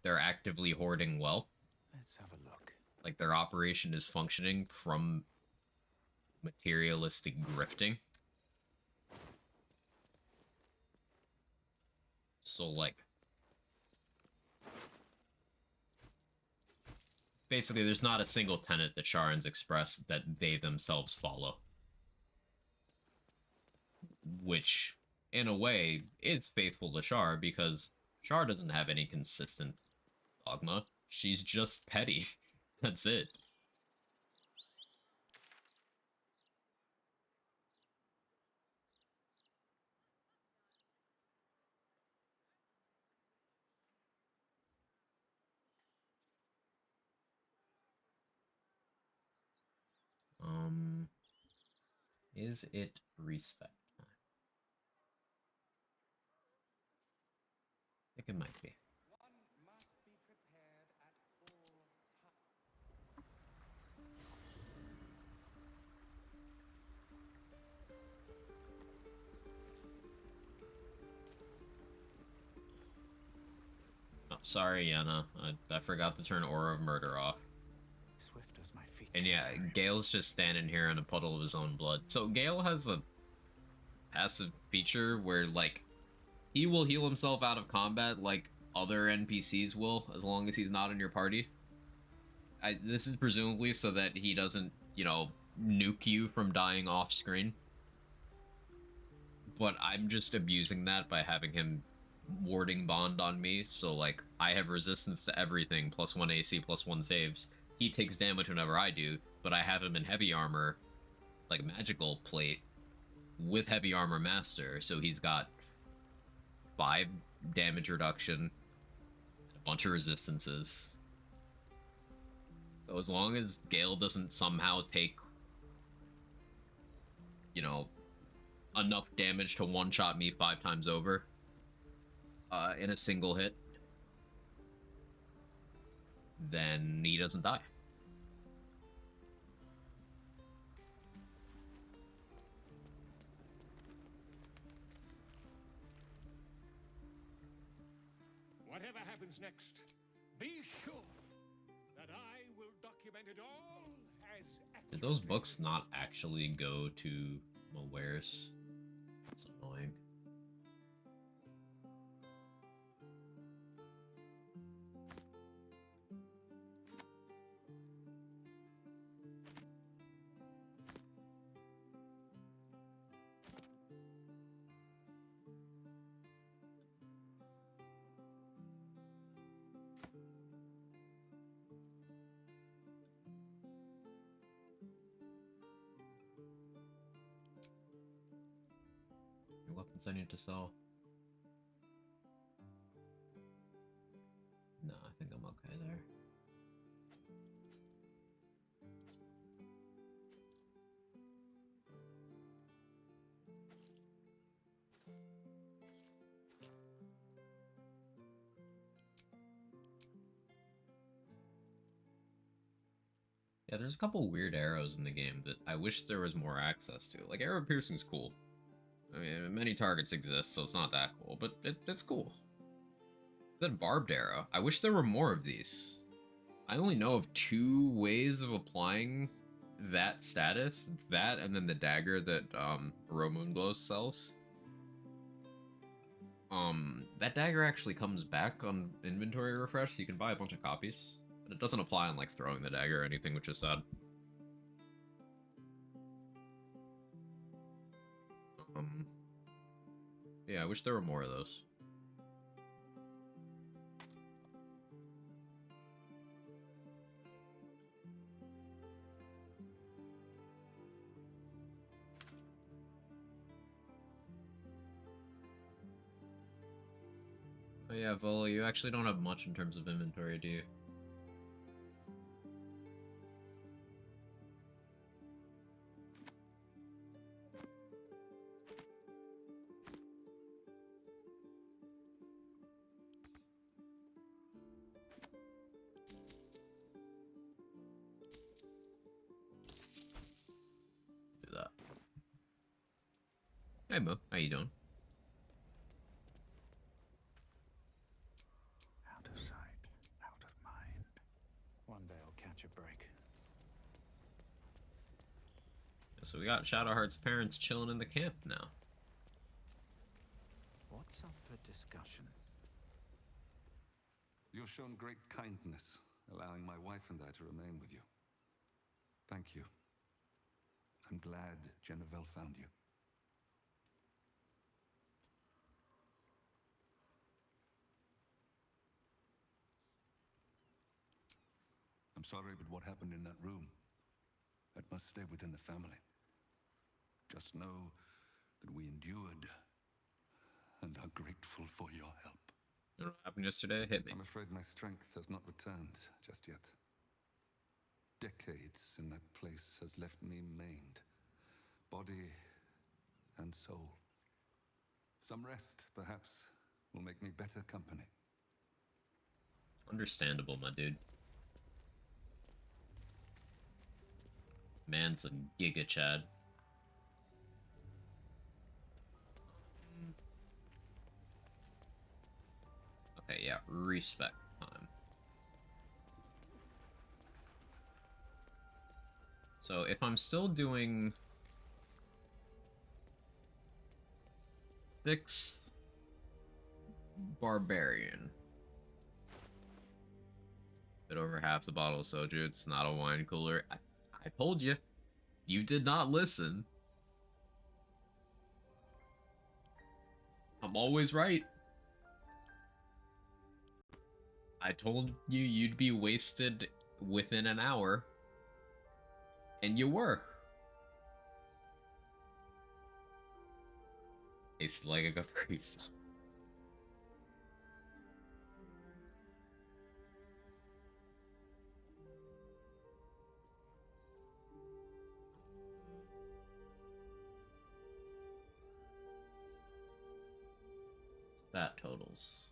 S1: they're actively hoarding wealth.
S12: Let's have a look.
S1: Like their operation is functioning from materialistic grifting. So like, basically there's not a single tenet that Sharon's expressed that they themselves follow. Which, in a way, is faithful to Shar, because Shar doesn't have any consistent dogma. She's just petty. That's it. Is it respect time? I think it might be. Oh, sorry, Yenna. I forgot to turn Aura of Murder off.
S12: Swift as my feet.
S1: And yeah, Gale's just standing here in a puddle of his own blood. So Gale has a passive feature where, like, he will heal himself out of combat like other NPCs will, as long as he's not in your party. This is presumably so that he doesn't, you know, nuke you from dying off screen. But I'm just abusing that by having him warding bond on me, so like I have resistance to everything, +1 AC, +1 saves. He takes damage whenever I do, but I have him in heavy armor, like magical plate, with heavy armor master, so he's got 5 damage reduction, a bunch of resistances. So as long as Gale doesn't somehow take, you know, enough damage to one-shot me 5 times over in a single hit, then he doesn't die.
S14: Whatever happens next, be sure that I will document it all as accurately.
S1: Did those books not actually go to Mawares? That's annoying. Weapons I need to sell. No, I think I'm okay there. Yeah, there's a couple weird arrows in the game that I wish there was more access to. Like, arrow piercing's cool. I mean, many targets exist, so it's not that cool, but it's cool. Then barbed arrow. I wish there were more of these. I only know of 2 ways of applying that status. It's that, and then the dagger that Ro Moonglow sells. That dagger actually comes back on inventory refresh, so you can buy a bunch of copies. But it doesn't apply on, like, throwing the dagger or anything, which is sad. Yeah, I wish there were more of those. Oh yeah, Volo, you actually don't have much in terms of inventory, do you? Hey, Mo. How you doing?
S12: Out of sight, out of mind. One day I'll catch a break.
S1: So we got Shadowheart's parents chilling in the camp now.
S12: What's up for discussion?
S13: You've shown great kindness, allowing my wife and I to remain with you. Thank you. I'm glad Jennifer found you. I'm sorry, but what happened in that room, that must stay within the family. Just know that we endured and are grateful for your help.
S1: You know what happened yesterday? Hit me.
S13: I'm afraid my strength has not returned just yet. Decades in that place has left me maimed, body and soul. Some rest, perhaps, will make me better company.
S1: Understandable, my dude. Man's a Giga Chad. Okay, yeah, respec time. So if I'm still doing 6 barbarian, bit over half the bottle of soju. It's not a wine cooler. I told you. You did not listen. I'm always right. I told you you'd be wasted within an hour. And you were. Tastes like a Caprice. That totals.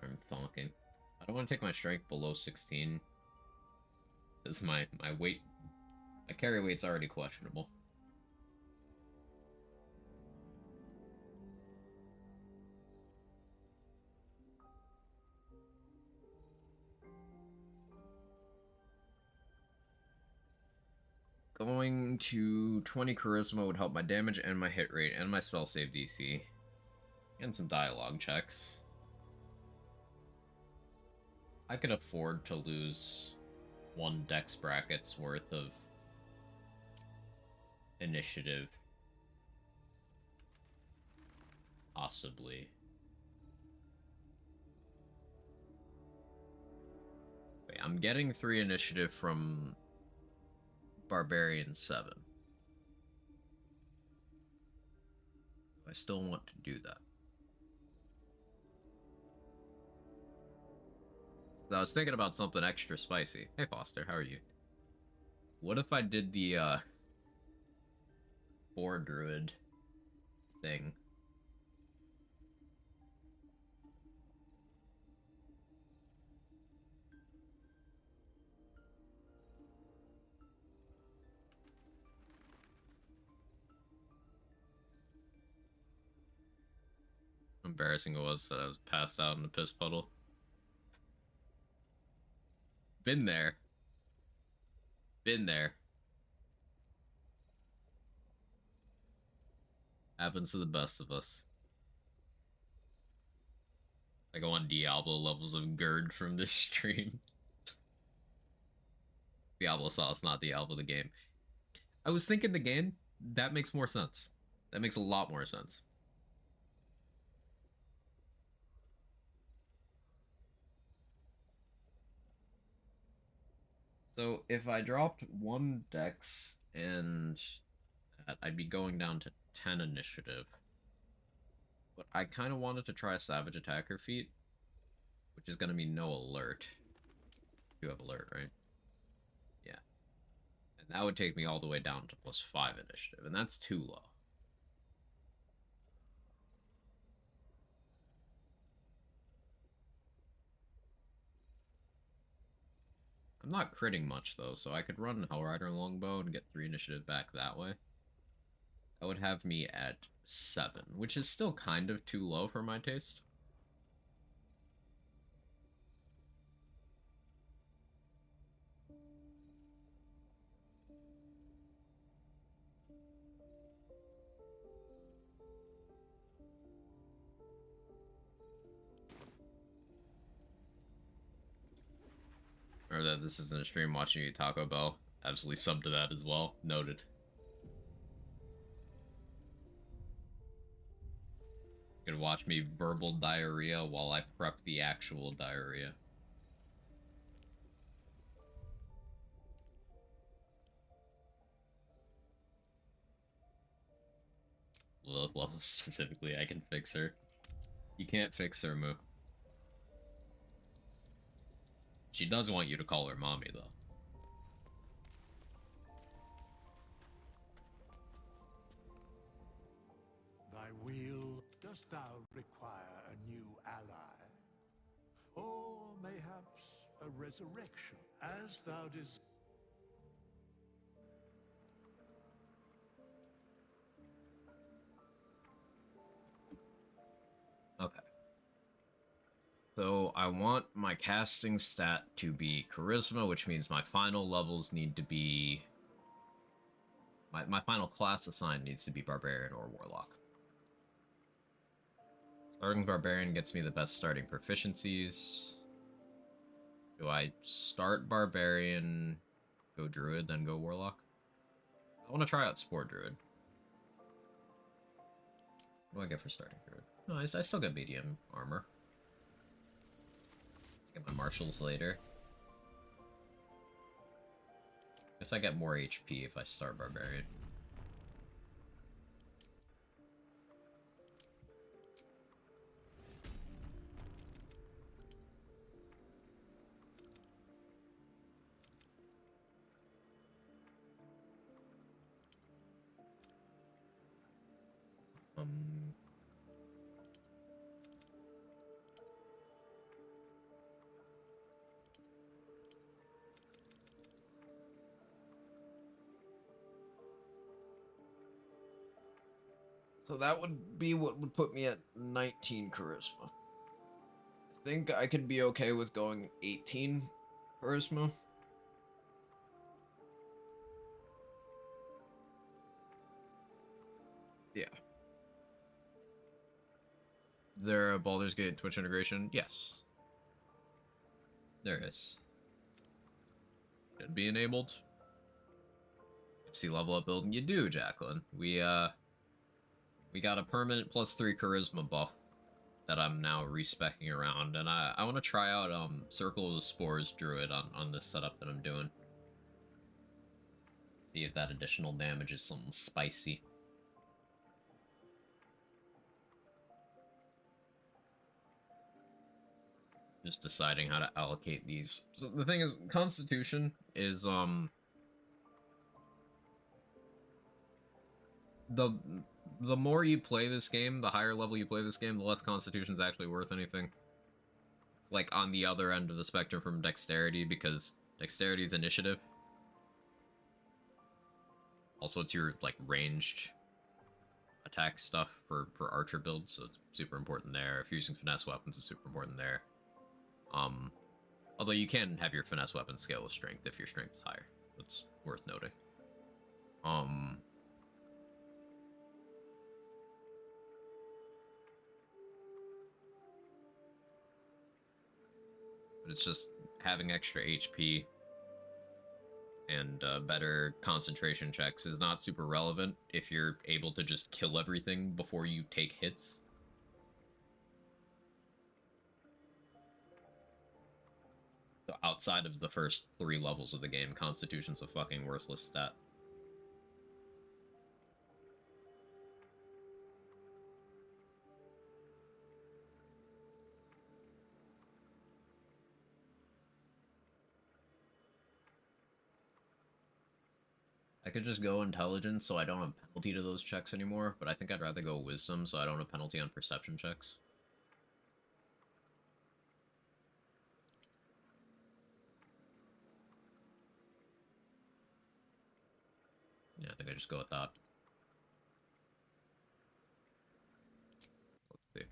S1: I'm thonking. I don't want to take my strength below 16. Because my weight, my carry weight's already questionable. Going to 20 charisma would help my damage and my hit rate and my spell save DC. And some dialogue checks. I could afford to lose 1 dex bracket's worth of initiative. Possibly. Wait, I'm getting 3 initiative from Barbarian 7. I still want to do that. I was thinking about something extra spicy. Hey Foster, how are you? What if I did the Boar Druid thing? How embarrassing it was that I was passed out in a piss puddle. Been there. Been there. Happens to the best of us. I go on Diablo levels of GERD from this stream. Diablo sauce, not Diablo the game. I was thinking the game, that makes more sense. That makes a lot more sense. So if I dropped 1 dex and I'd be going down to 10 initiative. But I kind of wanted to try a Savage Attacker feat, which is going to be no alert. You have alert, right? Yeah. And that would take me all the way down to +5 initiative, and that's too low. I'm not critting much, though, so I could run Hellrider Longbow and get 3 initiative back that way. That would have me at 7, which is still kind of too low for my taste. Or that this isn't a stream watching you Taco Bell. Absolutely sub to that as well. Noted. You could watch me verbal diarrhea while I prep the actual diarrhea. Lilith level specifically, I can fix her. You can't fix her, Moo. She does want you to call her mommy, though.
S10: Thy will, dost thou require a new ally? Or mayhaps a resurrection, as thou desires?
S1: Okay. So I want my casting stat to be Charisma, which means my final levels need to be... My final class assigned needs to be Barbarian or Warlock. Starting Barbarian gets me the best starting proficiencies. Do I start Barbarian, go Druid, then go Warlock? I want to try out Spore Druid. What do I get for starting Druid? No, I still get medium armor. Get my marshals later. Guess I get more HP if I start Barbarian. So that would be what would put me at 19 charisma. I think I could be okay with going 18 charisma. Yeah. Is there a Baldur's Gate Twitch integration? Yes. There is. Should be enabled. See level up build, and you do, Jacqueline. We got a permanent +3 charisma buff that I'm now respecking around, and I want to try out Circle of the Spores Druid on this setup that I'm doing. See if that additional damage is something spicy. Just deciding how to allocate these. So the thing is, Constitution is the more you play this game, the higher level you play this game, the less Constitution's actually worth anything. It's like on the other end of the spectrum from Dexterity, because Dexterity is initiative. Also, it's your like ranged attack stuff for archer builds, so it's super important there. If you're using finesse weapons, it's super important there. Although you can have your finesse weapon scale with strength if your strength is higher. That's worth noting. But it's just having extra HP and better concentration checks is not super relevant if you're able to just kill everything before you take hits. So outside of the first 3 levels of the game, Constitution's a fucking worthless stat. I could just go Intelligence so I don't have penalty to those checks anymore, but I think I'd rather go Wisdom so I don't have penalty on perception checks. think I just go with that. Let's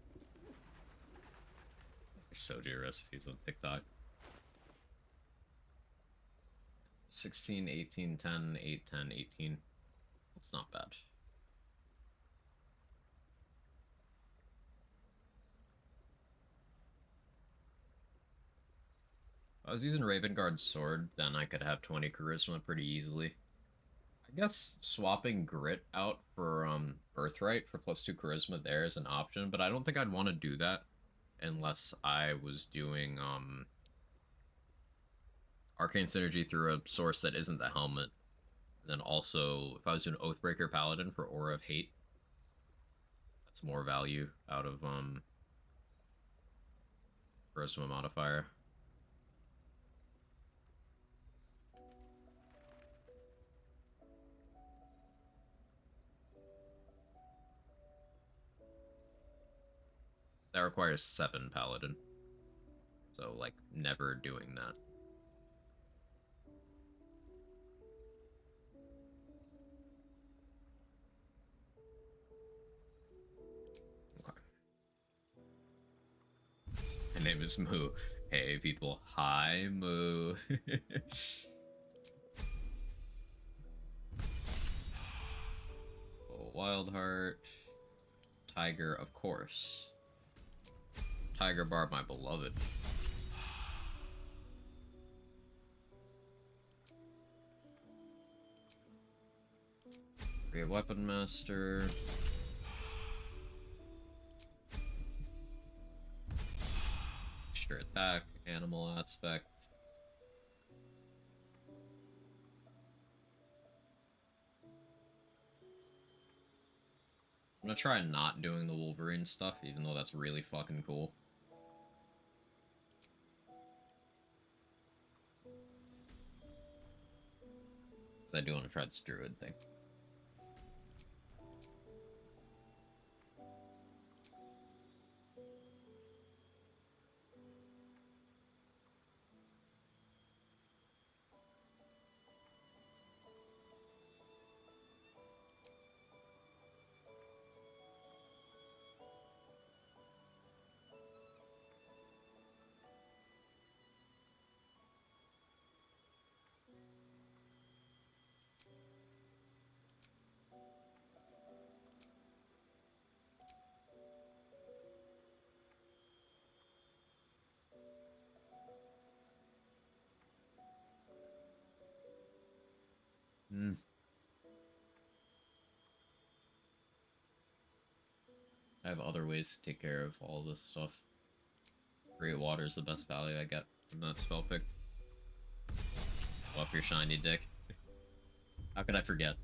S1: see. Soju recipes on TikTok. 16, 18, 10, 8, 10, 18. That's not bad. If I was using Raven Guard's sword, then I could have 20 charisma pretty easily. I guess swapping Grit out for Birthright for +2 charisma there is an option, but I don't think I'd want to do that unless I was doing Arcane Synergy through a source that isn't the helmet. And then also, if I was doing Oathbreaker Paladin for Aura of Hate, that's more value out of charisma modifier. That requires 7 Paladin. So, like, never doing that. Okay. My name is Moo. Hey, people. Hi, Moo. Oh, Wildheart. Tiger, of course. Tiger Barb, my beloved. Great Weapon Master. Extra attack, animal aspect. I'm gonna try not doing the Wolverine stuff, even though that's really fucking cool. Because I do want to try this Druid thing. I have other ways to take care of all this stuff. Great Water is the best value I get from that spell pick. Go up your shiny dick. How could I forget?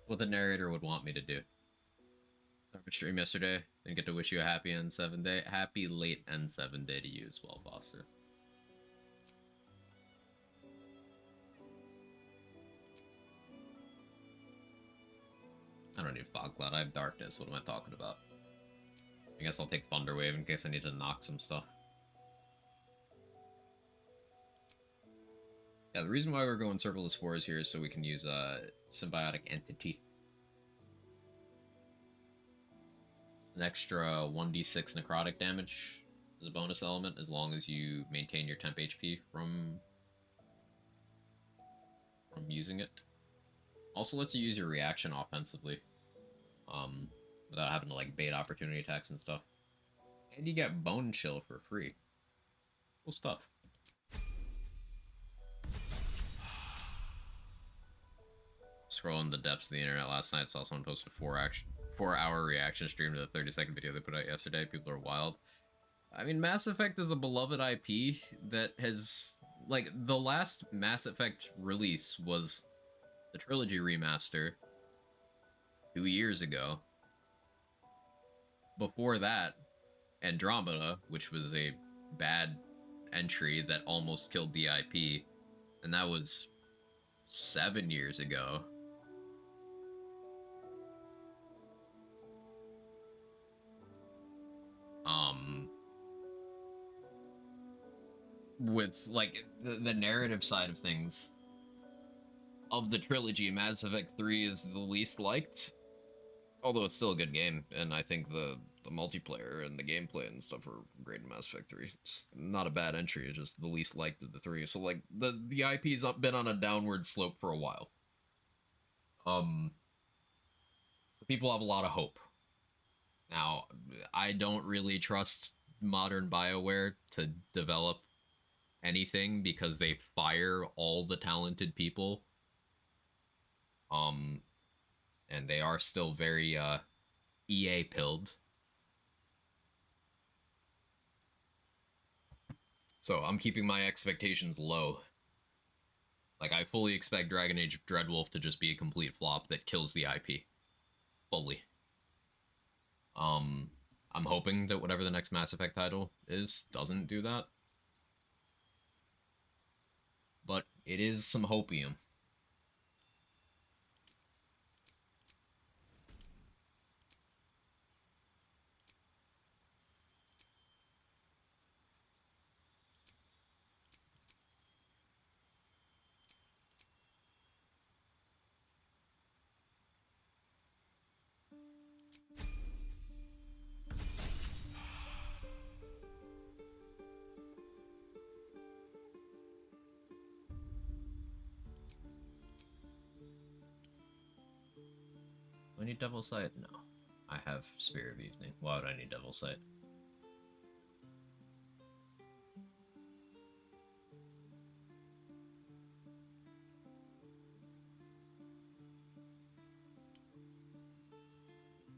S1: What the narrator would want me to do. Started stream yesterday. Didn't get to wish you a happy N7 day. Happy late N7 day to you as well, Foster. I don't need Fog Cloud. I have Darkness. What am I talking about? I guess I'll take Thunderwave in case I need to knock some stuff. Yeah, the reason why we're going Serverless Spores here is so we can use Symbiotic Entity. An extra 1d6 necrotic damage as a bonus element, as long as you maintain your temp HP from using it. Also lets you use your reaction offensively, without having to like bait opportunity attacks and stuff. And you get Bone Chill for free. Cool stuff. Scrolling the depths of the internet last night, saw someone post a 4-hour reaction stream to the 30-second video they put out yesterday. People are wild. I mean, Mass Effect is a beloved IP that has, like, the last Mass Effect release was the trilogy remaster 2 years ago. Before that, Andromeda, which was a bad entry that almost killed the IP, and that was 7 years ago. With, like, the narrative side of things, of the trilogy, Mass Effect 3 is the least liked. Although it's still a good game, and I think the multiplayer and the gameplay and stuff are great in Mass Effect 3. It's not a bad entry, it's just the least liked of the three. So like the IP's been on a downward slope for a while. People have a lot of hope. Now, I don't really trust modern BioWare to develop anything because they fire all the talented people. And they are still very EA pilled. So I'm keeping my expectations low. Like, I fully expect Dragon Age Dreadwolf to just be a complete flop that kills the IP. Fully. I'm hoping that whatever the next Mass Effect title is doesn't do that. But it is some hopium. Do I need Devil Sight? No. I have Spirit of Evening. Why would I need Devil Sight?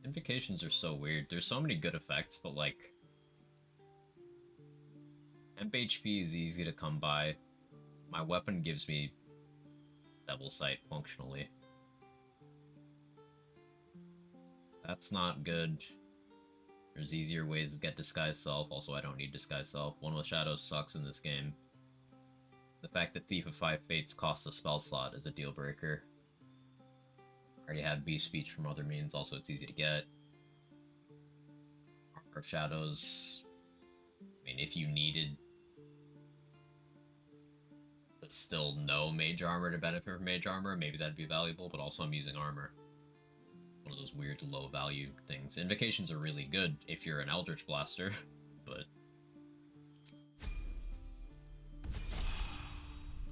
S1: Invocations are so weird. There's so many good effects, but like... Temp HP is easy to come by. My weapon gives me Devil Sight functionally. That's not good. There's easier ways to get Disguise Self. Also, I don't need Disguise Self. One with Shadows sucks in this game. The fact that Thief of Five Fates costs a spell slot is a deal breaker. I already have Beast Speech from other means. Also, it's easy to get. Armor of Shadows. I mean, if you needed but still no mage armor to benefit from mage armor, maybe that'd be valuable, but also I'm using armor. One of those weird low value things. Invocations are really good if you're an Eldritch Blaster, but...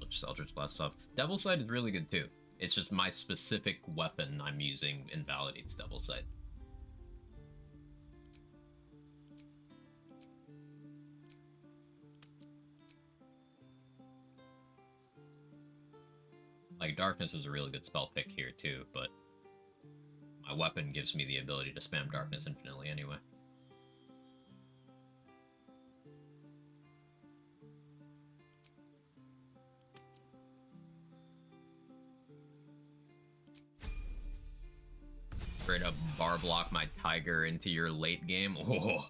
S1: Just Eldritch Blast stuff. Devil Sight is really good too. It's just my specific weapon I'm using invalidates Devil Sight. Like, Darkness is a really good spell pick here too, but my weapon gives me the ability to spam Darkness infinitely anyway. Straight up barblock my tiger into your late game. Oh.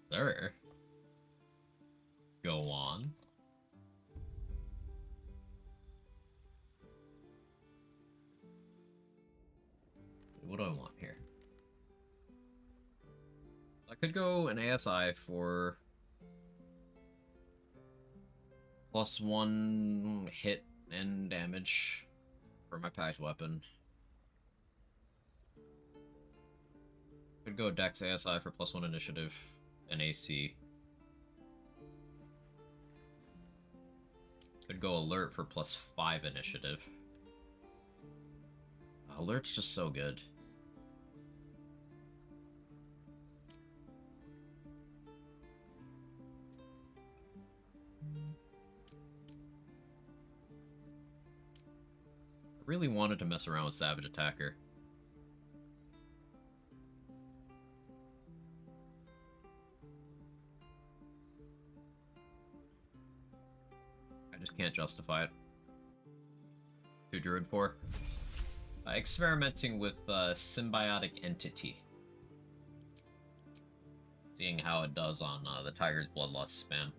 S1: Sir. Go on. What do I want here? I could go an ASI for +1 hit and damage for my packed weapon. Could go Dex ASI for +1 initiative and AC. Could go Alert for +5 initiative. Alert's just so good. I really wanted to mess around with Savage Attacker. I just can't justify it. 2 Druid 4. Experimenting with Symbiotic Entity. Seeing how it does on the Tiger's Bloodlust spam.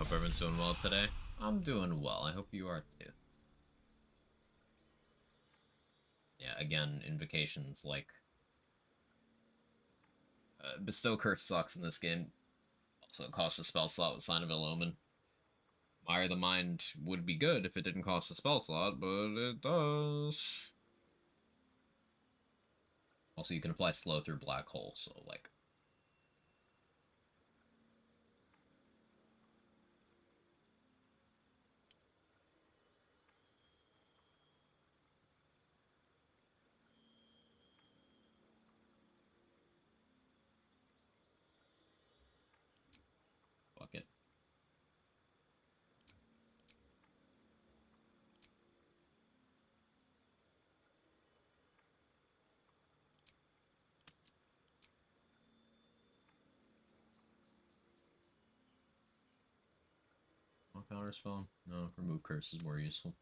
S1: Hope everyone's doing well today. I'm doing well. I hope you are too. Yeah, again, invocations like Bestow Curse sucks in this game. Also, it costs a spell slot with Sign of Ill Omen. Mire the Mind would be good if it didn't cost a spell slot, but it does. Also, you can apply Slow through Black Hole, so, like... Fuck it. Counter spell? No, remove curse is more useful.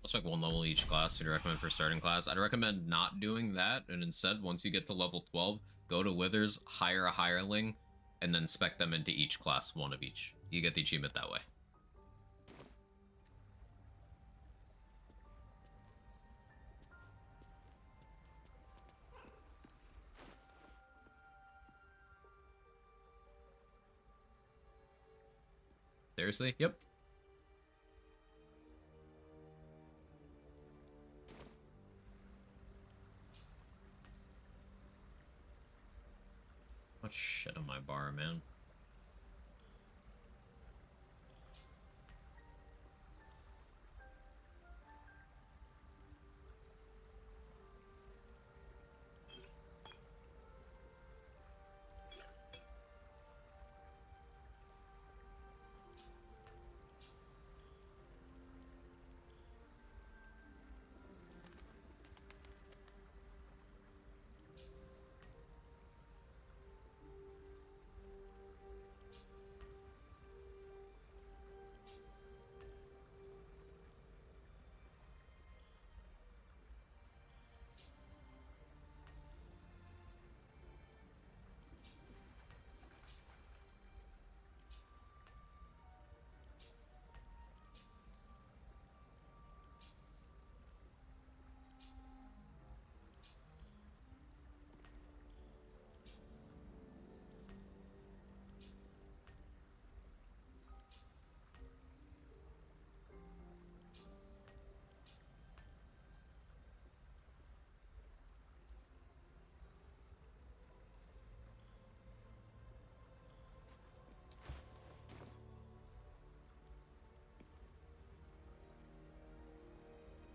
S1: Let's make one level each class. Would you recommend for starting class? I'd recommend not doing that, and instead, once you get to level 12, go to Withers, hire a hireling, and then spec them into each class, one of each. You get the achievement that way. Seriously? Yep. Much shit on my bar, man.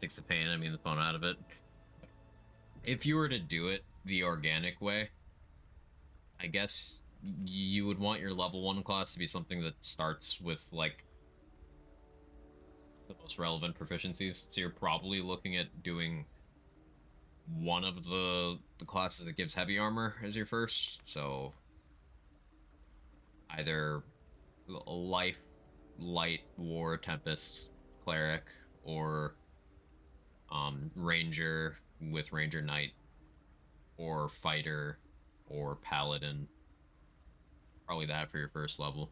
S1: Takes the pain, I mean the fun out of it. If you were to do it the organic way, I guess you would want your level 1 class to be something that starts with, like, the most relevant proficiencies. So you're probably looking at doing one of the classes that gives heavy armor as your first. So either life, light, war, tempest, cleric, or ranger with ranger knight, or fighter, or paladin. Probably that for your first level.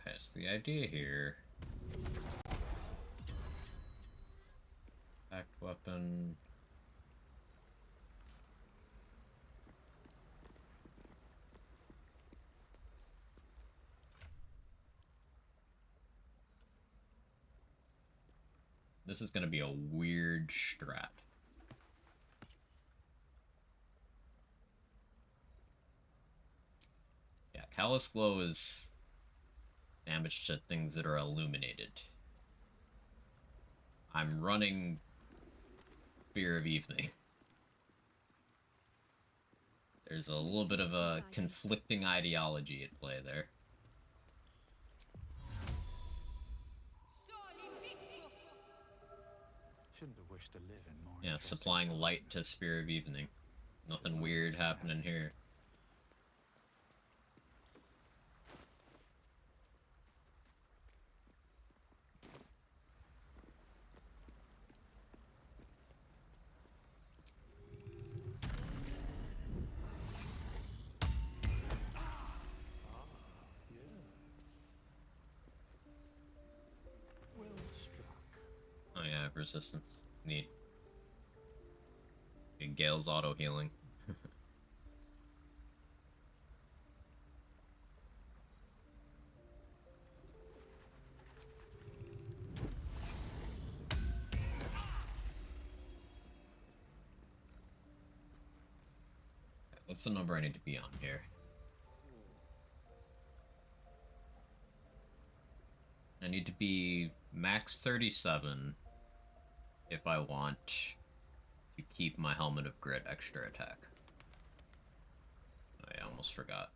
S1: Okay, so the idea here... Tact weapon... This is going to be a weird strat. Yeah, Callous Glow is damage to things that are illuminated. I'm running Fear of Evening. There's a little bit of a conflicting ideology at play there.
S10: Shouldn't have wished
S12: wish to live in more
S1: Yeah,
S12: interesting
S1: supplying light to
S12: times.
S1: Spear of Evening. Nothing weird happening here.
S10: Well struck.
S1: Oh yeah, I have resistance. Neat. And Gale's auto healing. What's the number I need to be on here? I need to be max 37 if I want to keep my Helmet of Grit extra attack. Oh, I almost forgot.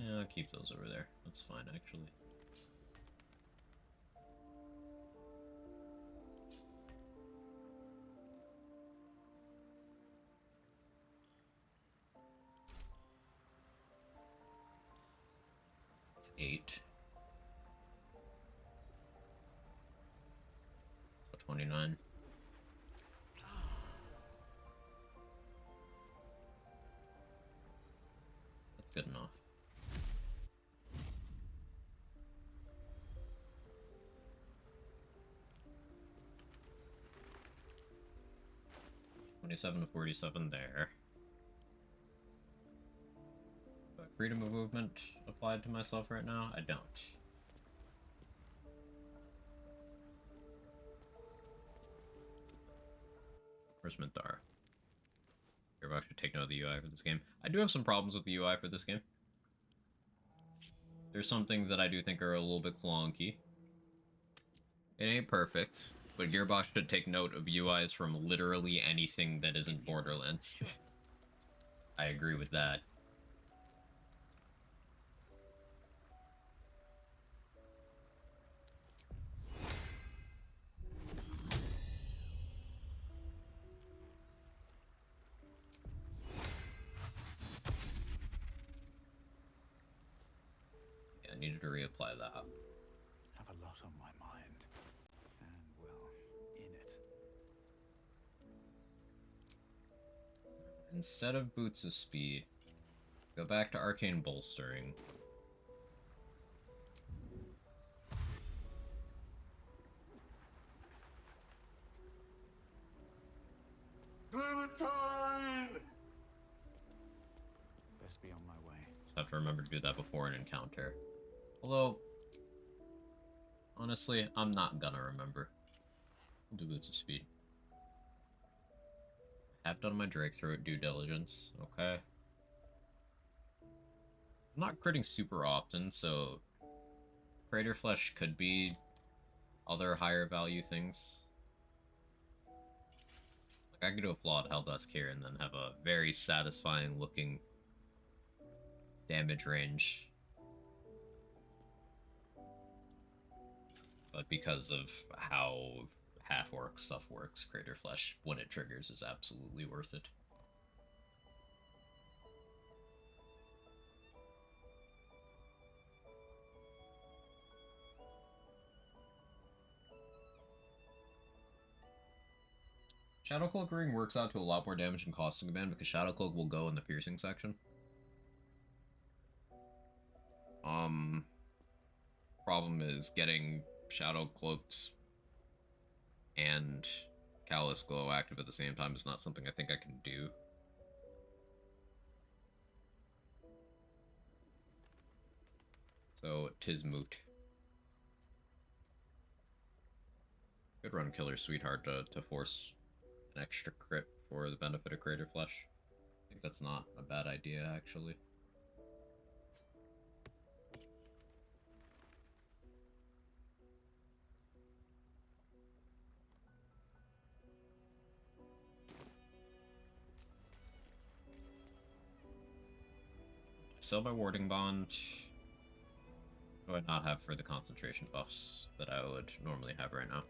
S1: Yeah, I'll keep those over there. That's fine, actually. It's 8. So 29. That's good enough. $27 to 47 there. Do I have freedom of movement applied to myself right now? I don't. Where's Minthara? Everybody should take note of the UI for this game. I do have some problems with the UI for this game. There's some things that I do think are a little bit clunky. It ain't perfect, but Gearbox should take note of UIs from literally anything that isn't Borderlands. I agree with that. Yeah, I needed to reapply that.
S12: Have a lot on my mind. And, well, in it.
S1: Instead of Boots of Speed, go back to Arcane Bolstering.
S10: Clementine!
S12: Best be on my way.
S1: Just have to remember to do that before an encounter. Although, honestly, I'm not gonna remember. I'll do Boots of Speed. I have done my Drake Throat due diligence, okay? I'm not critting super often, so Crater Flesh could be other higher value things. Like I could do a Flawed Helldusk here and then have a very satisfying looking damage range. But because of how half-orc stuff works, Crater Flesh, when it triggers, is absolutely worth it. Shadow Cloak Ring works out to a lot more damage and cost to command because Shadow Cloak will go in the piercing section. Problem is getting Shadow Cloaked and Callous Glow active at the same time is not something I think I can do. So, 'tis moot. Could run Killer Sweetheart to force an extra crit for the benefit of Crater Flesh. I think that's not a bad idea, actually. Sell my Warding Bond. What do I not have for the concentration buffs that I would normally have right now?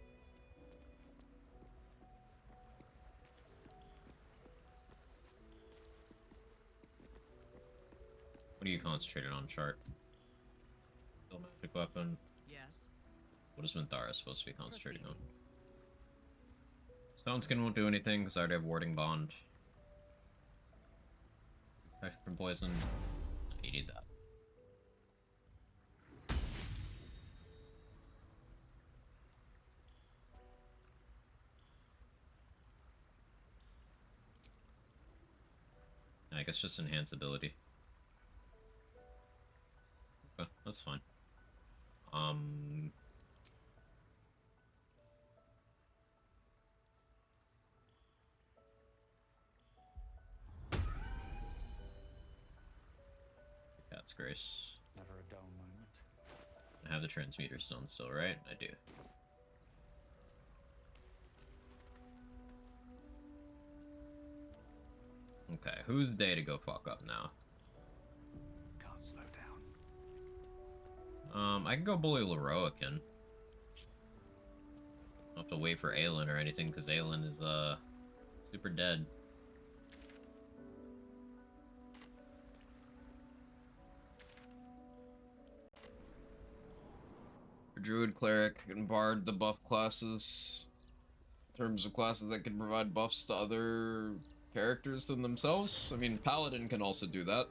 S1: What are you concentrating on, chart? Still magic weapon?
S3: Yes.
S1: What is Minthara supposed to be concentrating on? Stone Skin won't do anything because I already have Warding Bond. Protection from poison. You need that. I guess just enhance ability. Okay, that's fine. Cat's Grace.
S12: Never a dull moment.
S1: I have the Transmuter Stone still, right? I do. Okay, who's day to go fuck up now?
S12: Can't slow
S1: down. I can go bully Leroican. Don't have to wait for Aelin or anything, because Aelin is, super dead. Druid, Cleric, and Bard, the buff classes. In terms of classes that can provide buffs to other characters than themselves. I mean, Paladin can also do that.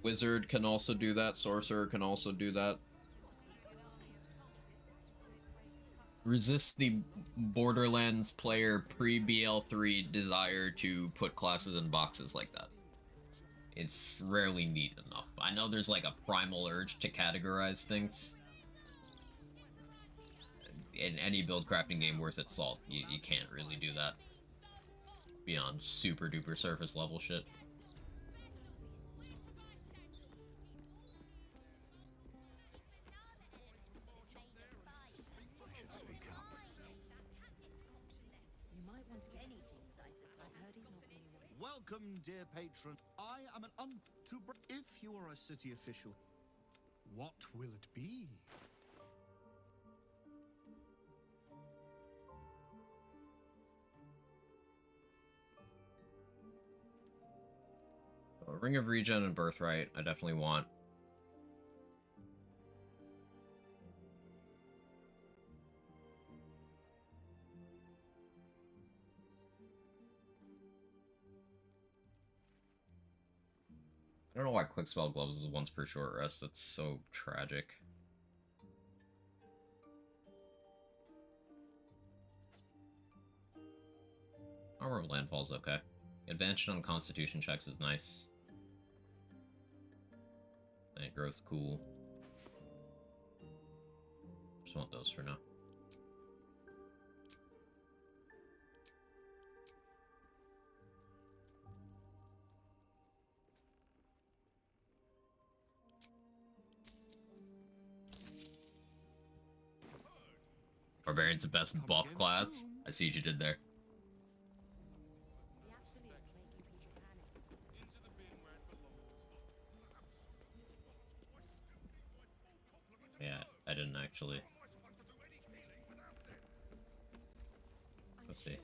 S1: Wizard can also do that. Sorcerer can also do that. Resist the Borderlands player pre-BL3 desire to put classes in boxes like that. It's rarely neat enough. I know there's like a primal urge to categorize things. In any build crafting game worth its salt, you can't really do that. Beyond super duper surface level shit.
S15: Welcome, dear patron. I am if you are a city official, what will it be?
S1: Ring of Regen and Birthright, I definitely want. I don't know why Quick Spell Gloves is once per short rest. That's so tragic. Armor of Landfall's okay. Advantage on Constitution checks is nice. And growth cool. Just want those for now. Barbarian's the best buff class. I see what you did there. Yeah, I didn't actually. Let's see.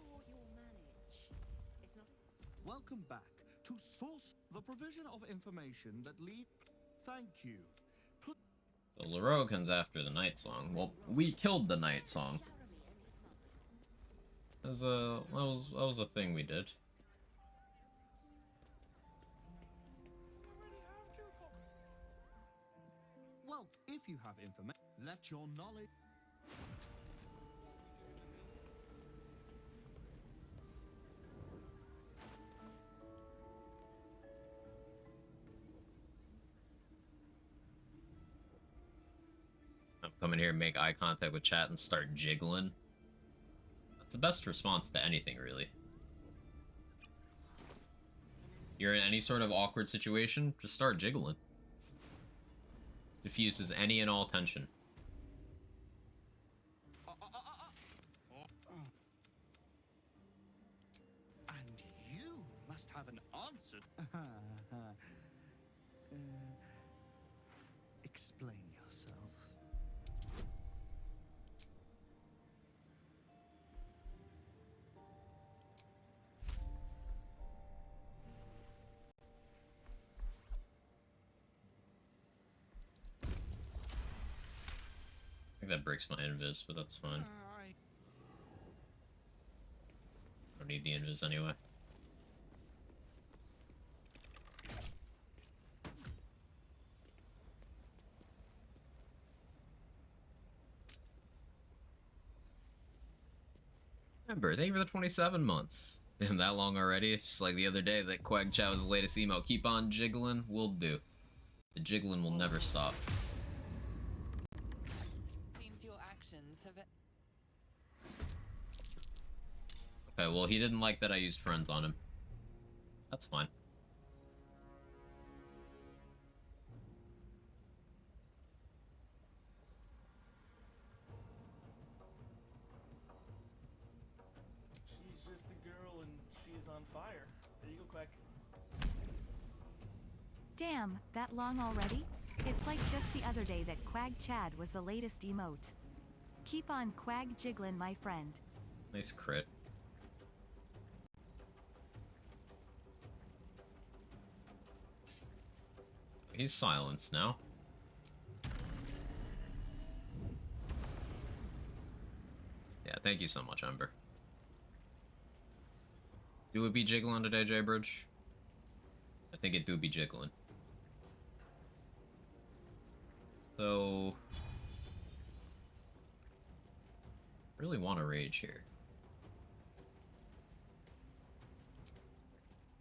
S15: Welcome back to Source, the provision of information that lead. Thank you.
S1: So Leroy comes after the Night Song. Well, we killed the Night Song. That was a thing we did.
S15: Well, if you have information, let your knowledge.
S1: come in here, make eye contact with chat, and start jiggling. That's the best response to anything, really. You're in any sort of awkward situation, just start jiggling. Diffuses any and all tension.
S15: And you must have an answer. Explain yourself.
S1: I think that breaks my invis, but that's fine. Don't need the invis anyway. Remember, thank you for the 27 months. Damn, that long already? It's just like the other day that Quag Chow was the latest emo. Keep on jiggling, will do. The jiggling will never stop.
S6: Seems your actions have...
S1: Okay, well, he didn't like that I used friends on him. That's fine.
S16: She's just a girl and she's on fire. There you go, Quack.
S17: Damn, that long already? It's like just the other day that Quag Chad was the latest emote. Keep on Quag Jiggling, my friend.
S1: Nice crit. He's silenced now. Yeah, thank you so much, Ember. Do it be jiggling today, J-Bridge? I think it do be jiggling. So... really want to rage here.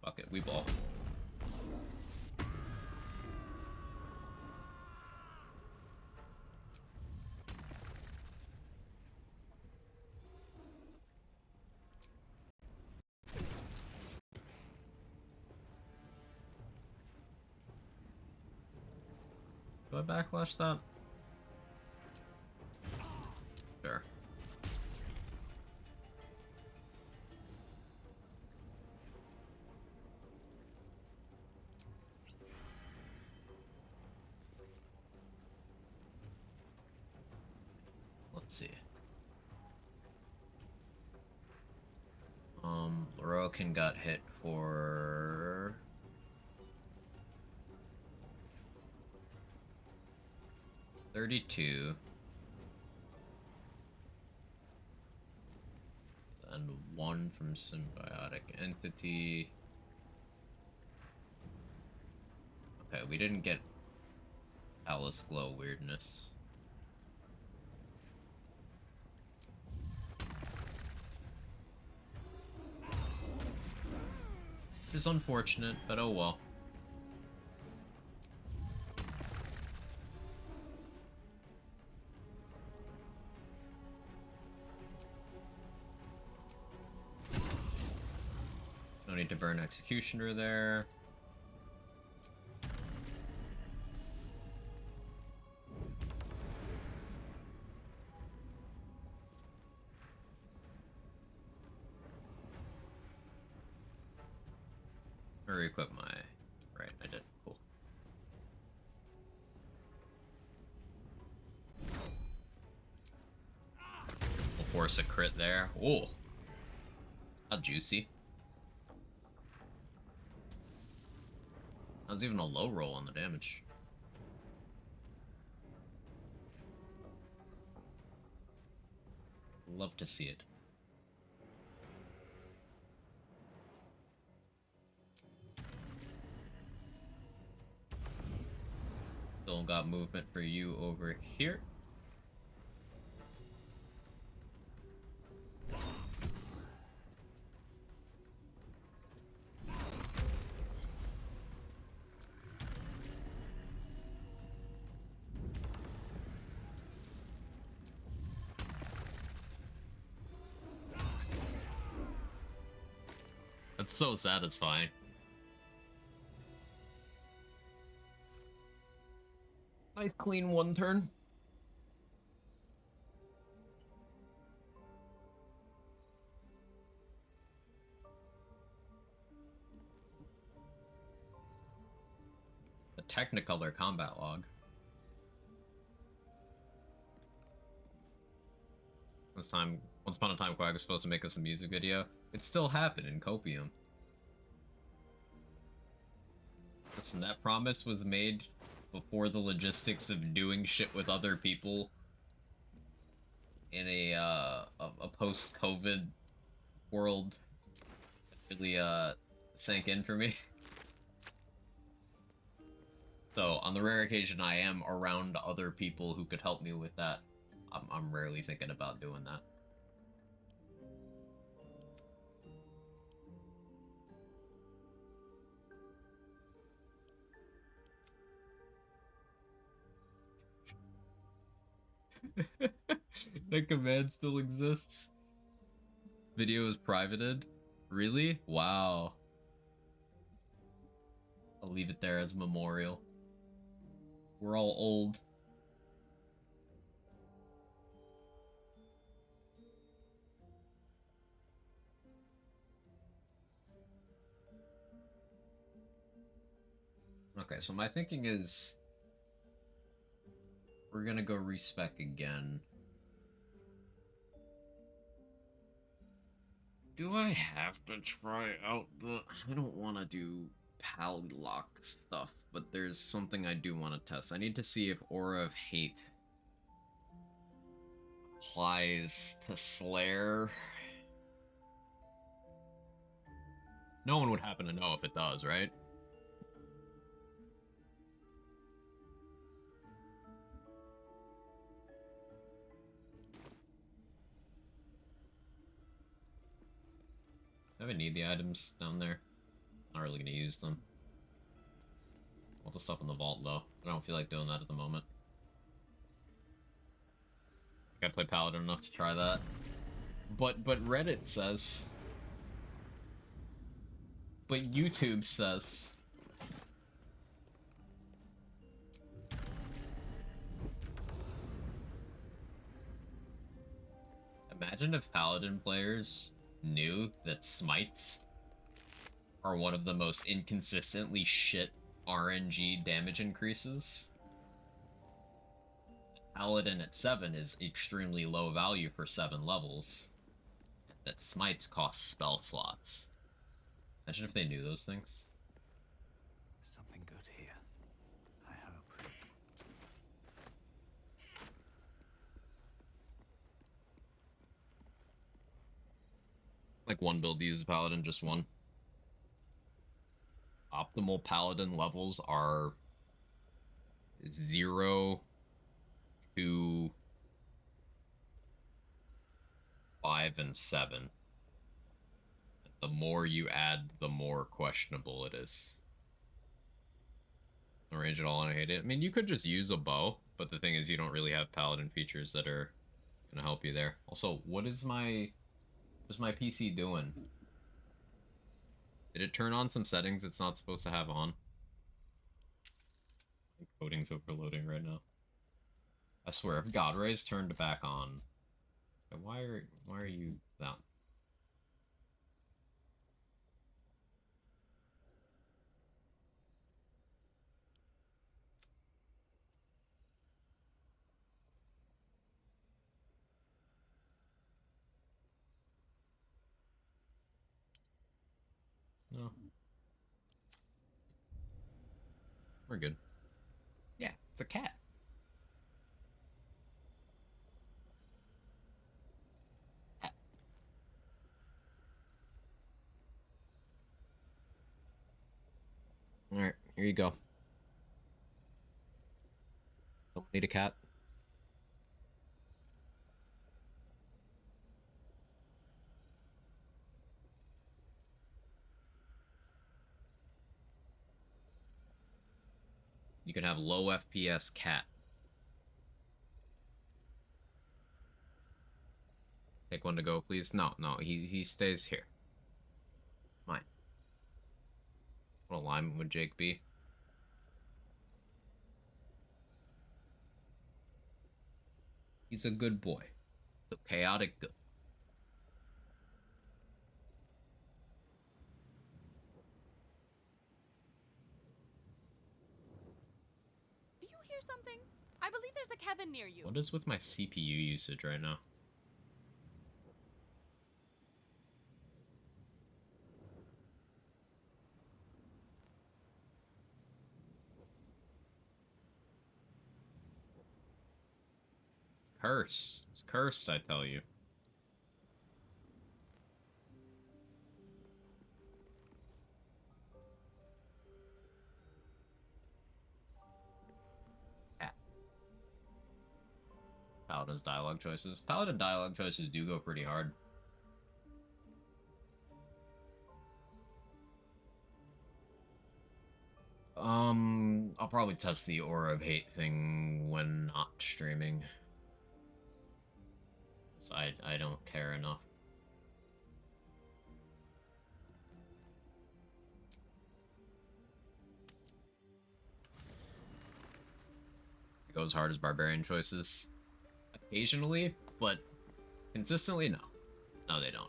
S1: Fuck it, we ball. Do I backlash that? Sure. Let's see. Lorokin got hit for... $32. And 1 from Symbiotic Entity. Okay, we didn't get Alice Glow weirdness. Which is unfortunate, but oh well. No need to burn Executioner there. Or equip my... Right, I did. Cool. We'll force a crit there. Oh! How juicy. That was even a low roll on the damage. Love to see it. Still got movement for you over here. That's so satisfying. Nice clean one turn. The Technicolor combat log. Once upon a time, Quag was supposed to make us a music video. It still happened in Copium. Listen, that promise was made before the logistics of doing shit with other people in a post-COVID world really sank in for me. So on the rare occasion I am around other people who could help me with that, I'm rarely thinking about doing that. The command still exists. Video is privated. Really? Wow. I'll leave it there as a memorial. We're all old. Okay, so my thinking is we're gonna go respec again. Do I have to try out the... I don't want to do Pallock stuff, but there's something I do want to test. I need to see if Aura of Hate applies to Slayer. No one would happen to know if it does, right? Do I need the items down there? Not really gonna use them. All the stuff in the vault, though. I don't feel like doing that at the moment. I gotta play Paladin enough to try that. But Reddit says... But YouTube says... Imagine if Paladin players knew that smites are one of the most inconsistently shit RNG damage increases. Paladin at 7 is extremely low value for 7 levels. That smites cost spell slots. Imagine if they knew those things.
S12: Something good here, I hope.
S1: Like one build uses Paladin, just one. Optimal Paladin levels are 0 to 5 and 7. The more you add, the more questionable it is. No range at all, and I hate it. I mean, you could just use a bow, but the thing is you don't really have Paladin features that are gonna help you there. Also, what's my PC doing? Did it turn on some settings it's not supposed to have on? Coding's overloading right now. I swear, if God Ray's turned back on, why are you that? No. We're good. Yeah, it's a cat. Alright, here you go. Don't need a cat. You can have low FPS cat. Take one to go, please. No, he stays here. Mine. What alignment would Jake be? He's a good boy. So chaotic good.
S18: Do you hear something? I believe there's a Kevin near you.
S1: What is with my CPU usage right now? It's cursed. It's cursed, I tell you. Paladin's dialogue choices. Paladin dialogue choices do go pretty hard. I'll probably test the Aura of Hate thing when not streaming. I don't care enough. It goes hard as barbarian choices. Occasionally, but consistently, no. No, they don't.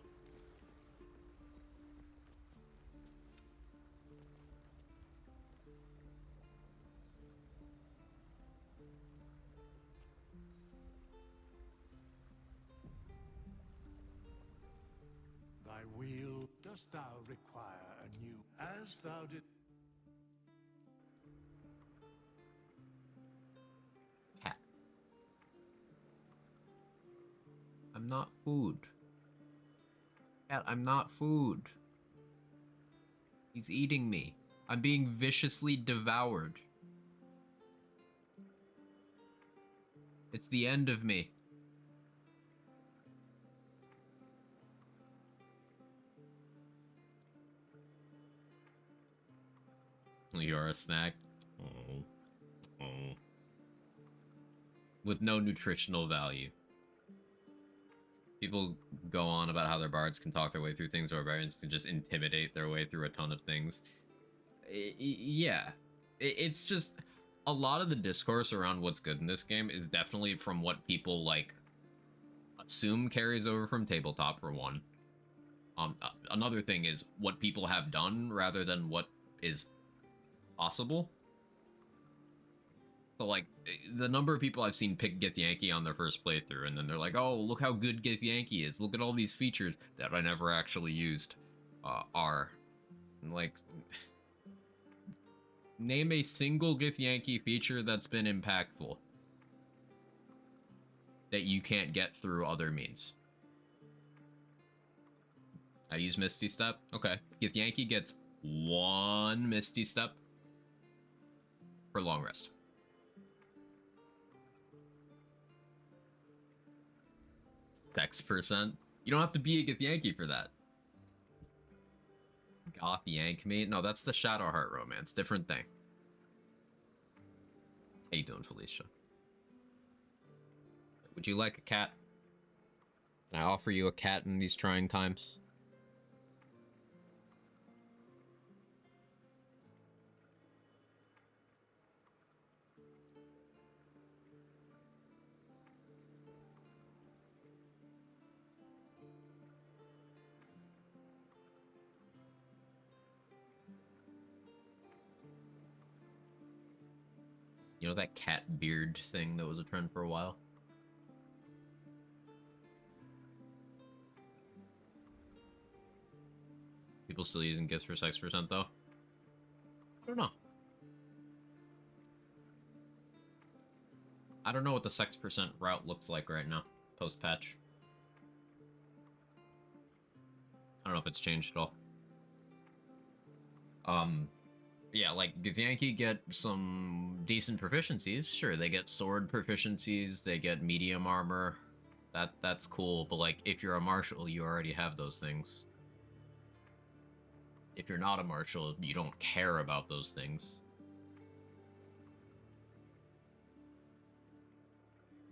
S10: Thy wheel dost thou require anew, as thou did.
S1: Cat. I'm not food. Cat, I'm not food. He's eating me. I'm being viciously devoured. It's the end of me. You're a snack. Oh. Oh. With no nutritional value. People go on about how their bards can talk their way through things, or barbarians can just intimidate their way through a ton of things. Yeah. It's just... A lot of the discourse around what's good in this game is definitely from what people, like, assume carries over from tabletop, for one. Another thing is what people have done rather than what is possible. So, like, the number of people I've seen pick Githyanki on their first playthrough, and then they're like, oh, look how good Githyanki is. Look at all these features that I never actually used are. Like, name a single Githyanki feature that's been impactful that you can't get through other means. I use Misty Step. Okay. Githyanki gets one Misty Step for long rest. Sex percent. You don't have to be a Githyanki for that. Goth yank me? No, that's the Shadowheart romance. Different thing. How you doing, Felicia? Would you like a cat? Can I offer you a cat in these trying times? You know that cat beard thing that was a trend for a while? People still using gifts for sex percent though? I don't know. I don't know what the sex percent route looks like right now, post-patch. I don't know if it's changed at all. Yeah, like, Githyanki get some decent proficiencies. Sure, they get sword proficiencies, they get medium armor. That's cool, but like, if you're a martial, you already have those things. If you're not a martial, you don't care about those things.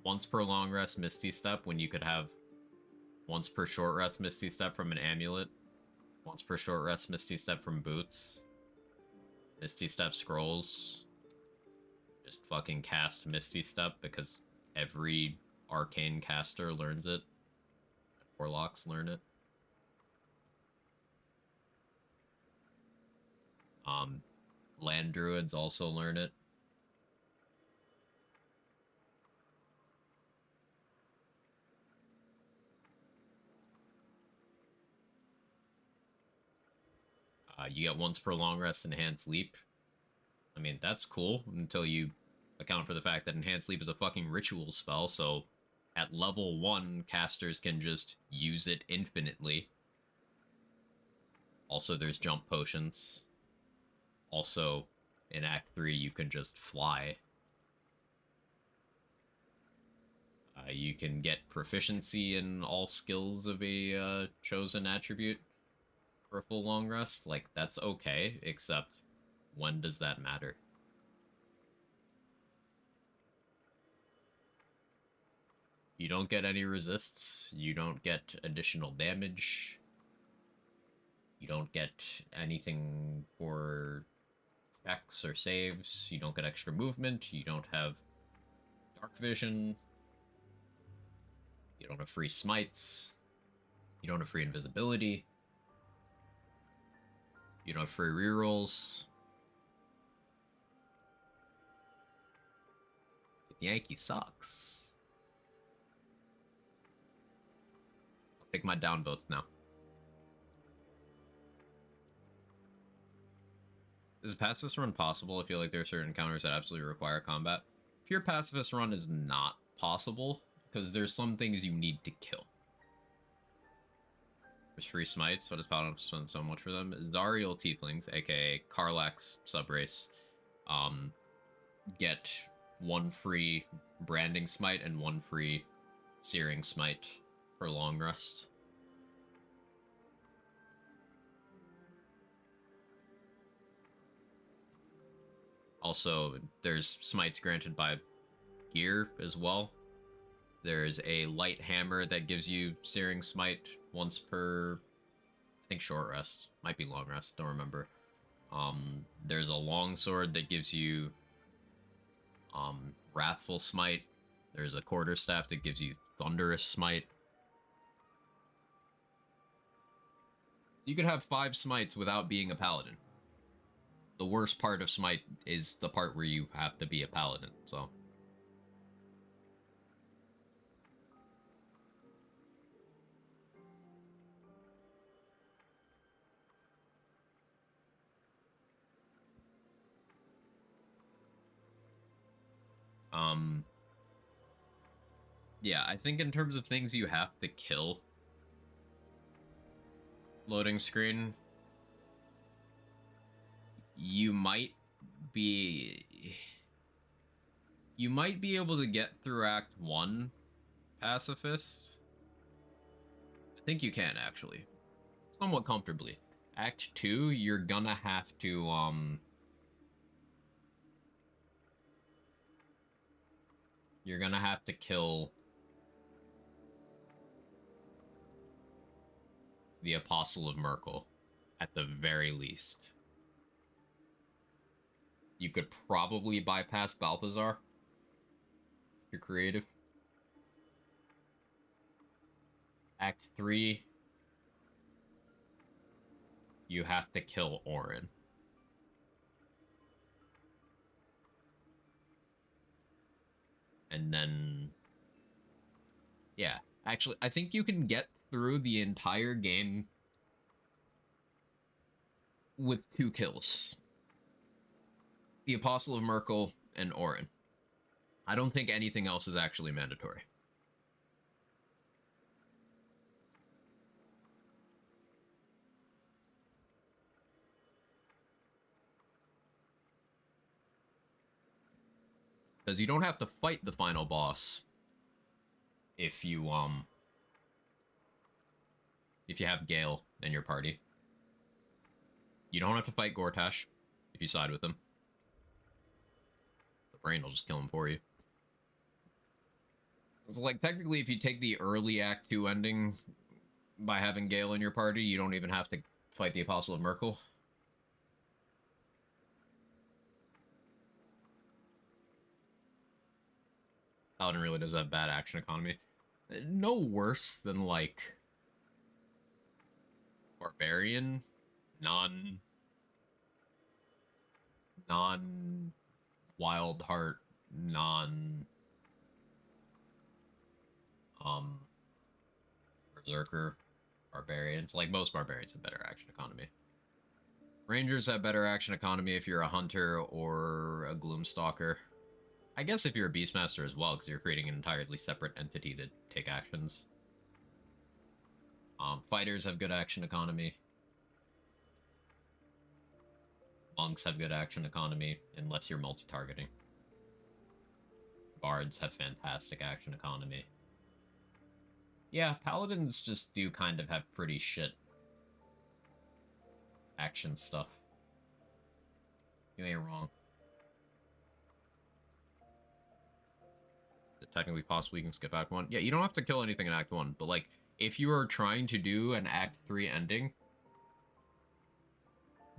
S1: Once per long rest Misty Step when you could have once per short rest Misty Step from an amulet. Once per short rest Misty Step from boots. Misty Step scrolls. Just fucking cast Misty Step because every arcane caster learns it. Warlocks learn it. Land druids also learn it. You get once per long rest enhanced leap. I mean, that's cool until you account for the fact that enhanced leap is a fucking ritual spell, so at level 1, casters can just use it infinitely. Also, there's jump potions. Also, in Act 3, you can just fly. You can get proficiency in all skills of a chosen attribute for a full long rest. Like, that's okay, except when does that matter? You don't get any resists, you don't get additional damage, you don't get anything for checks or saves, you don't get extra movement, you don't have dark vision, you don't have free smites, you don't have free invisibility, you don't have free rerolls. Yankee sucks. I'll take my downvotes now. Is a pacifist run possible? I feel like there are certain encounters that absolutely require combat. Pure pacifist run is not possible, because there's some things you need to kill. There's free smites. What does Paladin spend so much for them? Zariel Tieflings, aka Karlach's subrace, get 1 free branding smite and 1 free searing smite per long rest. Also, there's smites granted by gear as well. There's a light hammer that gives you searing smite once per, I think, short rest. Might be long rest, don't remember. There's a long sword that gives you wrathful smite. There's a quarterstaff that gives you thunderous smite. You could have 5 smites without being a paladin. The worst part of smite is the part where you have to be a paladin, so. Yeah, I think in terms of things you have to kill, loading screen, you might be able to get through Act 1 pacifist. I think you can, actually. Somewhat comfortably. Act 2, you're gonna have to, you're gonna have to kill the Apostle of Merkel, at the very least. You could probably bypass Balthazar. If you're creative. Act 3, you have to kill Orin. And then, yeah, actually, I think you can get through the entire game with 2 kills. The Apostle of Merkel and Orin. I don't think anything else is actually mandatory. Because you don't have to fight the final boss if you have Gale in your party. You don't have to fight Gortash if you side with him. The brain will just kill him for you. So, like, technically, if you take the early Act 2 ending by having Gale in your party, you don't even have to fight the Apostle of Merkel. Paladin really does have bad action economy. No worse than, like, Barbarian, non Wild Heart, non Berserker Barbarians. Like, most Barbarians have better action economy. Rangers have better action economy if you're a Hunter or a Gloomstalker. I guess if you're a Beastmaster as well, because you're creating an entirely separate entity to take actions. Fighters have good action economy. Monks have good action economy, unless you're multi-targeting. Bards have fantastic action economy. Yeah, Paladins just do kind of have pretty shit action stuff. You ain't wrong. Is it technically possible you can skip Act 1? Yeah, you don't have to kill anything in Act 1, but, like, if you are trying to do an Act 3 ending,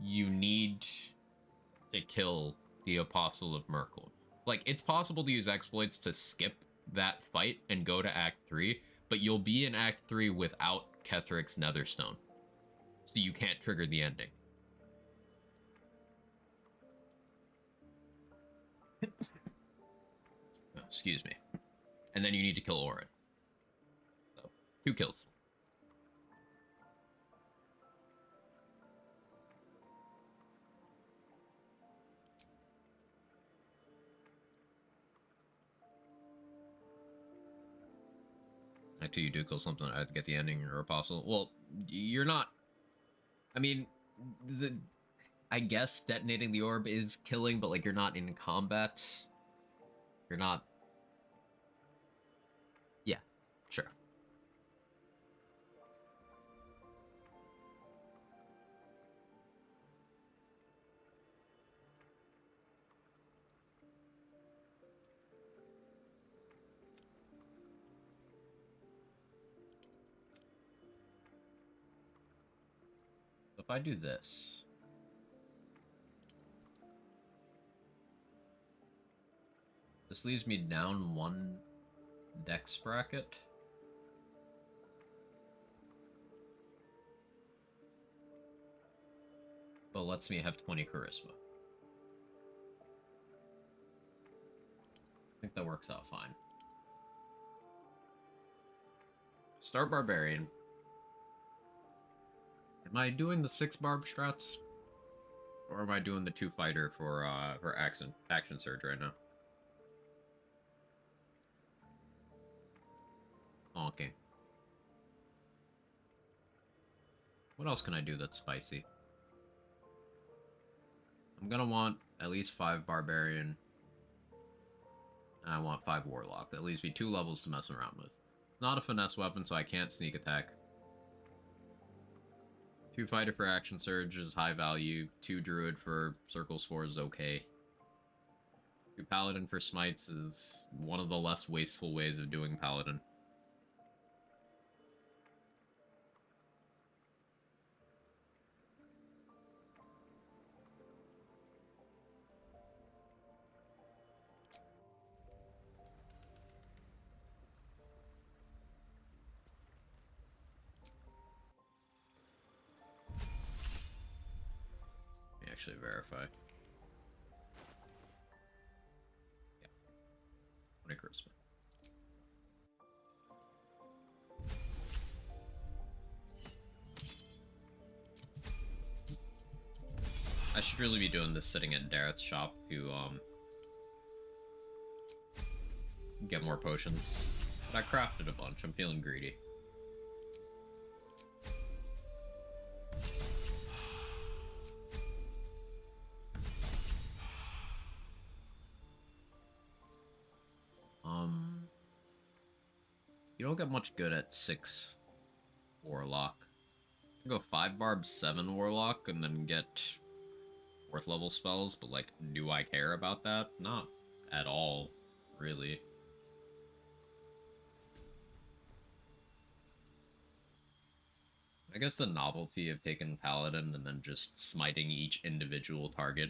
S1: you need to kill the Apostle of Merkel. Like, it's possible to use exploits to skip that fight and go to Act 3, but you'll be in Act 3 without Ketheric's Netherstone. So you can't trigger the ending. Excuse me. And then you need to kill Orin. So, 2 kills. Actually, you do kill something to get the ending or Apostle. Well, you're not... I mean, I guess detonating the orb is killing, but, like, you're not in combat. You're not... Yeah, sure. If I do this... This leaves me down 1 dex bracket. But lets me have 20 charisma. I think that works out fine. Start Barbarian. Am I doing the 6 barb strats? Or am I doing the 2 fighter for action surge right now? Okay. What else can I do that's spicy? I'm gonna want at least 5 Barbarian. And I want 5 Warlock. That leaves me 2 levels to mess around with. It's not a finesse weapon, so I can't sneak attack. 2 Fighter for Action Surge is high value. 2 Druid for Circle Spore is okay. 2 Paladin for Smites is one of the less wasteful ways of doing Paladin. Let me actually verify. Yeah. 20 charisma. I should really be doing this sitting at Dareth's shop to get more potions. But I crafted a bunch. I'm feeling greedy. You don't get much good at 6 Warlock. I can go 5 Barb, 7 Warlock, and then get 4th level spells, but, like, do I care about that? Not at all, really. I guess the novelty of taking Paladin and then just smiting each individual target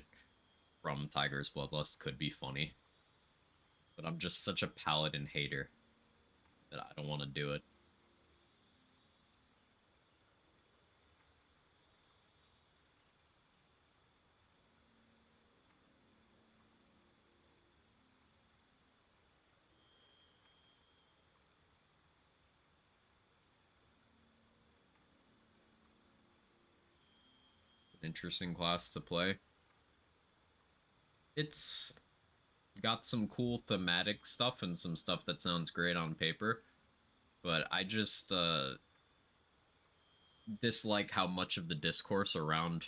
S1: from Tiger's Bloodlust could be funny. But I'm just such a paladin hater that I don't want to do it. Interesting class to play. It's got some cool thematic stuff and some stuff that sounds great on paper, but I just dislike how much of the discourse around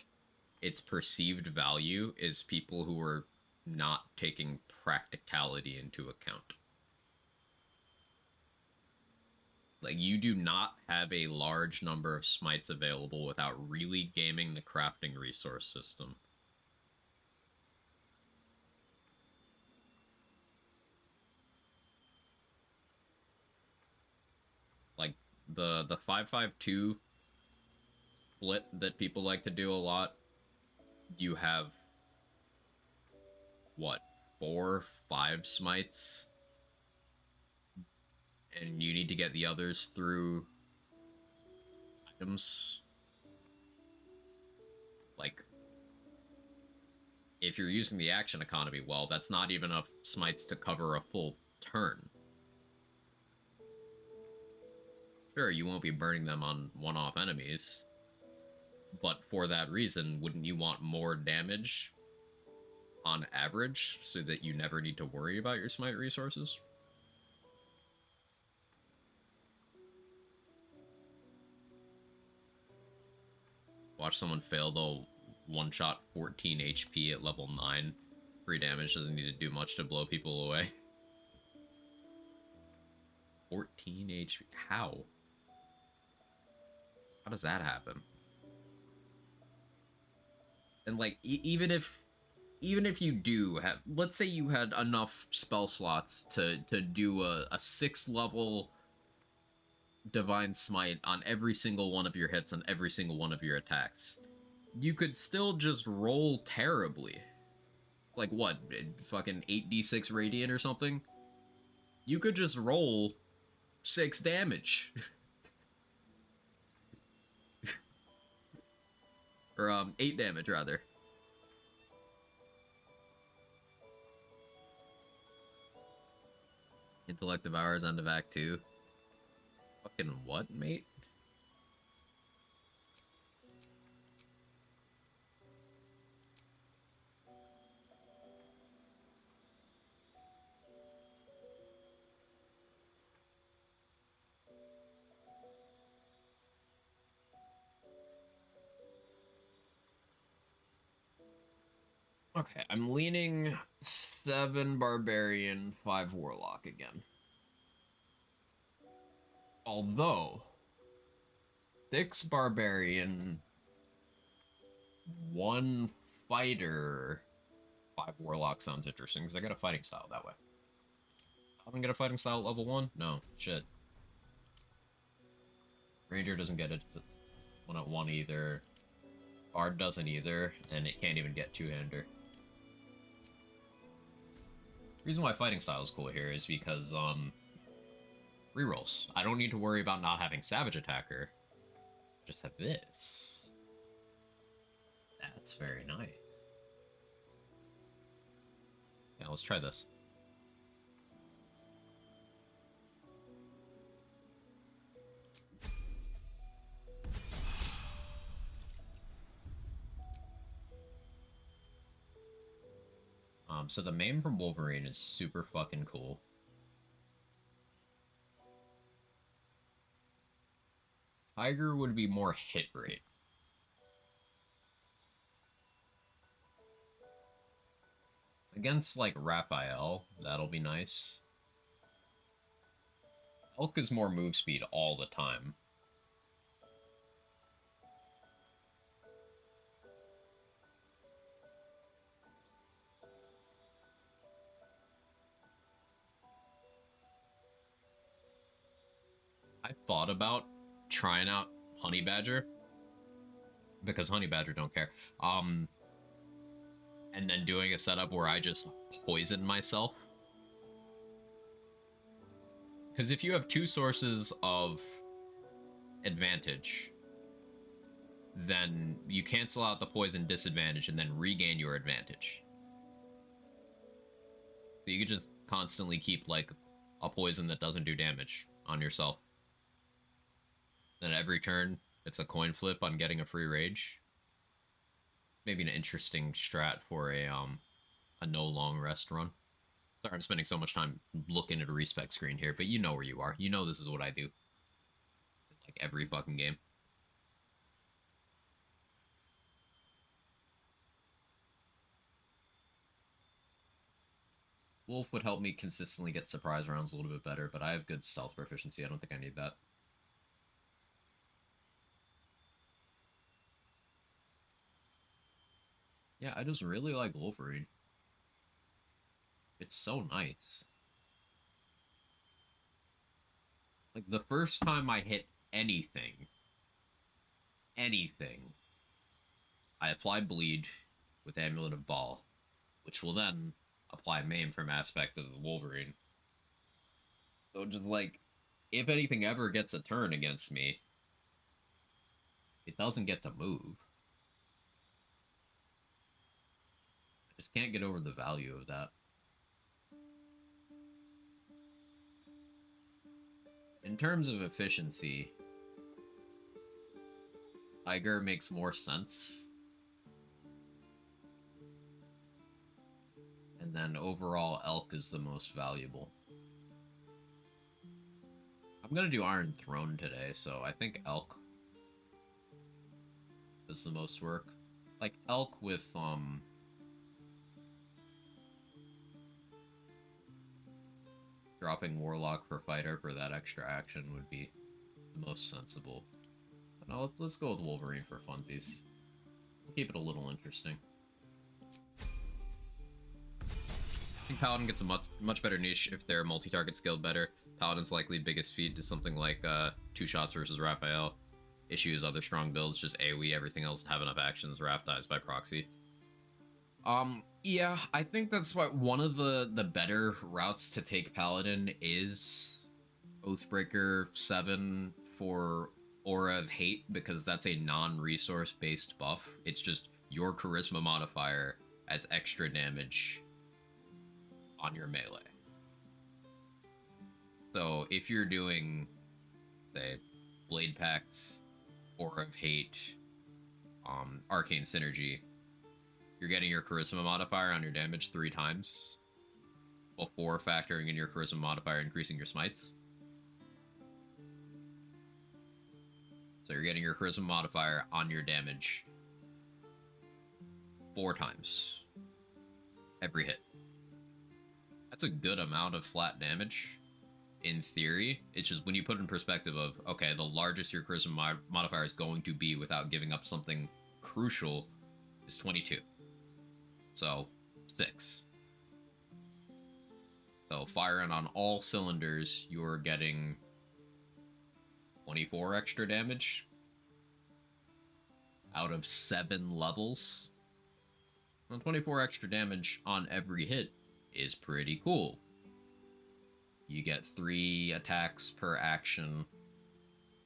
S1: its perceived value is people who are not taking practicality into account. Like, you do not have a large number of smites available without really gaming the crafting resource system. Like, the 5-5-2 split that people like to do a lot, you have, what, 4, 5 smites? And you need to get the others through items. Like, if you're using the action economy well, that's not even enough smites to cover a full turn. Sure, you won't be burning them on one-off enemies, but for that reason, wouldn't you want more damage on average so that you never need to worry about your smite resources? Watch someone fail to one-shot 14 HP at level 9. Free damage doesn't need to do much to blow people away. 14 HP? How? How does that happen? And like, even if you do have, let's say you had enough spell slots to do a 6th level Divine Smite on every single one of your hits and every single one of your attacks, you could still just roll terribly. Like what, fucking 8d6 Radiant or something? You could just roll 6 damage. Or 8 damage rather. Intellect devours end of Act 2. Fucking what, mate? Okay, I'm leaning 7 Barbarian, 5 Warlock again. Although, 6 Barbarian, 1 Fighter, 5 Warlock sounds interesting, because I got a fighting style that way. I don't get a fighting style at level 1? No, shit. Ranger doesn't get it one at 1 either. Bard doesn't either, and it can't even get two-hander. Reason why fighting style is cool here is because, rerolls. I don't need to worry about not having Savage Attacker. Just have this. That's very nice. Yeah, let's try this. So the main from Wolverine is super fucking cool. Tiger would be more hit rate. Against, like, Raphael, that'll be nice. Elk is more move speed all the time. I thought about trying out Honey Badger, because Honey Badger don't care. And then doing a setup where I just poison myself Because if you have two sources of advantage, then you cancel out the poison disadvantage and then regain your advantage. So you could just constantly keep, like, a poison that doesn't do damage on yourself. Then every turn, it's a coin flip on getting a free rage. Maybe an interesting strat for a no long rest run. Sorry, I'm spending so much time looking at a respec screen here, but you know where you are. You know this is what I do. Like every fucking game. Wolf would help me consistently get surprise rounds a little bit better, but I have good stealth proficiency. I don't think I need that. Yeah, I just really like Wolverine. It's so nice. Like, the first time I hit anything, I apply Bleed with Amulet of Ball, which will then apply Maim from aspect of the Wolverine. So just, like, if anything ever gets a turn against me, it doesn't get to move. I just can't get over the value of that. In terms of efficiency, Tiger makes more sense. And then overall, Elk is the most valuable. I'm gonna do Iron Throne today, so I think Elk does the most work. Like, Elk with, dropping Warlock per fighter for that extra action would be the most sensible. But no, let's go with Wolverine for funsies. We'll keep it a little interesting. I think Paladin gets a much better niche if they're multi-target skilled better. Paladin's likely biggest feat is something like 2 shots versus Raphael. Issues other strong builds, just AoE, everything else have enough actions. Raph dies by proxy. Yeah, I think that's what one of the better routes to take Paladin is Oathbreaker 7 for Aura of Hate, because that's a non-resource based buff. It's just your charisma modifier as extra damage on your melee. So if you're doing, say, Blade Pact, Aura of Hate, Arcane Synergy, you're getting your charisma modifier on your damage 3 times before factoring in your charisma modifier increasing your smites. So you're getting your charisma modifier on your damage 4 times every hit. That's a good amount of flat damage in theory. It's just when you put it in perspective of, okay, the largest your charisma modifier is going to be without giving up something crucial is 22. So 6. So firing on all cylinders, you're getting 24 extra damage out of 7 levels. Well, 24 extra damage on every hit is pretty cool. You get 3 attacks per action.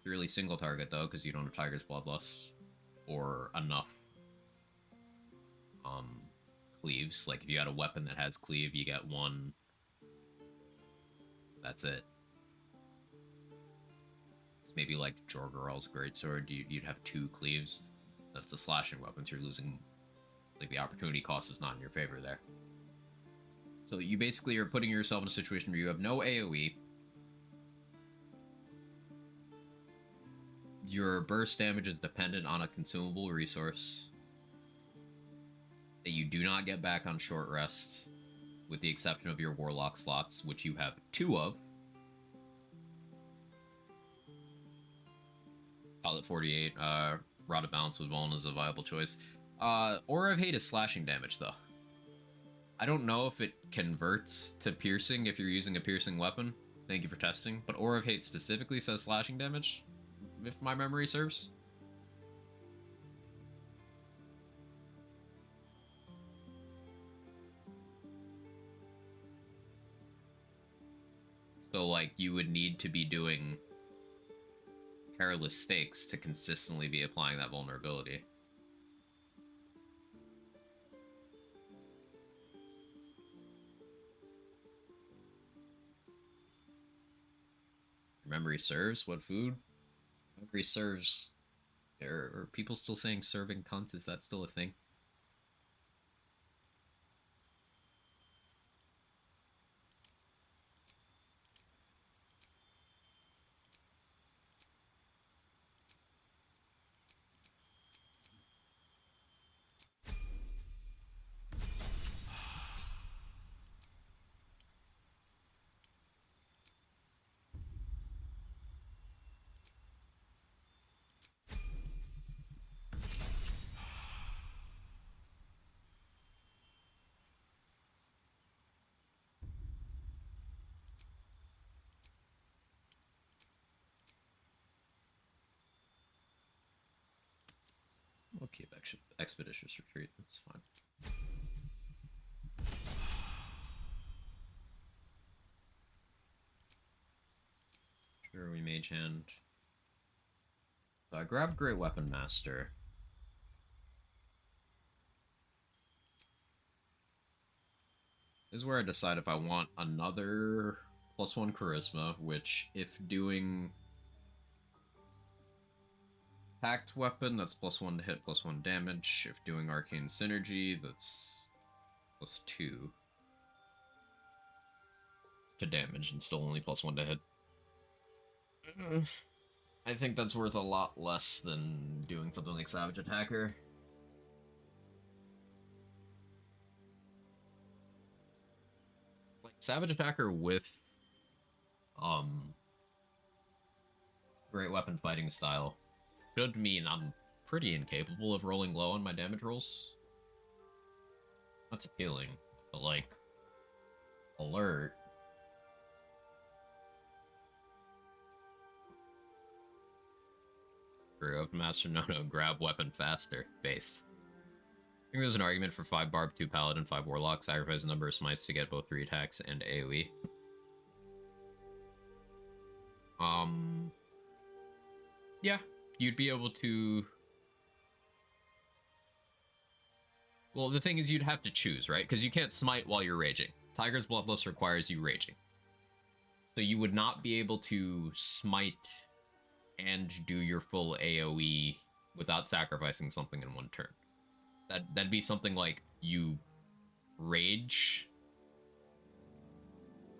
S1: Purely single target though, because you don't have Tiger's Bloodlust or enough cleaves. Like if you had a weapon that has cleave, you get 1. That's it. It's maybe like Jorgerel's Greatsword, you'd have 2 cleaves. That's the slashing weapons. You're losing, like, the opportunity cost is not in your favor there. So you basically are putting yourself in a situation where you have no AoE. Your burst damage is dependent on a consumable resource that you do not get back on short rests, with the exception of your Warlock slots, which you have 2 of. Call it 48. Rod of Balance with Vuln is a viable choice. Aura of Hate is slashing damage, though. I don't know if it converts to piercing if you're using a piercing weapon. Thank you for testing. But Aura of Hate specifically says slashing damage, if my memory serves. So, like, you would need to be doing perilous stakes to consistently be applying that vulnerability. Memory serves? What food? Memory serves. Are people still saying serving cunt? Is that still a thing? We'll keep expeditious retreat. That's fine. Sure, we mage hand. So I grabbed Great Weapon Master. This is where I decide if I want another +1 charisma, which if doing Tact weapon, that's +1 to hit, +1 damage. If doing arcane synergy, that's +2 to damage and still only +1 to hit. I think that's worth a lot less than doing something like Savage Attacker. Like Savage Attacker with Great Weapon Fighting Style should mean I'm pretty incapable of rolling low on my damage rolls. Not appealing, but like alert. Great Weapon Master, no, grab weapon faster. Based. I think there's an argument for 5 Barb, 2 Paladin, 5 Warlock, sacrifice a number of smites to get both 3 attacks and AoE. Yeah, you'd be able to... Well, the thing is you'd have to choose, right? Because you can't smite while you're raging. Tiger's Bloodlust requires you raging. So you would not be able to smite and do your full AoE without sacrificing something in one turn. That'd be something like you rage,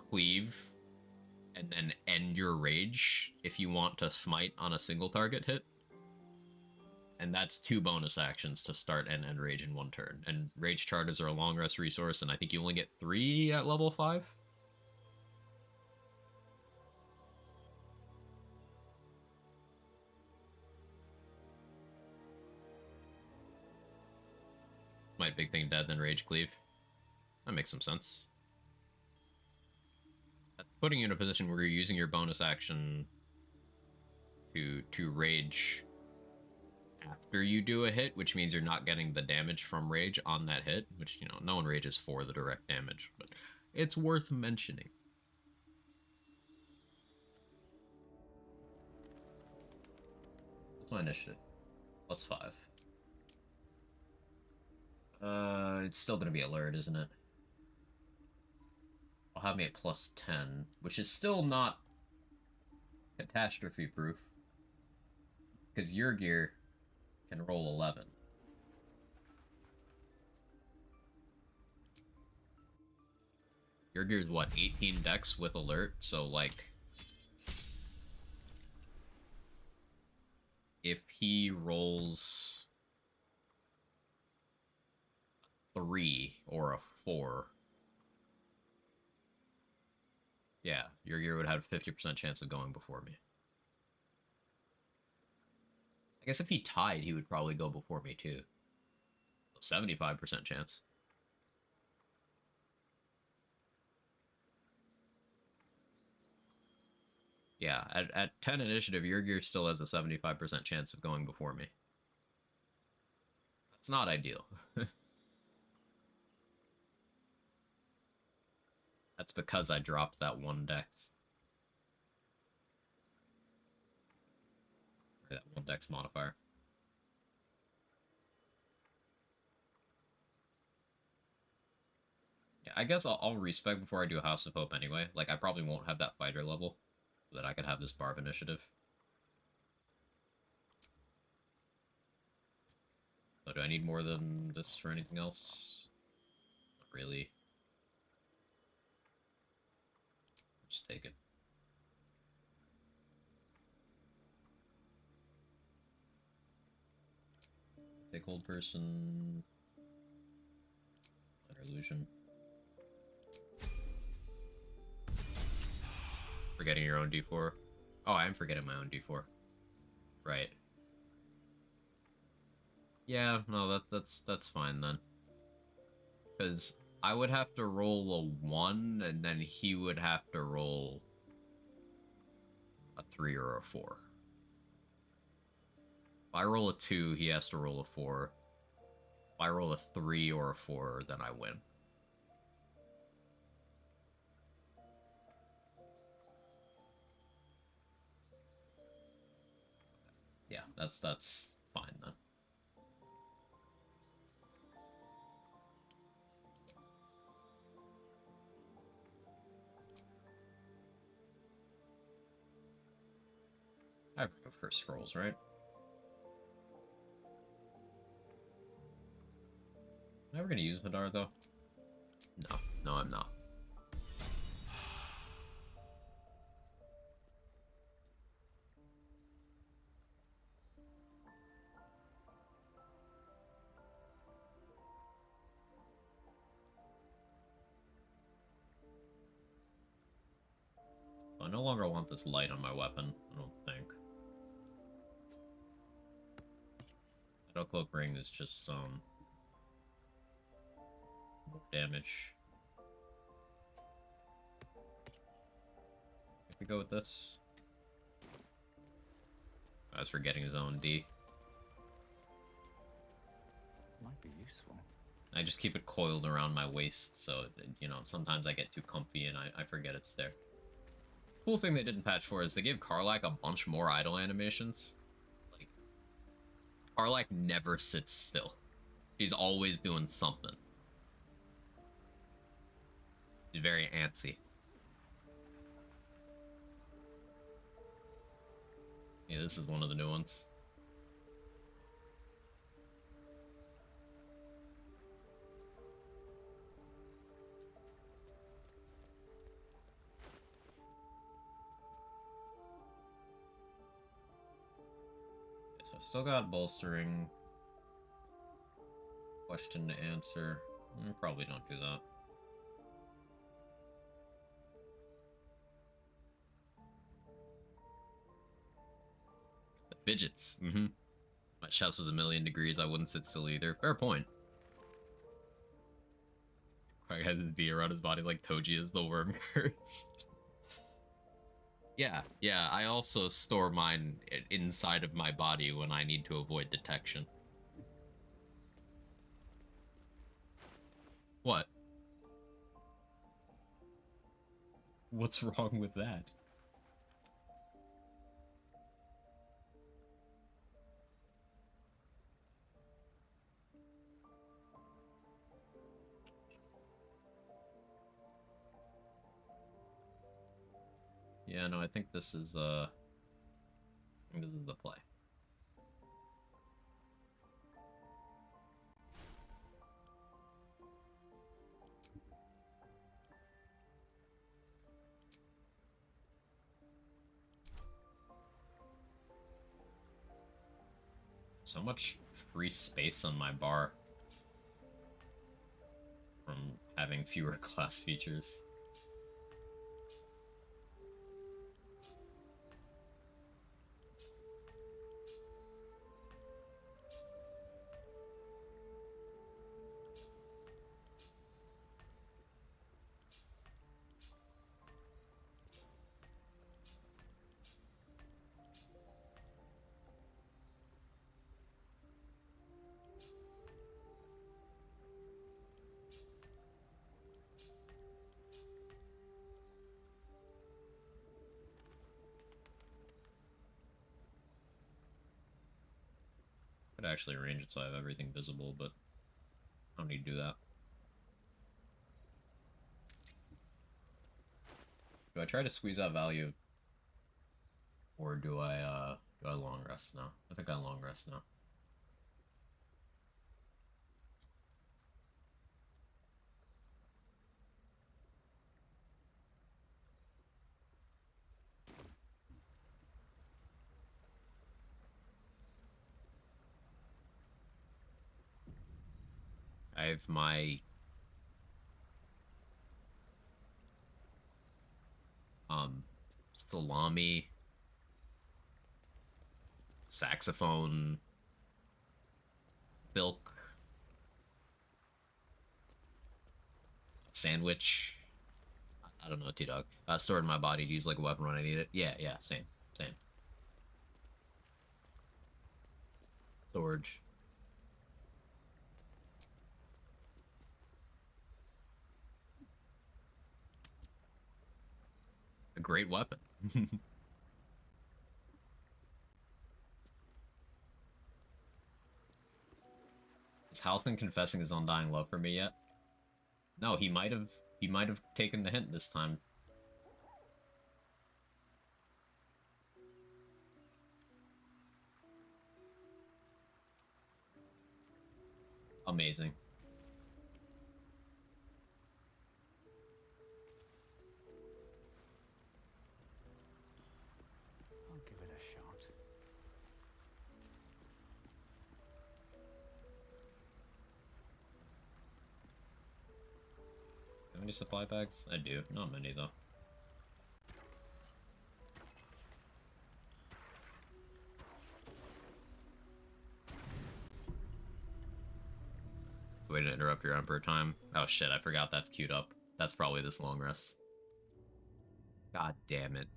S1: cleave, and then end your rage if you want to smite on a single target hit. And that's 2 bonus actions to start and end rage in one turn. And rage charters are a long rest resource, and I think you only get 3 at level 5. Smite big thing dead, then rage cleave. That makes some sense. That's putting you in a position where you're using your bonus action to rage after you do a hit, which means you're not getting the damage from rage on that hit, which, you know, no one rages for the direct damage, but it's worth mentioning. What's my initiative? +5. It's still gonna be alert, isn't it? I'll have me at +10, which is still not catastrophe proof. Because your gear can roll 11. Your gear's what, 18 dex with alert? So, like, if he rolls 3 or a 4, yeah, your gear would have a 50% chance of going before me. I guess if he tied, he would probably go before me too. 75% chance. Yeah, at 10 initiative, your gear still has a 75% chance of going before me. That's not ideal. That's because I dropped that 1 dex. That one dex modifier. Yeah, I guess I'll respec before I do House of Hope anyway. Like, I probably won't have that fighter level, so that I could have this Barb initiative. So do I need more than this for anything else? Not really. Just take it. Take hold person. Letter illusion. Forgetting your own D4. Oh, I am forgetting my own D4. Right. Yeah, no, that's fine then. Because I would have to roll a 1, and then he would have to roll a 3 or a 4. If I roll a 2, he has to roll a 4. If I roll a 3 or a 4, then I win. Yeah, that's fine then. I have to go for scrolls, right? Am I ever gonna use Hadar though? No, I'm not. I no longer want this light on my weapon, I don't think. Shadow Cloak Ring is just, more damage. If we go with this. I was forgetting his own D.
S12: Might be useful.
S1: I just keep it coiled around my waist, so, you know, sometimes I get too comfy and I forget it's there. Cool thing they didn't patch for is they gave Karlach a bunch more idle animations. Like, Karlach never sits still. She's always doing something. She's very antsy. Yeah, this is one of the new ones. Okay, so I still got bolstering. Question to answer. Probably don't do that. The fidgets. My chest was 1,000,000 degrees. I wouldn't sit still either. Fair point. Quag has his D around his body like Toji is the worm curse. Yeah. I also store mine inside of my body when I need to avoid detection. What? What's wrong with that? Yeah, no, I think this is the play. So much free space on my bar from having fewer class features. Could actually arrange it so I have everything visible, but I don't need to do that. Do I try to squeeze out value? Or do I long rest now? I think I long rest now. I have my salami, saxophone, silk, sandwich. I don't know, T-Dog. Stored in my body to use like a weapon when I need it. Yeah, same. Storage. A great weapon. Is Halcyon confessing his undying love for me yet? No, he might have taken the hint this time. Amazing.
S10: I'll give it a shot.
S1: Have any supply bags? I do. Not many, though. Way to interrupt your Emperor time. Oh shit, I forgot that's queued up. That's probably this long rest. God damn it.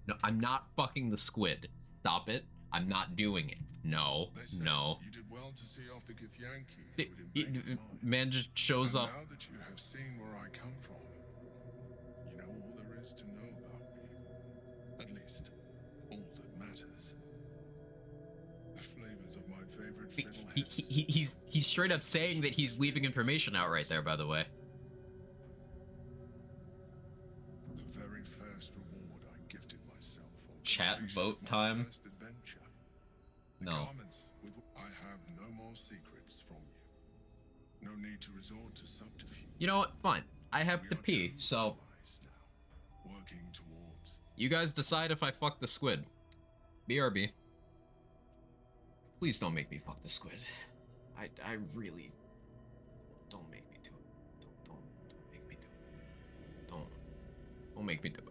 S1: No, I'm not fucking the squid. Stop it. I'm not doing it. No, no.
S19: You did well to see off the Githyanki.
S1: Man just shows up.
S19: Now that you have seen where I come from, you know all there is to know about me. At least, all that matters. The flavors of my favorite fiddleheads.
S1: He's straight up saying that he's leaving information out right there, by the way.
S19: The very first reward I gifted myself.
S1: Chat vote time. No.
S19: I have no more secrets from you. No need to resort to subterfuge.
S1: You know what? Fine. I have to pee, so
S19: Working towards.
S1: You guys decide if I fuck the squid. BRB. Please don't make me fuck the squid. I really don't make me do it. Don't make me do it. Don't make me do it.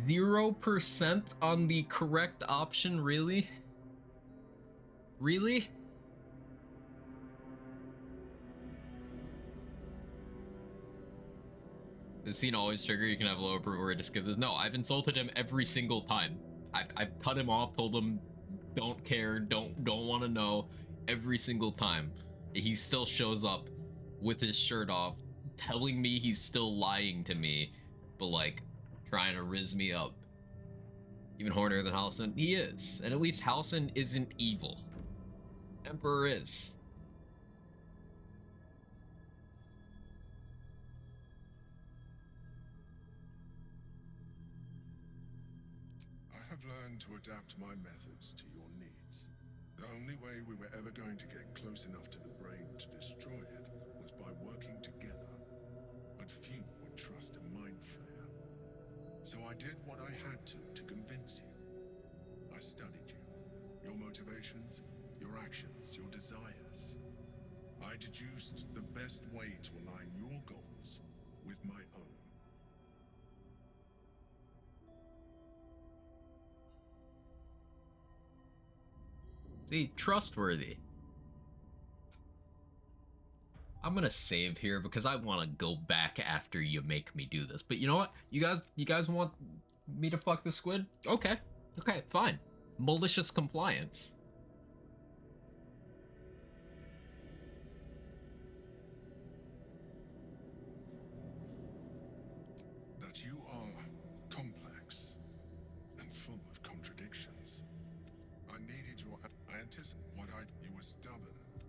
S1: %0 on the correct option, really? Really? This scene always trigger, you can have low approval rate to skip this. No, I've insulted him every single time. I've cut him off, told him don't care, don't want to know every single time. He still shows up with his shirt off, telling me he's still lying to me, but like trying to rizz me up. Even hornier than Halcyon? He is. And at least Halcyon isn't evil. Emperor is.
S19: I've learned to adapt my methods to your needs. The only way we were ever going to get close enough to the brain to destroy it was by working together. But few would trust a mind flayer. So I did what I had to convince you. I studied you. Your motivations, your actions, your desires. I deduced the best way to align your goals with my own.
S1: See, trustworthy. I'm gonna save here because I want to go back after you make me do this. But you know what? You guys want me to fuck the squid? Okay. Okay, fine. Malicious compliance.
S19: That you are complex and full of contradictions. I needed your... I anticipate what I... You were stubborn.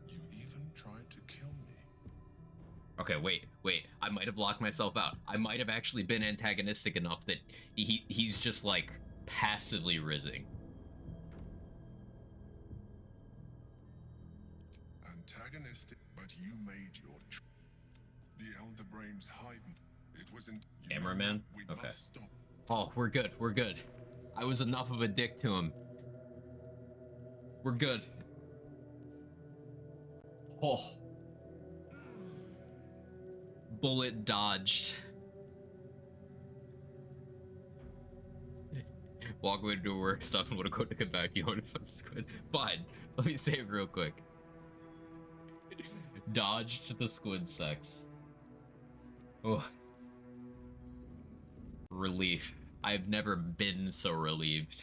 S19: You even tried to kill me.
S1: Okay, wait. I might have locked myself out. I might have actually been antagonistic enough that he's just like passively rizzing.
S19: Antagonistic, but you made your... The Elder Brain's hiding. It wasn't...
S1: Cameraman? Okay. Oh, we're good. We're good. I was enough of a dick to him. We're good. Oh. Bullet dodged. Walk away to do work stuff and would have go to come back. You want to fuck squid? Fine. Let me save real quick. Dodged the squid sex. Oh. Relief. I've never been so relieved.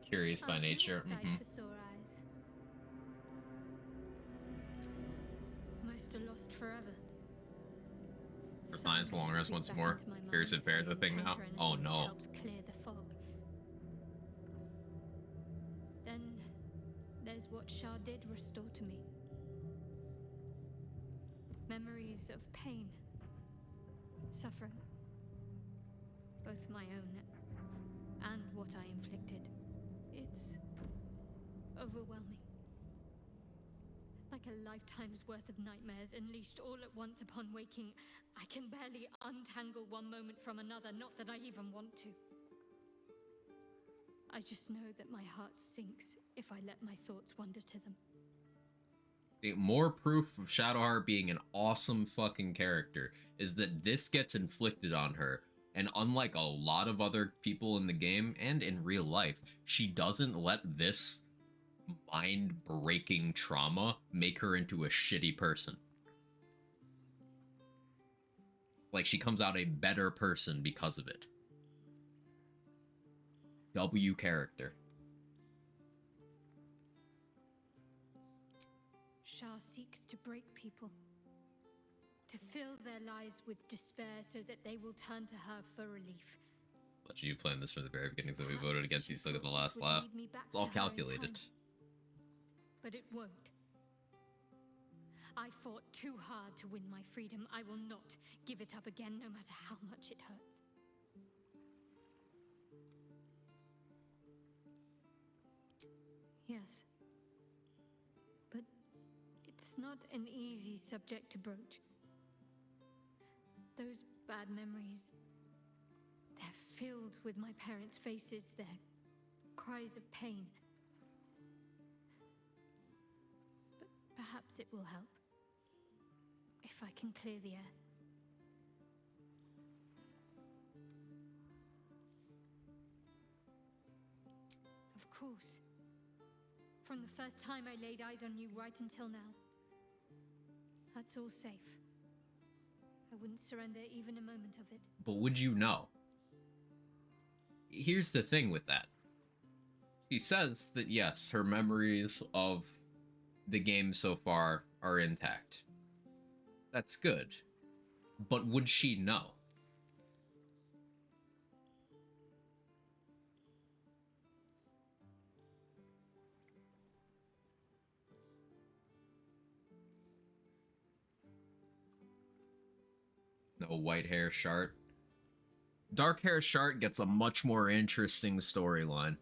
S1: Curious by nature.
S4: Most are lost forever.
S1: Refines the long rest once more. Curious if bears a thing now. Oh no.
S4: Helps clear the fog. Then there's what Shah did restore to me. Memories of pain, suffering, both my own and what I inflicted. It's overwhelming. Like a lifetime's worth of nightmares unleashed all at once upon waking. I can barely untangle one moment from another, not that I even want to. I just know that my heart sinks if I let my thoughts wander to them.
S1: More proof of Shadowheart being an awesome fucking character is that this gets inflicted on her, and unlike a lot of other people in the game and in real life, she doesn't let this mind-breaking trauma make her into a shitty person. Like, she comes out a better person because of it. W character.
S4: Shah seeks to break people, to fill their lives with despair so that they will turn to her for relief.
S1: But you planned this from the very beginning, so we voted against you, still get the last laugh. It's all calculated.
S4: But it won't. I fought too hard to win my freedom. I will not give it up again, no matter how much it hurts. Yes. But it's not an easy subject to broach. Those bad memories, they're filled with my parents' faces, their cries of pain. But perhaps it will help if I can clear the air. Of course. From the first time I laid eyes on you right until now. That's all safe. I wouldn't surrender even a moment of it.
S1: But would you know? Here's the thing with that. She says that yes, her memories of the game so far are intact. That's good. But would she know? No white hair Shart. Dark hair Shart gets a much more interesting storyline.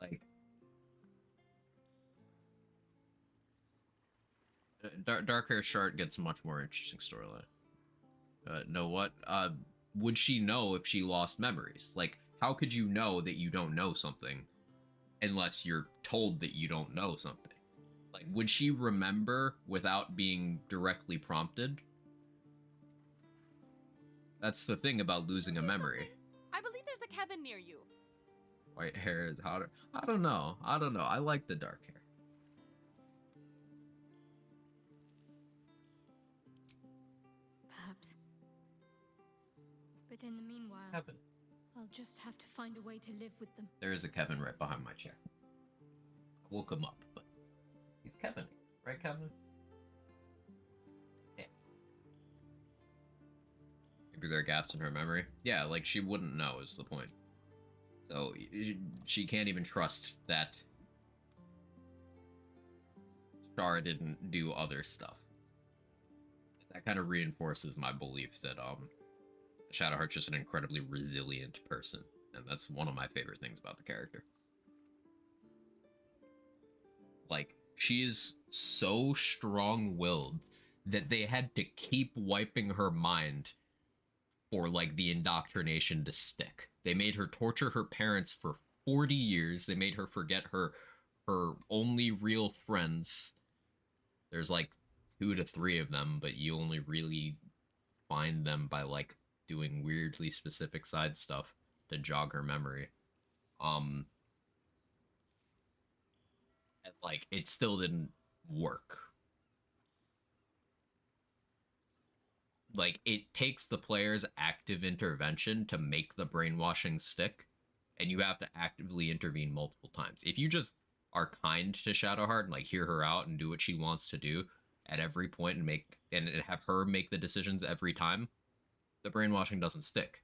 S1: Like, dark hair Shart gets a much more interesting storyline. Know what? Would she know if she lost memories? Like, how could you know that you don't know something unless you're told that you don't know something? Like, would she remember without being directly prompted? That's the thing about losing a memory.
S18: I believe there's a Kevin near you.
S1: White hair is hotter. I don't know. I like the dark hair.
S4: Perhaps. But in the meanwhile,
S1: Kevin.
S4: I'll just have to find a way to live with them.
S1: There is a Kevin right behind my chair. I woke him up, but he's Kevin. Right, Kevin? Yeah. Maybe there are gaps in her memory. Yeah, like she wouldn't know is the point. So she can't even trust that Char didn't do other stuff. That kind of reinforces my belief that Shadowheart's just an incredibly resilient person, and that's one of my favorite things about the character. Like, she is so strong-willed that they had to keep wiping her mind for, like, the indoctrination to stick. They made her torture her parents for 40 years. They made her forget her only real friends. There's, like, 2 to 3 of them, but you only really find them by, like, doing weirdly specific side stuff to jog her memory. And, like, it still didn't work. Like, it takes the player's active intervention to make the brainwashing stick, and you have to actively intervene multiple times. If you just are kind to Shadowheart and, like, hear her out and do what she wants to do at every point and have her make the decisions every time, the brainwashing doesn't stick.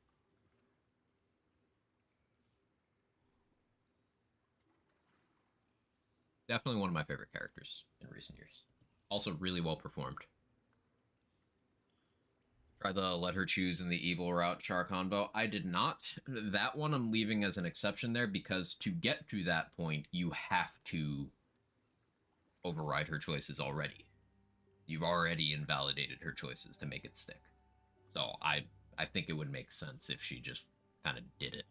S1: Definitely one of my favorite characters in recent years. Also really well performed. Try the let her choose in the evil route Char combo. I did not. That one I'm leaving as an exception there because to get to that point, you have to override her choices already. You've already invalidated her choices to make it stick. So I think it would make sense if she just kind of did it.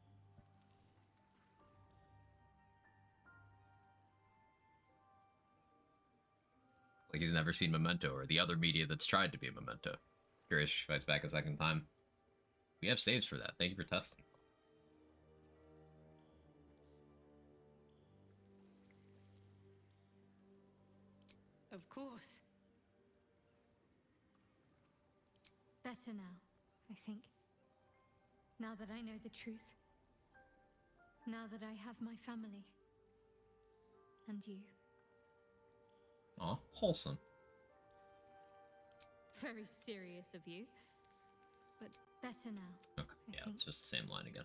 S1: Like he's never seen Memento or the other media that's tried to be a Memento. Curious if she fights back a second time. We have saves for that. Thank you for testing.
S2: Of course.
S4: Better now, I think. Now that I know the truth. Now that I have my family. And you.
S1: Aw, wholesome.
S4: Very serious of you. But better now.
S1: Okay, yeah, it's just the same line again.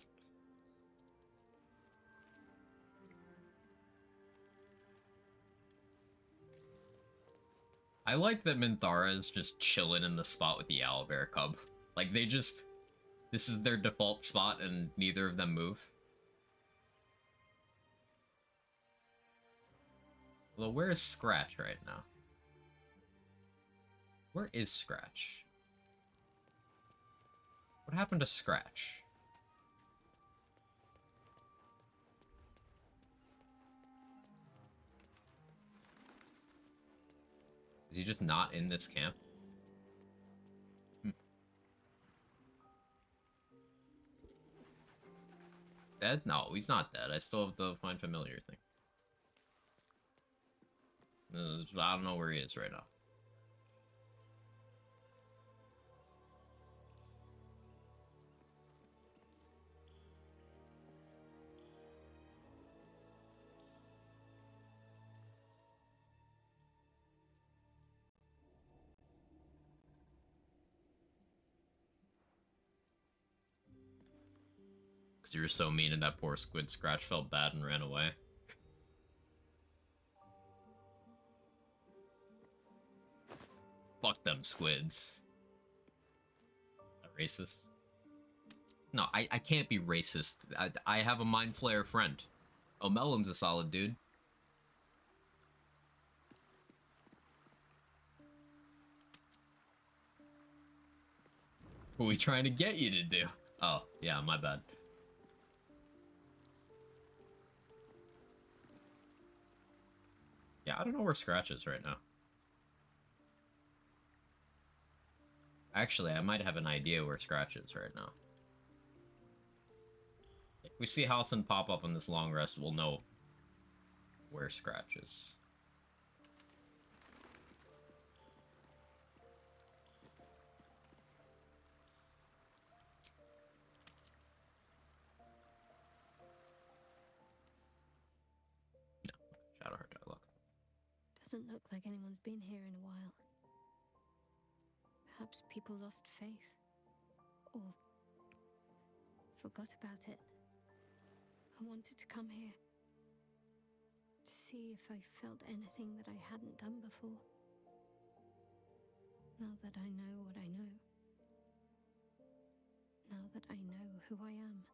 S1: I like that Minthara is just chilling in the spot with the owlbear cub. Like, they just... This is their default spot and neither of them move. Although, where is Scratch right now? Where is Scratch? What happened to Scratch? Is he just not in this camp? Dead? No, he's not dead. I still have the Find Familiar thing. I don't know where he is right now. Because you were so mean and that poor squid Scratch felt bad and ran away. Fuck them squids. Racist? No, I can't be racist. I have a Mind Flayer friend. Oh, Mellum's a solid dude. What are we trying to get you to do? Oh, yeah, my bad. Yeah, I don't know where Scratch is right now. Actually, I might have an idea where Scratch is right now. If we see Halson pop up on this long rest, we'll know where Scratch is. No, Shadowheart dialogue.
S4: Doesn't look like anyone's been here in a while. Perhaps people lost faith. Or forgot about it. I wanted to come here. To see if I felt anything that I hadn't done before. Now that I know what I know. Now that I know who I am.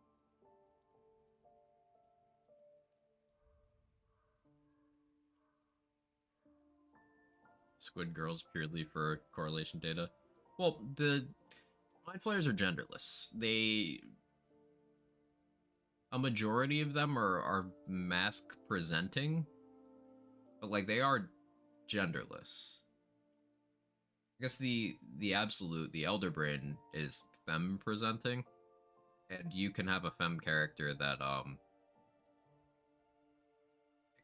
S1: Squid Girls purely for correlation data. Well, the Mind Flayers are genderless. A majority of them are mask presenting, but like they are genderless. I guess the absolute, the Elder Brain is femme presenting, and you can have a femme character that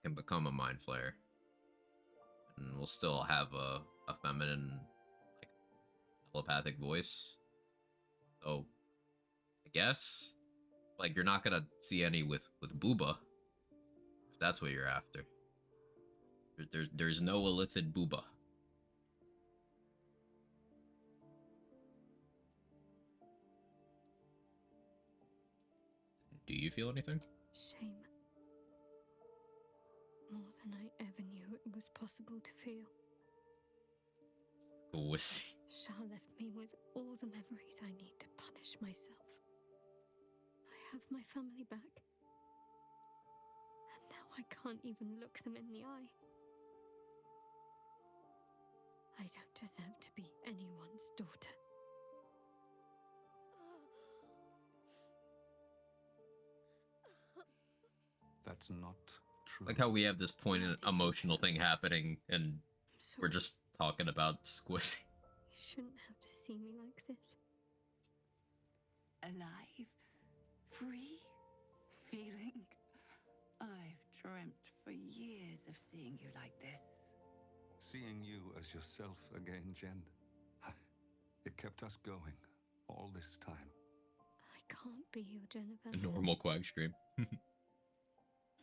S1: can become a Mind Flayer, and will still have a feminine, like, telepathic voice. So I guess, like, you're not gonna see any with Booba, if that's what you're after. There's no illicit Booba. Do you feel anything?
S4: Shame. More than I ever knew it was possible to feel.
S1: Wussy.
S4: Shah left me with all the memories I need to punish myself. I have my family back. And now I can't even look them in the eye. I don't deserve to be anyone's daughter.
S13: That's not true.
S1: Like how we have this poignant emotional thing happening, and we're just talking about Squissy.
S4: You shouldn't have to see me like this.
S6: Alive? Free? Feeling? I've dreamt for years of seeing you like this.
S13: Seeing you as yourself again, Jen. It kept us going all this time.
S4: I can't be your Jennifer.
S1: A normal Quag stream.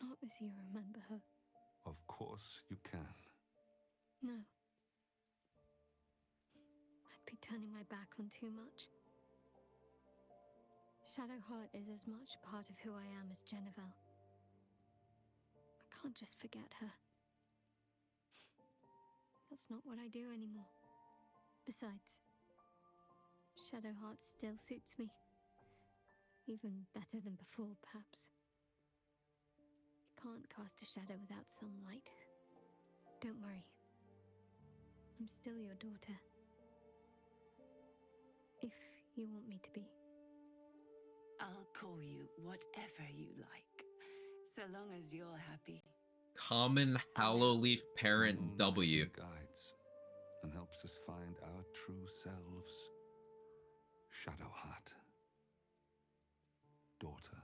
S4: Not as you remember her.
S13: Of course you can.
S4: No. I'd be turning my back on too much. Shadowheart is as much part of who I am as Jennifer. I can't just forget her. That's not what I do anymore. Besides, Shadowheart still suits me. Even better than before, perhaps. You can't cast a shadow without some light. Don't worry. I'm still your daughter. If you want me to be.
S6: I'll call you whatever you like, so long as you're happy.
S1: Common Hallowleaf Parent W.
S13: Guides and helps us find our true selves. Shadowheart. Daughter.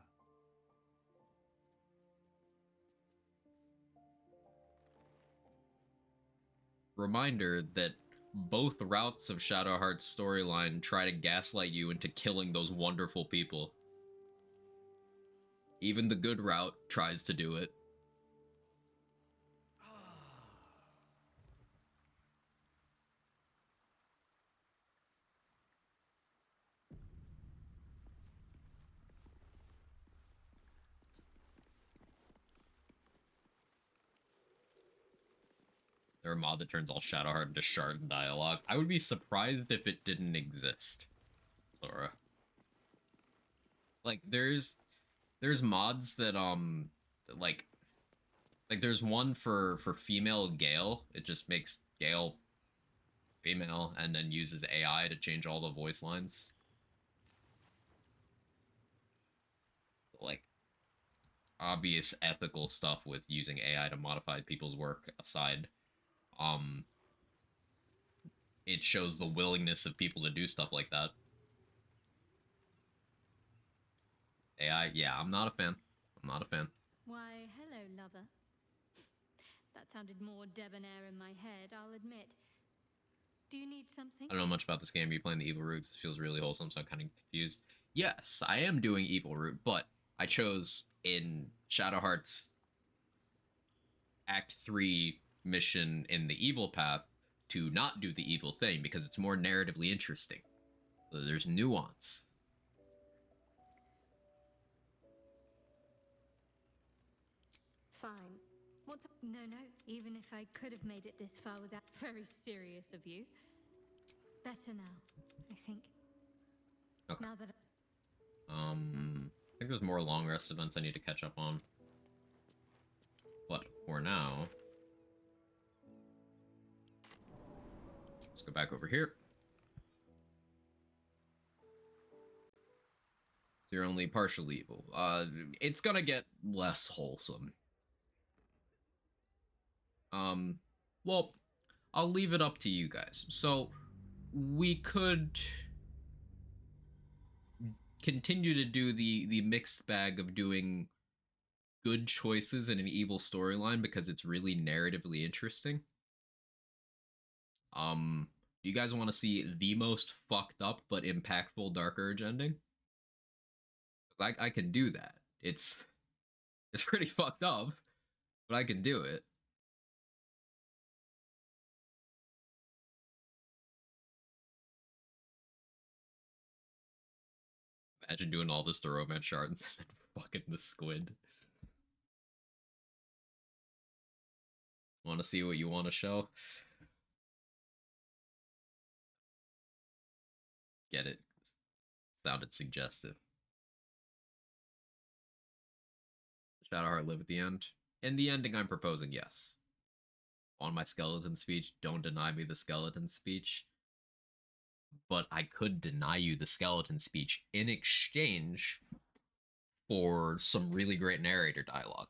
S1: Reminder that both routes of Shadowheart's storyline try to gaslight you into killing those wonderful people. Even the good route tries to do it. There a mod that turns all Shadowheart into Shard dialogue. I would be surprised if it didn't exist. Sora. Like there's mods that like there's one for female Gale. It just makes Gale female and then uses AI to change all the voice lines. Like obvious ethical stuff with using AI to modify people's work aside, um it shows the willingness of people to do stuff like that. AI, yeah, I'm not a fan. I'm not a fan.
S4: Why, hello, lover. That sounded more debonair in my head, I'll admit. Do you need something?
S1: I don't know much about this game. Are you playing the Evil Root? This feels really wholesome, so I'm kind of confused. Yes, I am doing Evil Root, but I chose in Shadowheart's Act 3 mission in the evil path to not do the evil thing because it's more narratively interesting. There's nuance.
S4: Fine. What's up? No, even if I could have made it this far without... Very serious of you. Better now, I think.
S1: Okay.
S4: Now that
S1: I think there's more long rest events I need to catch up on. But for now, let's go back over here. So you're only partially evil. It's gonna get less wholesome. Well, I'll leave it up to you guys. So we could continue to do the mixed bag of doing good choices in an evil storyline because it's really narratively interesting. Do you guys want to see the most fucked up but impactful Dark Urge ending? I can do that. It's pretty fucked up, but I can do it. Imagine doing all this to Romance Shard and then fucking the squid. Want to see what you want to show? Get it? Sounded suggestive. Shadowheart live at the end? In the ending, I'm proposing yes. On my skeleton speech, don't deny me the skeleton speech. But I could deny you the skeleton speech in exchange for some really great narrator dialogue.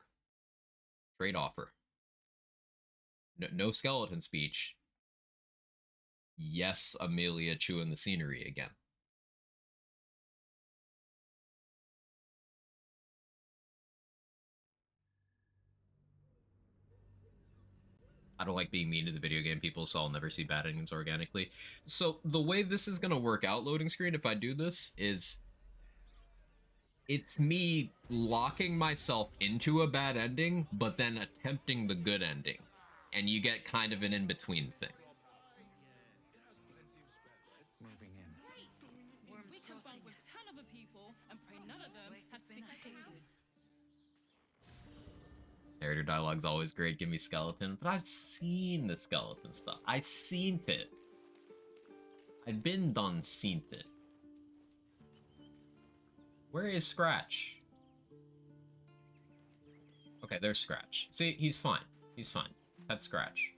S1: Trade offer. No skeleton speech. Yes, Amelia chewing the scenery again. I don't like being mean to the video game people, so I'll never see bad endings organically. So the way this is going to work out, loading screen, if I do this, is it's me locking myself into a bad ending, but then attempting the good ending. And you get kind of an in-between thing.
S6: Moving in.
S18: We can bunk with 10 other people and pray none of them has stick fingers.
S1: Narrator dialogue's always great, give me skeleton, but I've seen the skeleton stuff. I seen it. I've been done seen it. Where is Scratch? Okay, there's Scratch. See, he's fine. He's fine. That's Scratch.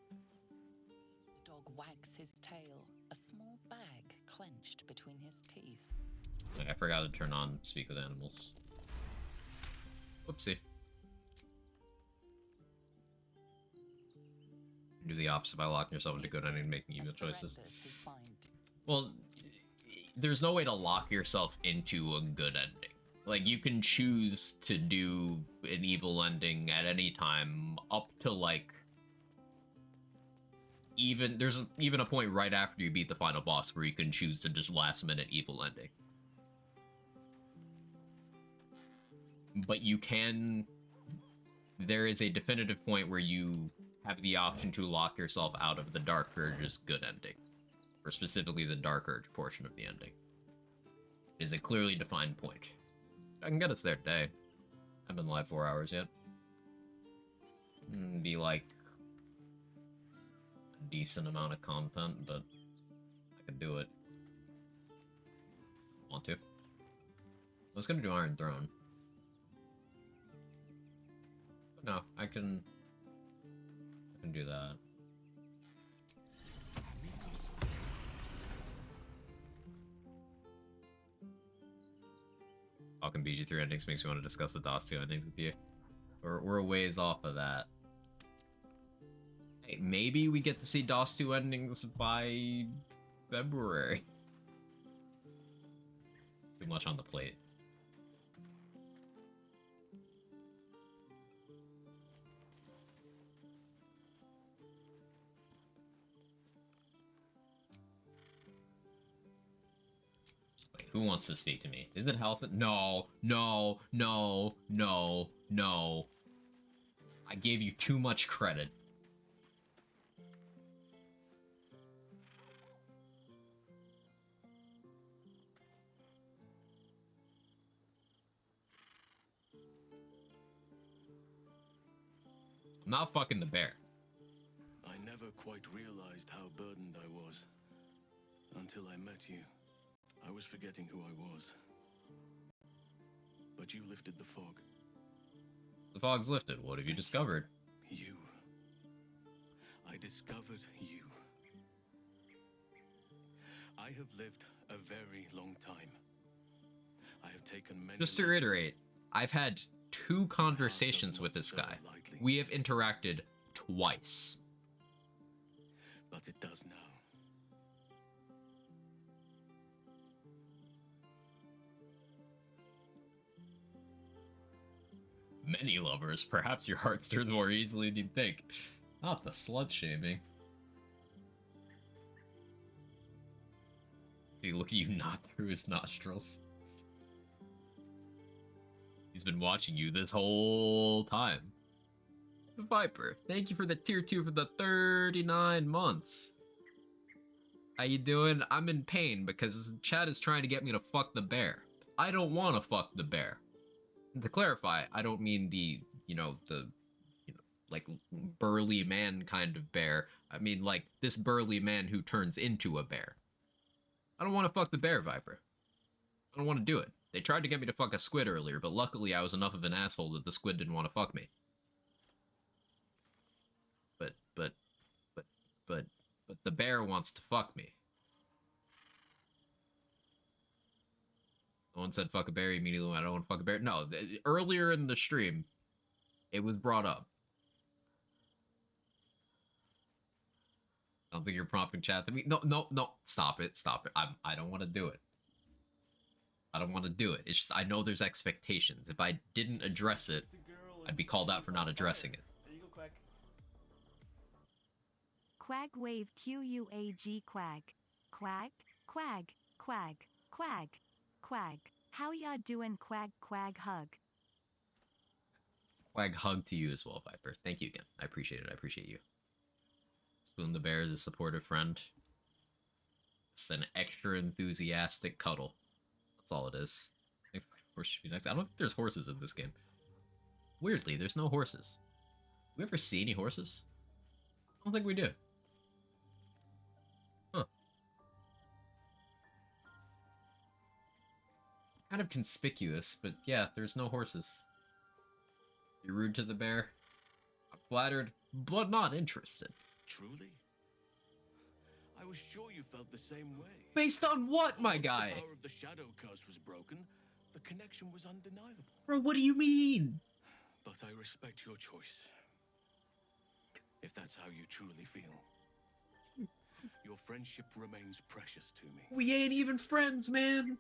S7: The dog wags his tail, a small bag clenched between his teeth.
S1: I forgot to turn on Speak with Animals. Whoopsie. Do the opposite by locking yourself into good ending and making evil choices. Well, there's no way to lock yourself into a good ending. Like, you can choose to do an evil ending at any time up to, like, there's even a point right after you beat the final boss where you can choose to just last minute evil ending. But you can, there is a definitive point where you have the option to lock yourself out of the Dark Urge's good ending. Or specifically the Dark Urge portion of the ending. It is a clearly defined point. I can get us there today. I haven't been live 4 hours yet. Be like a decent amount of content, but I can do it. Want to. I was gonna do Iron Throne. But no, I can do that. Talking BG3 endings makes me want to discuss the DOS 2 endings with you. We're a ways off of that. Hey, maybe we get to see DOS 2 endings by February. Too much on the plate. Wait, who wants to speak to me? Is it Halcyon? No, no, no, no, no. I gave you too much credit. I'm not fucking the bear.
S20: I never quite realized how burdened I was. Until I met you. I was forgetting who I was. But you lifted the fog.
S1: The fog's lifted. What have you discovered?
S20: You. I discovered you. I have lived a very long time. I have taken many
S1: Just to reiterate, I've had 2 conversations with this guy. We have interacted twice.
S20: But it does now.
S1: Many lovers. Perhaps your heart stirs more easily than you'd think. Not the slut-shaming. He look at you not through his nostrils. He's been watching you this whole time. Viper, thank you for the tier 2 for the 39 months. How you doing? I'm in pain because Chad is trying to get me to fuck the bear. I don't want to fuck the bear. To clarify, I don't mean the, like, burly man kind of bear. I mean, like, this burly man who turns into a bear. I don't want to fuck the bear, Viper. I don't want to do it. They tried to get me to fuck a squid earlier, but luckily I was enough of an asshole that the squid didn't want to fuck me. But the bear wants to fuck me. No one said fuck a bear immediately. I don't want to fuck a bear. No, earlier in the stream, it was brought up. Sounds like you're prompting chat to me. No, stop it. I don't want to do it. I don't want to do it. It's just I know there's expectations. If I didn't address it, I'd be called out for not addressing it.
S16: There you go, Quack.
S17: Quag wave QUAG quag. Quag, quag, quag, quag, quag. How ya doing, quag, quag hug?
S1: Quag hug to you as well, Viper. Thank you again. I appreciate it. I appreciate you. Spoon the Bear is a supportive friend. It's an extra enthusiastic cuddle. That's all it is. I think horse should be next. I don't think there's horses in this game. Weirdly, there's no horses. We ever see any horses? I don't think we do. Huh. Kind of conspicuous, but yeah, there's no horses. You're rude to the bear? I'm flattered, but not interested.
S20: Truly? I was sure you felt the same way.
S1: Based on what, my guy?
S20: The power of the shadow curse was broken. The connection was undeniable.
S1: Bro, what do you mean?
S20: But I respect your choice. If that's how you truly feel. Your friendship remains precious to me.
S1: We ain't even friends, man.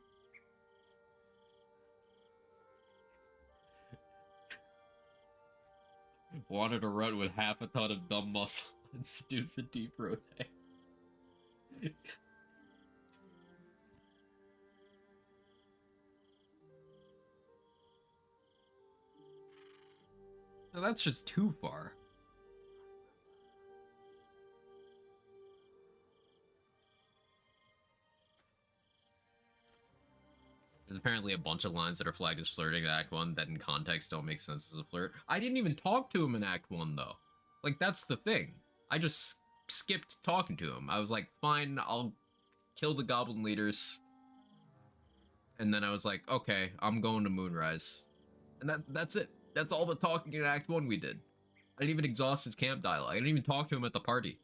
S1: Wanted to run with half a ton of dumb muscle and seduce a deep rotate. Now that's just too far. There's apparently a bunch of lines that are flagged as flirting in Act 1 that in context don't make sense as a flirt. I didn't even talk to him in Act 1, though. Like, that's the thing. I just skipped talking to him. I was like, fine, I'll kill the goblin leaders, and then I was like, okay, I'm going to Moonrise. And that's it. That's all the talking in Act 1 we did. I didn't even exhaust his camp dialogue. I didn't even talk to him at the party.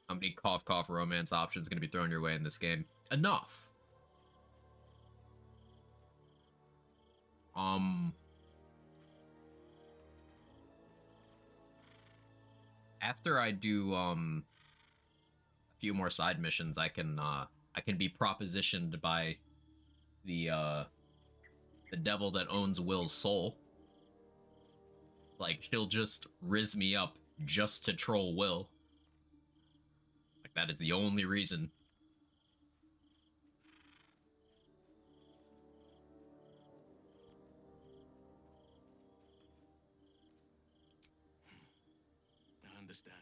S1: How many cough cough romance options going to be thrown your way in this game? Enough. After I do a few more side missions, I can be propositioned by the devil that owns Will's soul. Like, she'll just rizz me up just to troll Will. Like, that is the only reason.
S20: I understand.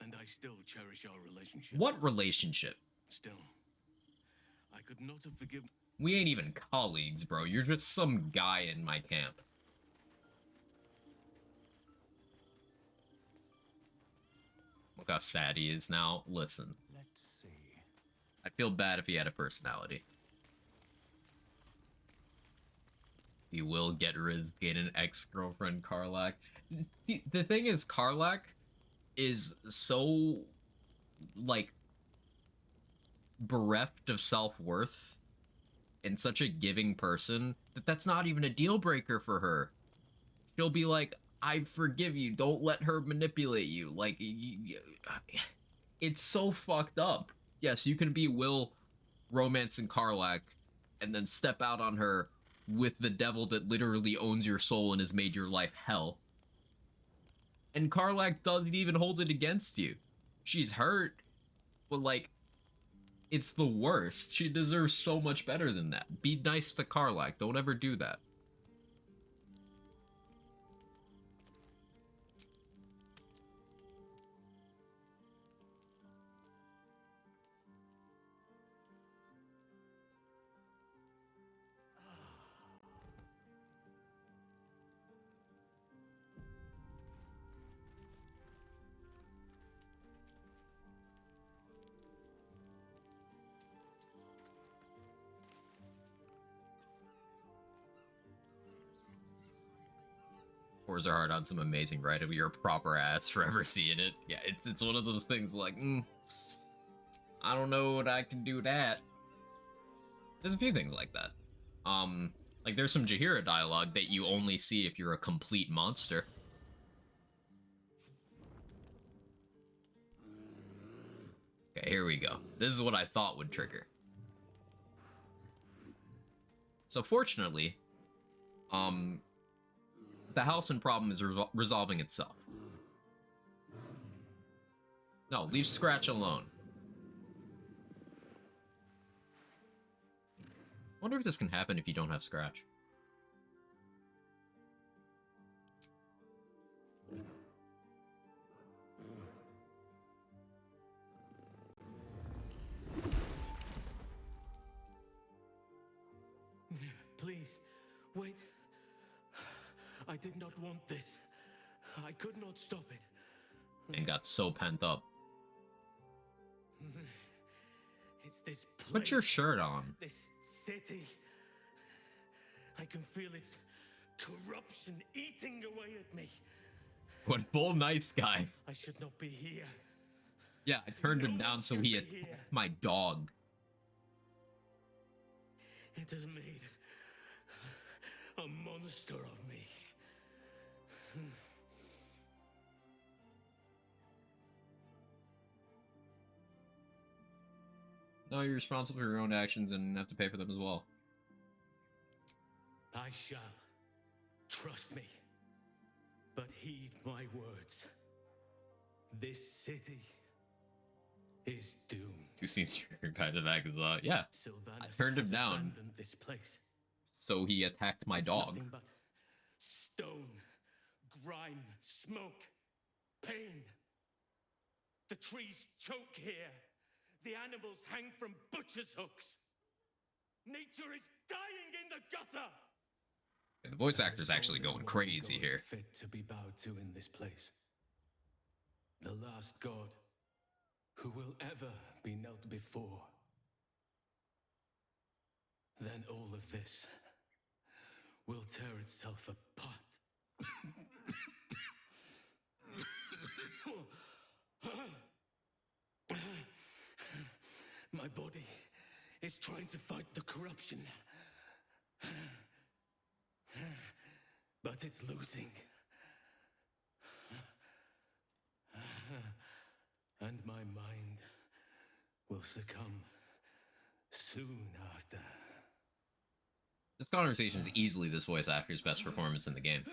S20: And I still cherish our relationship.
S1: What relationship?
S20: Still, I could not have forgiven.
S1: We ain't even colleagues, bro. You're just some guy in my camp. Look how sad he is now. Listen.
S12: Let's see.
S1: I'd feel bad if he had a personality. He will get rizzed, gain an ex-girlfriend, Karlak. The thing is, Karlak is so, like, bereft of self-worth and such a giving person that that's not even a deal breaker for her. She'll be like, I forgive you, don't let her manipulate you. Like, it's so fucked up. Yes, you can be Will romancing Karlak and then step out on her with the devil that literally owns your soul and has made your life hell. And Karlak doesn't even hold it against you. She's hurt, but like, it's the worst. She deserves so much better than that. Be nice to Karlak. Don't ever do that. Pours her heart on some amazing writing. You're a proper ass for ever seeing it. Yeah, it's one of those things like, I don't know what I can do that. There's a few things like that. Like there's some Jaheira dialogue that you only see if you're a complete monster. Okay, here we go. This is what I thought would trigger. So fortunately, the Halcyon problem is resolving itself. No, leave Scratch alone. Wonder if this can happen if you don't have Scratch.
S20: Please, wait. I did not want this. I could not stop it.
S1: And got so pent up.
S20: It's this place.
S1: Put your shirt on.
S20: This city. I can feel its corruption eating away at me.
S1: What bull nice guy.
S20: I should not be here.
S1: Yeah, I turned him down so he attacked my dog.
S20: It has made a monster of me.
S1: No, you're responsible for your own actions and have to pay for them as well.
S20: I shall. Trust me. But heed my words. This city is doomed.
S1: Two scenes triggered by the back is yeah. I turned him down.
S20: This place.
S1: So he attacked my dog.
S20: Nothing but stone, grime, smoke, pain. The trees choke here. The animals hang from butcher's hooks. Nature is dying in the gutter.
S1: And the voice
S20: There
S1: actor's
S20: is
S1: actually
S20: only
S1: going
S20: one
S1: crazy
S20: god
S1: here.
S20: fit to be bowed to in this place. The last god who will ever be knelt before. Then all of this will tear itself apart. My body is trying to fight the corruption. But it's losing. And my mind will succumb soon after.
S1: This conversation is easily this voice actor's best performance in the game.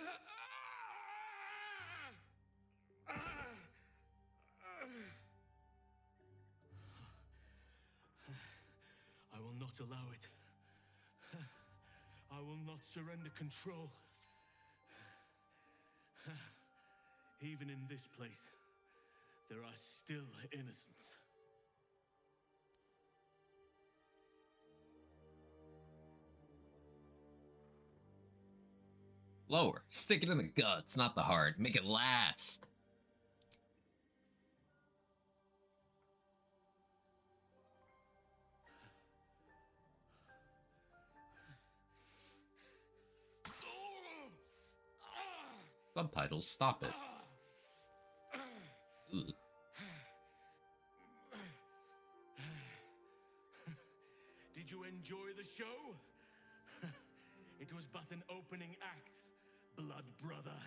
S20: I will not allow it. I will not surrender control. Even in this place, there are still innocents.
S1: Lower. Stick it in the guts, not the heart. Make it last. Subtitles, stop it. Ugh.
S20: Did you enjoy the show? It was but an opening act, blood brother.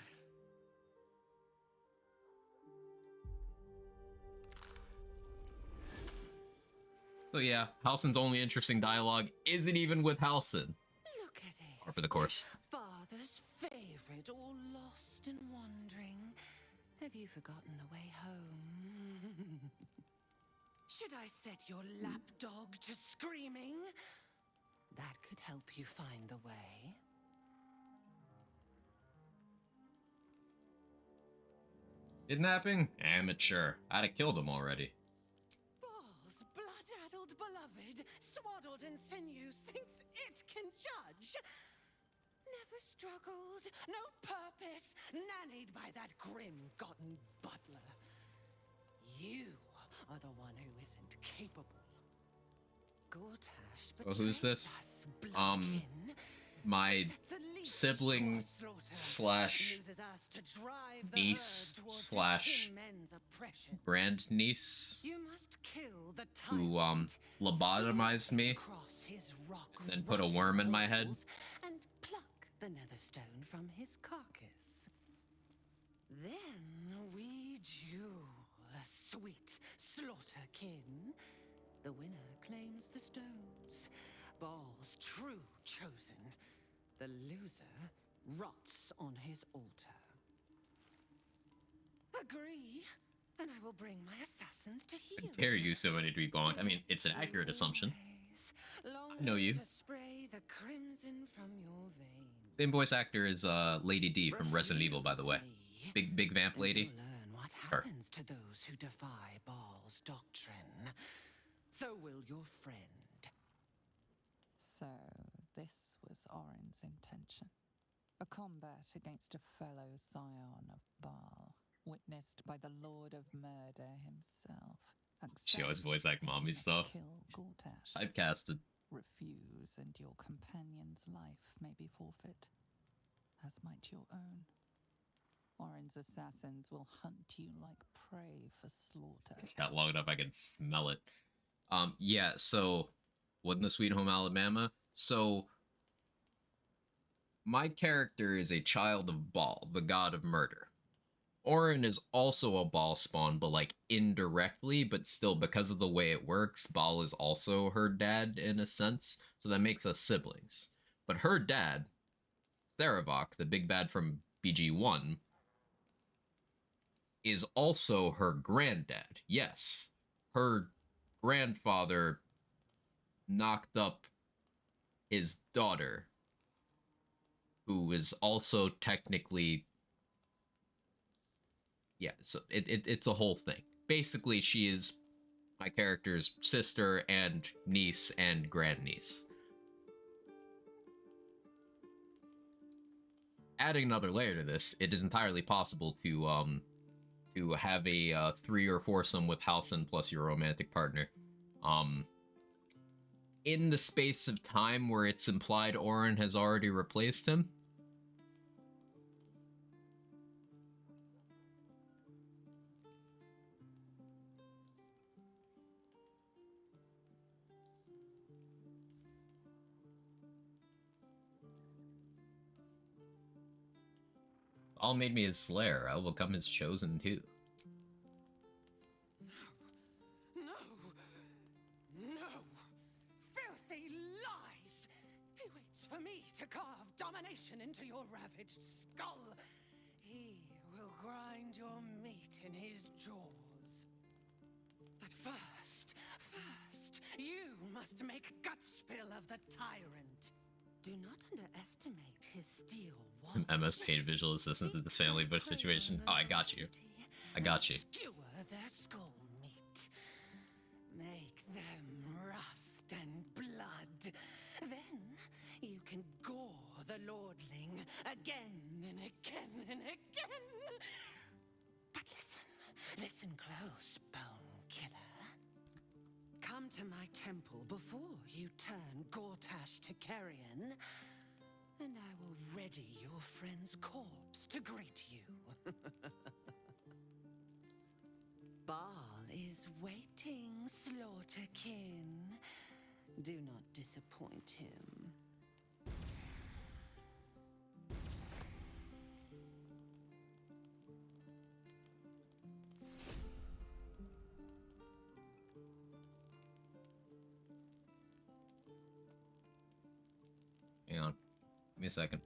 S1: So yeah, Halsin's only interesting dialogue isn't even with Halsin.
S9: Look at it.
S1: Or for the course.
S9: Father's favorite, all lost and wandering. Have you forgotten the way home? Should I set your lapdog to screaming? That could help you find the way.
S1: Kidnapping? Amateur. I'd have killed him already.
S9: Balls, blood-addled beloved, swaddled in sinews, thinks it can judge. Never struggled, no purpose, nannied by that grim-gotten butler. You are the one who isn't capable. Gortash, but
S1: who's this? My sibling slash niece slash grandniece who lobotomized me and then put a worm in my head.
S9: And pluck the nether stone from his carcass. Then we duel, sweet slaughter kin. The winner claims the stones. Baal's true chosen. The loser rots on his altar. Agree, and I will bring my assassins to heal.
S1: How dare you so many to be bonked? I mean, it's an accurate assumption. I know you.
S9: To spray the crimson from your veins.
S1: Same voice actor as Lady D from Resident Evil, by the way. Big vamp lady.
S9: Learn what happens to those who defy Baal's doctrine. So will your friend.
S7: So, this was Orin's intention. A combat against a fellow scion of Baal, witnessed by the Lord of Murder himself.
S1: She always voice act mommy stuff.
S7: Kill Gortash.
S1: Typecasted.
S7: Refuse, and your companion's life may be forfeit, as might your own. Orin's assassins will hunt you like prey for slaughter.
S1: Got long enough I can smell it. Yeah, so wasn't the Sweet Home Alabama? So my character is a child of Baal, the god of murder. Orin is also a Baal spawn, but like indirectly, but still because of the way it works, Baal is also her dad in a sense, so that makes us siblings. But her dad, Theravok, the big bad from BG1, is also her granddad. Yes, her grandfather knocked up his daughter, who is also technically, yeah, so it's a whole thing. Basically, she is my character's sister and niece and grandniece. adding another layer to this, it is entirely possible to have a 3 or 4-some with Halcyon plus your romantic partner. In the space of time where it's implied Orin has already replaced him. All made me his slayer. I will become his chosen too.
S9: No! No! Filthy lies! He waits for me to carve domination into your ravaged skull. He will grind your meat in his jaws. But first, you must make gutspill of the tyrant. Do not underestimate his steel wall.
S1: Some MS Paint visual assistant to this family bush situation. Oh, I got you. I got you.
S9: Skewer their skull meat. Make them rust and blood. Then you can gore the lordling again and again and again. But listen close, bone killer. Come to my temple before you turn Gortash to Carrion, and I will ready your friend's corpse to greet you. Baal is waiting, Slaughterkin. Do not disappoint him.
S1: Hang on. Give me a second.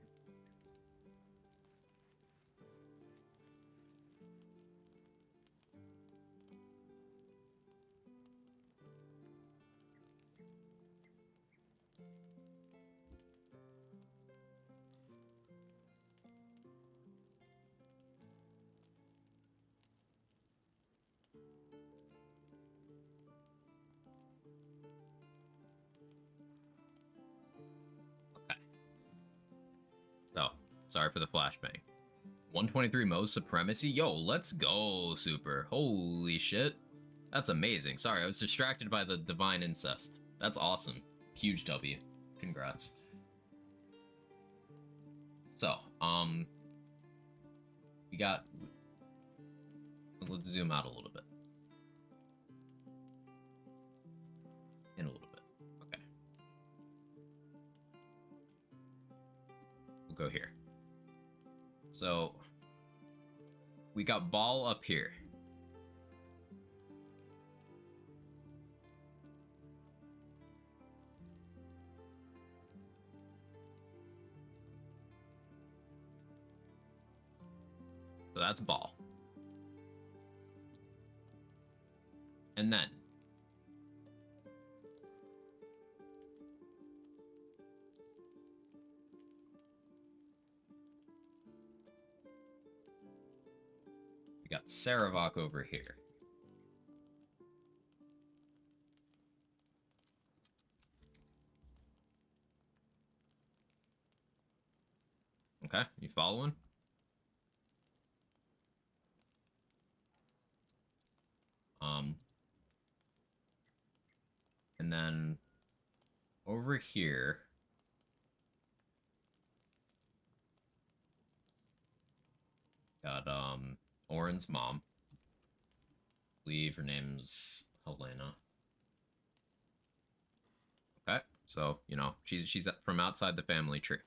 S1: So, sorry for the flashbang. 123 Mo's Supremacy? Yo, let's go, Super. Holy shit. That's amazing. Sorry, I was distracted by the Divine Incest. That's awesome. Huge W. Congrats. So, we got... Let's zoom out a little bit. In a little bit. Okay. We'll go here. So, we got Ball up here. So that's Ball. And then we got Saravok over here. Okay, you following? And then over here, got Oren's mom. I believe her name's Helena. Okay, so you know she's from outside the family tree.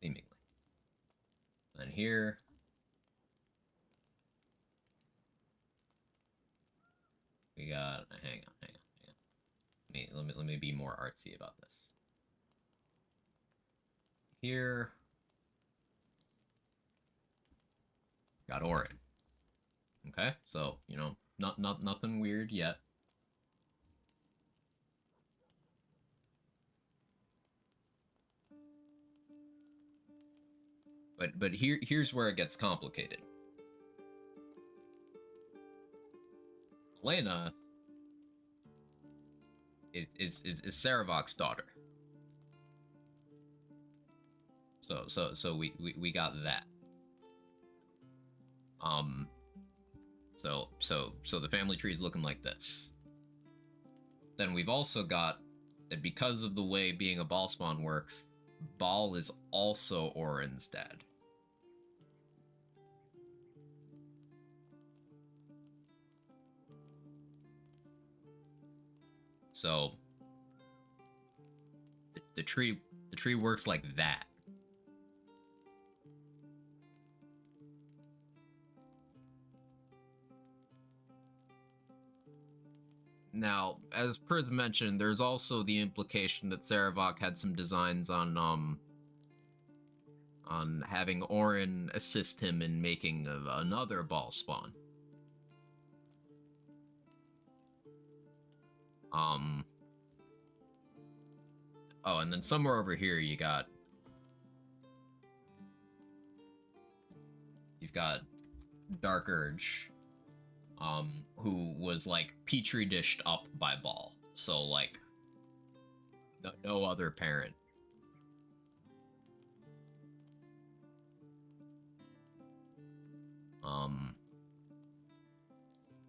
S1: Seemingly. And here, we got. Hang on. Let me be more artsy about this. Here, got Oren. Okay, so you know, nothing weird yet. But here's where it gets complicated. Elena is Saravok's daughter. So we got that. So the family tree is looking like this. Then we've also got that because of the way being a ball spawn works, Ball is also Orin's dad. So the tree works like that. Now, as Priz mentioned, there's also the implication that Saravok had some designs on having Orin assist him in making another ball spawn. Oh, and then somewhere over here you've got Dark Urge, who was like petri dished up by Ball. So like no other parent.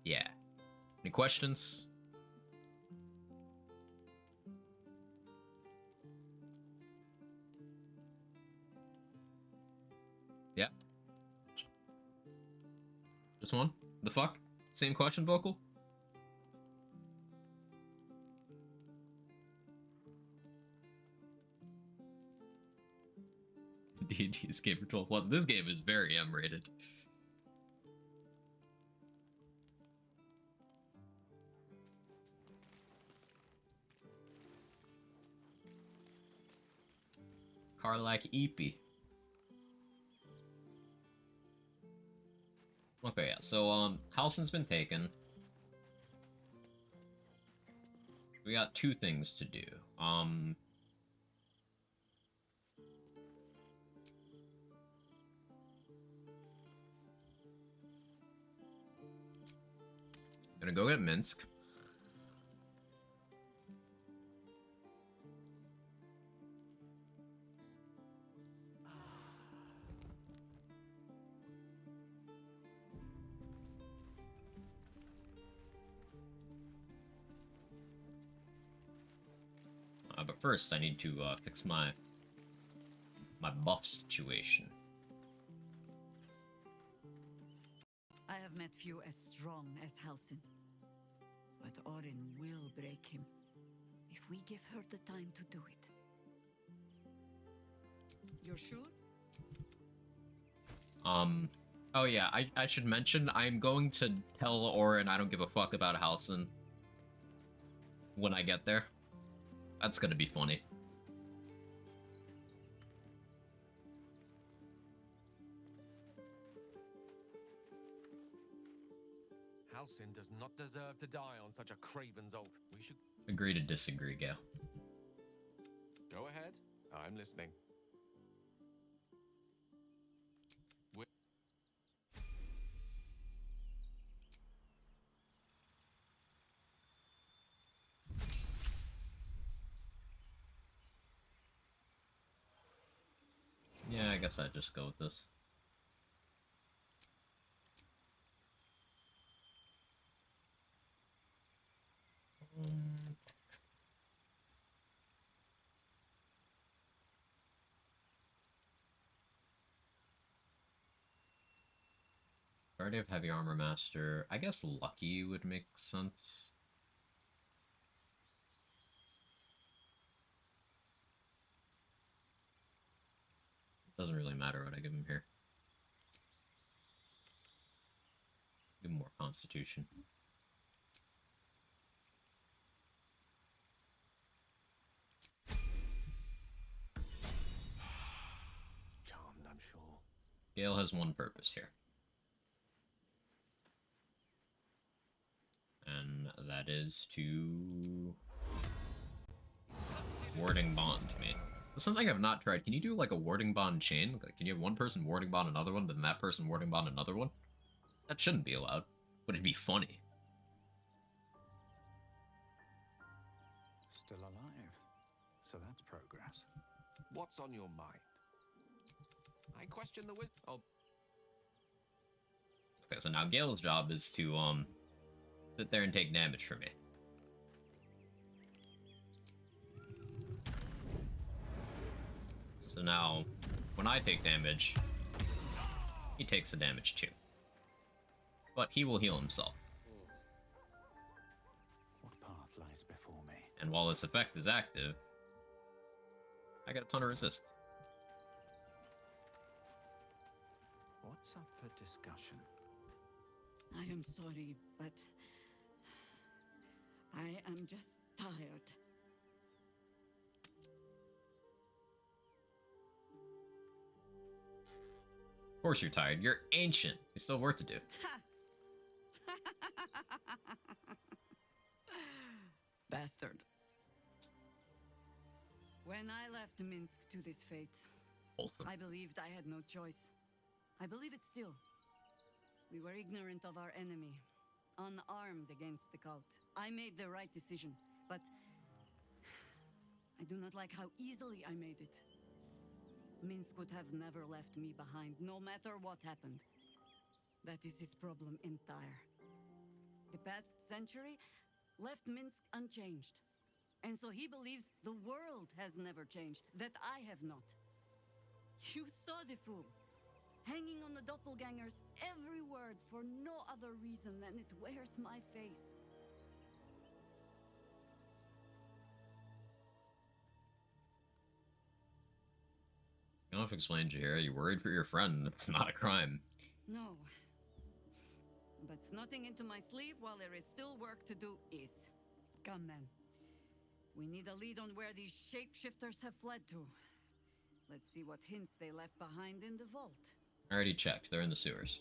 S1: Yeah. Any questions? Yeah. Just one? The fuck? Same question, Vocal? D&D Escape for 12 plus. This game is very M-rated. Karlak Eepy. Okay, yeah, so, Halsin's been taken. We got two things to do. Gonna go get Minsk. But first, I need to fix my buff situation.
S3: I have met few as strong as Halsin. But Orin will break him if we give her the time to do it.
S6: You're sure?
S1: Oh yeah, I should mention, I'm going to tell Orin I don't give a fuck about Halsin when I get there. That's gonna be funny.
S21: Halsin does not deserve to die on such a craven's ult. We should
S1: Agree to disagree, Gale.
S21: go ahead. I'm listening.
S1: Yeah, I guess I'd just go with this. Already have Heavy Armor Master. I guess Lucky would make sense. Doesn't really matter what I give him here. Give him more Constitution.
S21: Charmed, I'm sure.
S1: Gale has one purpose here. And that is to warding bond me. That's something I've not tried. Can you do like a warding bond chain? Like, can you have one person warding bond another one, then that person warding bond another one? That shouldn't be allowed, but it'd be funny.
S12: still alive, so that's progress.
S21: What's on your mind? I question the wisdom. Oh,
S1: Okay, so now Gale's job is to sit there and take damage from me. So now, when I take damage, he takes the damage too. But he will heal himself.
S12: What path lies before me?
S1: And while this effect is active, I get a ton of resist.
S12: What's up for discussion?
S5: I am sorry, but I am just tired.
S1: Of course you're tired. You're ancient. You still have work to do.
S5: Bastard. When I left Minsk to this fate,
S1: Wholesome.
S5: I believed I had no choice. I believe it still. We were ignorant of our enemy, unarmed against the cult. I made the right decision, but I do not like how easily I made it. Minsk would have never left me behind, no matter what happened. That is his problem entire. The past century left Minsk unchanged. And so he believes the world has never changed, that I have not. You saw the fool, hanging on the doppelganger's every word for no other reason than it wears my face.
S1: You don't have to explain, Jaheira. You're worried for your friend. It's not a crime.
S5: No. But snotting into my sleeve while there is still work to do is. Come, men. We need a lead on where these shapeshifters have fled to. Let's see what hints they left behind in the vault.
S1: I already checked. They're in the sewers.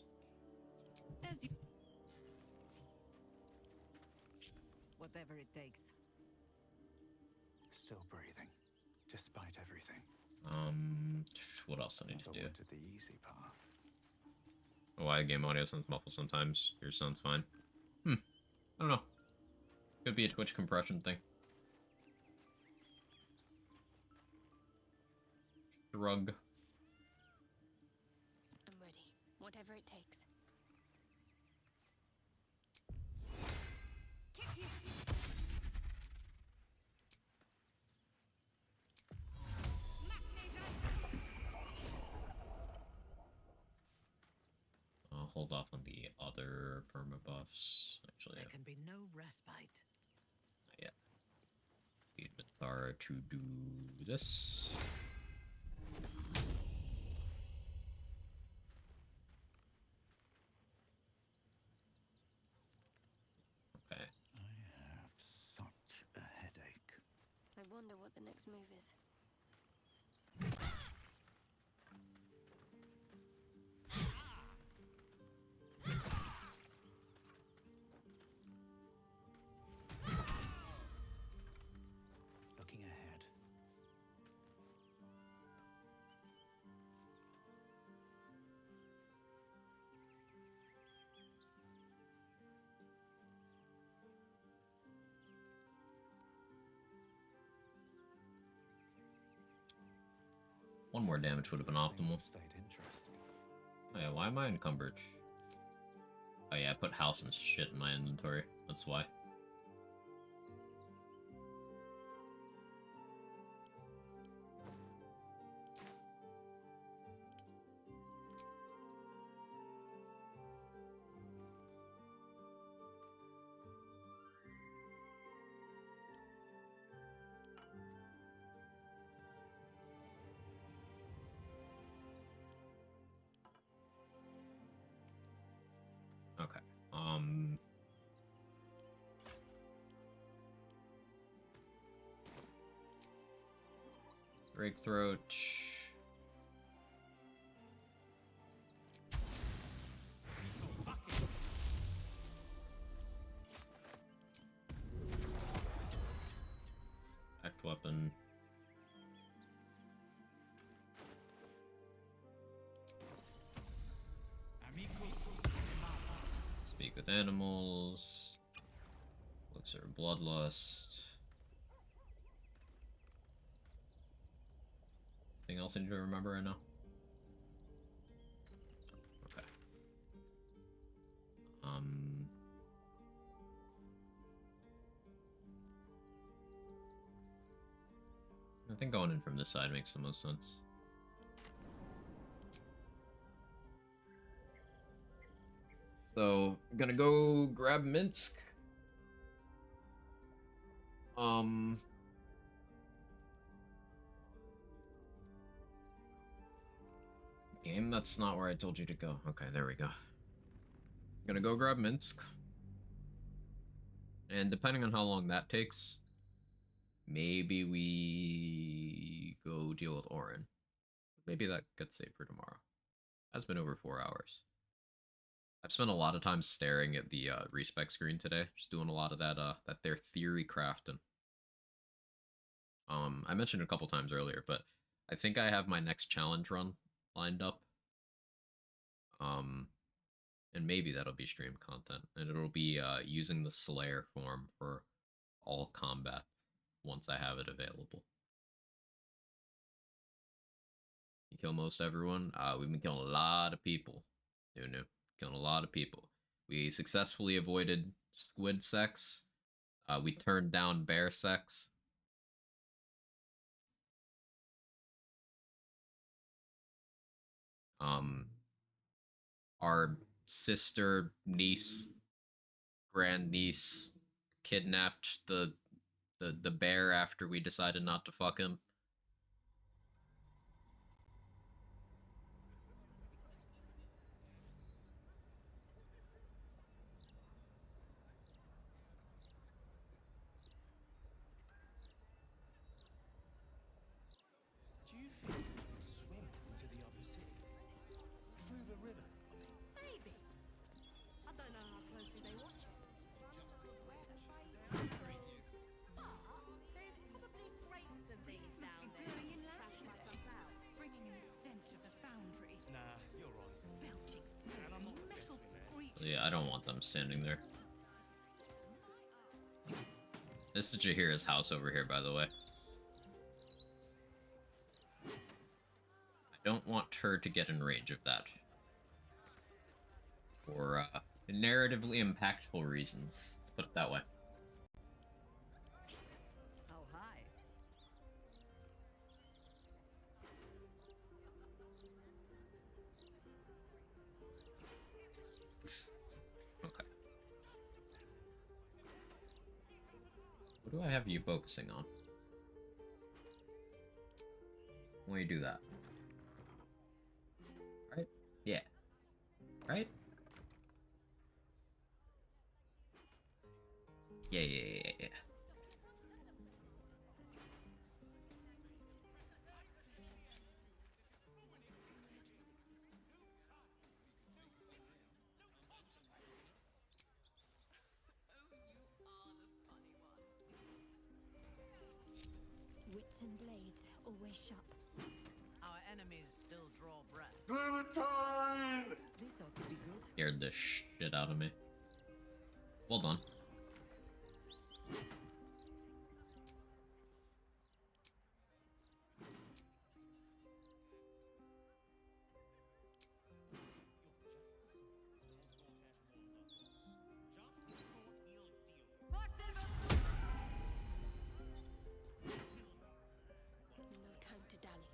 S5: As you... Whatever it takes.
S12: Still breathing, despite everything.
S1: What else I need to do?
S12: Wanted the easy path.
S1: Oh, why game audio sounds muffled sometimes. Yours sounds fine. I don't know. Could be a Twitch compression thing. Shrug.
S4: I'm ready. Whatever it takes.
S1: I'll hold off on the other perma buffs. Actually,
S3: There can be no respite.
S1: not yet. Need Mithara to do this. Okay.
S12: I have such a headache.
S4: I wonder what the next move is.
S12: Looking ahead.
S1: One more damage would have been optimal.
S12: Stayed interesting.
S1: Oh yeah, why am I encumbered? Oh yeah, I put house and shit in my inventory. That's why. Okay. Break throat. Tact weapon. Speak with animals. Elixir of bloodlust. Anything else I need to remember right now? Okay. I think going in from this side makes the most sense. So, I'm gonna go grab Minsk. Game, that's not where I told you to go. Okay, there we go. I'm gonna go grab Minsk. And depending on how long that takes, maybe we go deal with Orin. Maybe that gets saved for tomorrow. That's been over 4 hours. I've spent a lot of time staring at the respec screen today, just doing a lot of that their theory crafting. I mentioned it a couple times earlier, but I think I have my next challenge run lined up. And maybe that'll be stream content, and it'll be using the Slayer form for all combat once I have it available. You kill most everyone. We've been killing a lot of people. New. Killing a lot of people. We successfully avoided squid sex. We turned down bear sex. Our sister, niece, grandniece kidnapped the bear after we decided not to fuck him.
S8: Do you think you can swim into the other city? Through the river, I mean.
S9: Maybe. I don't know how closely they watch it. There's probably crates of these down there. Trash like us out.
S2: Bringing in the stench of the foundry.
S8: Nah, you're right.
S2: Belching
S8: And I'm
S2: smoke,
S8: not the
S2: metal
S8: best man.
S2: screech.
S1: Yeah, I don't want them standing there. This is Jahira's house over here, by the way. I don't want her to get in range of that. For narratively impactful reasons. Let's put it that way.
S5: Oh, hi.
S1: Okay. What do I have you focusing on? Why you do that? Right? Yeah. Right? Yeah.
S4: Wits and blades, always sharp.
S22: Our enemies still draw breath.
S10: Clementine!
S5: This ought to be good.
S1: Scared the shit out of me. Well done.
S4: No time to dally.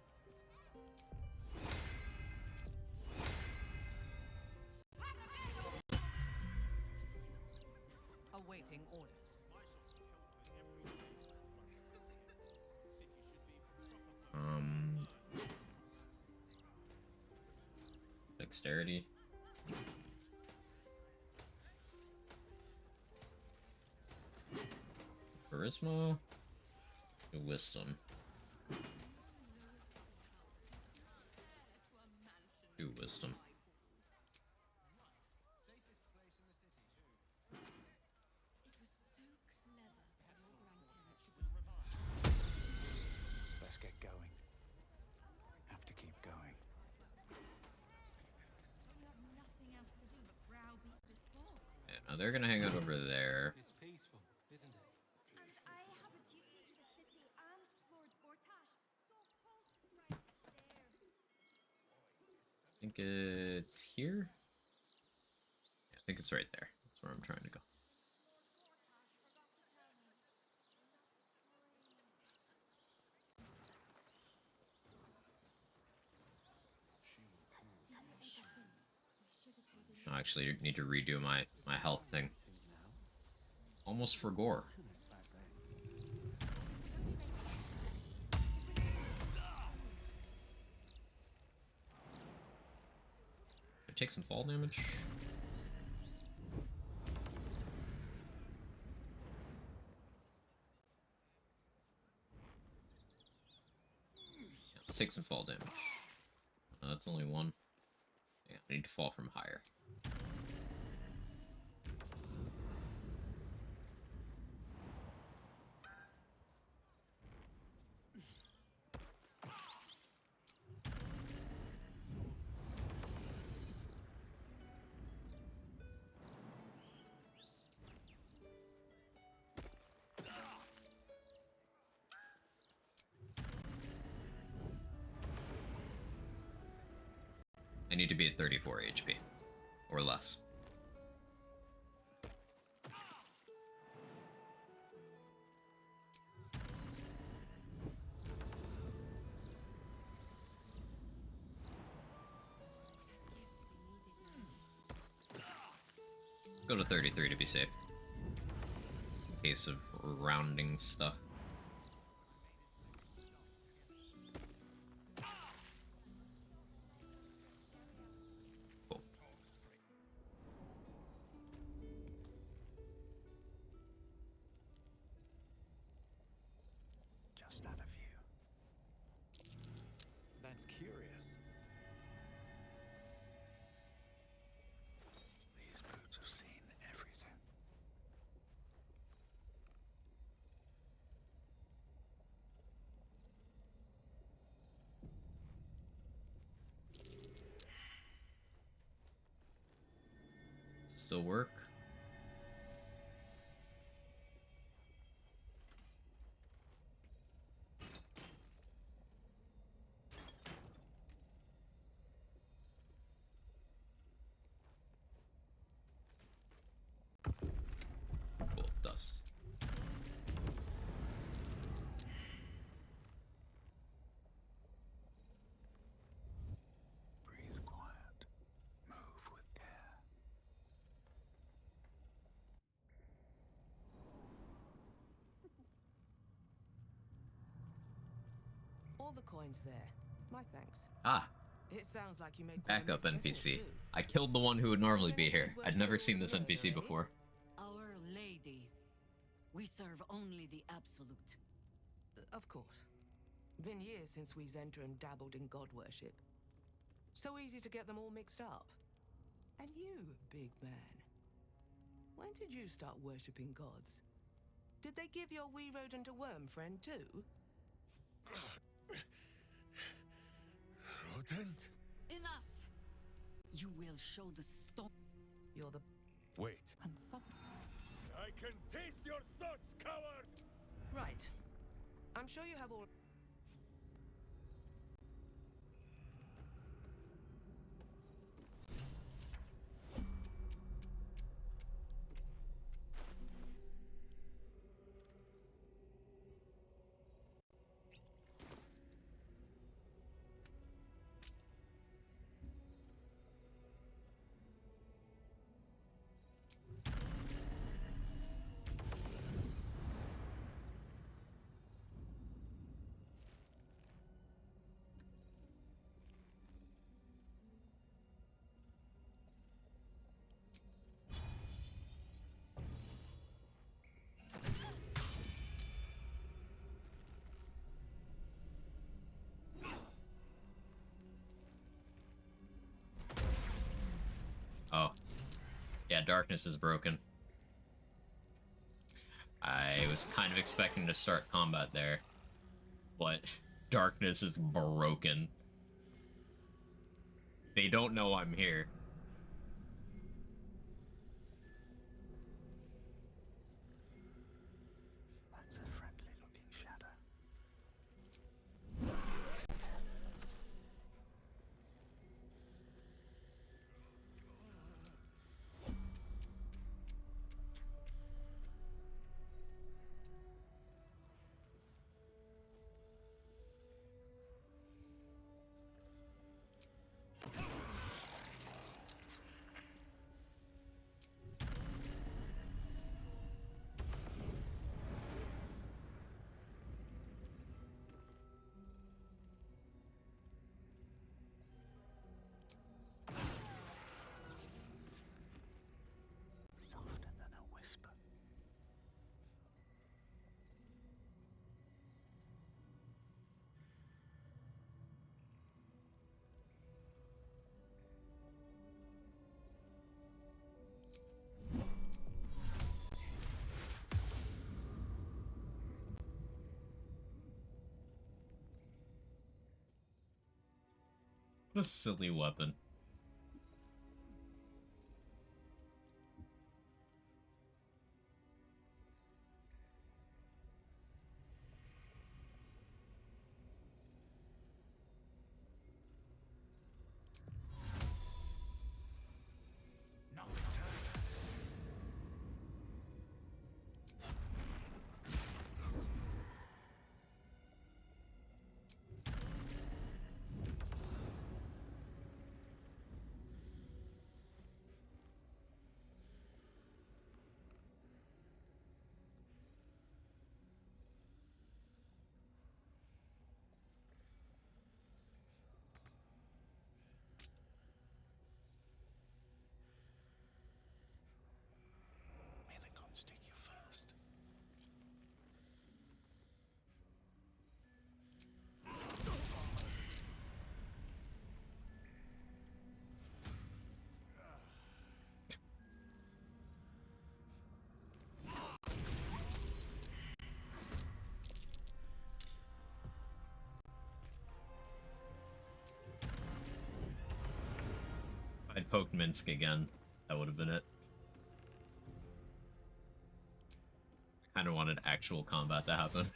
S22: Awaiting orders.
S1: Dexterity. Charisma. Wisdom. Do wisdom.
S12: Let's get going. Have to keep going.
S1: Yeah, now they're gonna hang out over there.
S21: It's peaceful, isn't it?
S4: And I have a duty to the city and Lord Gortash, so halt right
S1: think it's here. Yeah, I think it's right there. That's where I'm trying to go. I actually need to redo my health thing. Almost for gore. Take some fall damage. Let's take some fall damage. That's only one. Yeah, I need to fall from higher. I need to be at 34 HP or less. Let's go to 33 to be safe. In case of rounding stuff.
S12: Just out of view. That's curious. These boots have seen everything.
S1: Still work? Cool, it does.
S12: Breathe quiet. Move with care.
S11: All the coins there. My thanks.
S1: Ah.
S11: It sounds like you made quite a
S1: Backup
S11: mess getting
S1: NPC.
S11: it, too.
S1: I killed the one who would normally be here. I'd never seen this NPC before.
S5: Our Lady. We serve only the absolute.
S11: Of course. Been years since we Zenta and dabbled in god worship. So easy to get them all mixed up. And you, big man. When did you start worshipping gods? Did they give your wee rodent a worm friend too?
S10: Rodent?
S5: Enough! You will show the stone.
S11: You're the...
S10: Wait.
S5: And some...
S10: I can taste your thoughts, coward!
S11: Right. I'm sure you have all...
S1: Oh. Yeah, darkness is broken. I was kind of expecting to start combat there, but darkness is broken. They don't know I'm here.
S12: That's a friendly looking shadow.
S1: What a silly weapon.
S20: May the gods take you first.
S1: If I'd poked Minsk again, that would have been it. I kind of wanted actual combat to happen.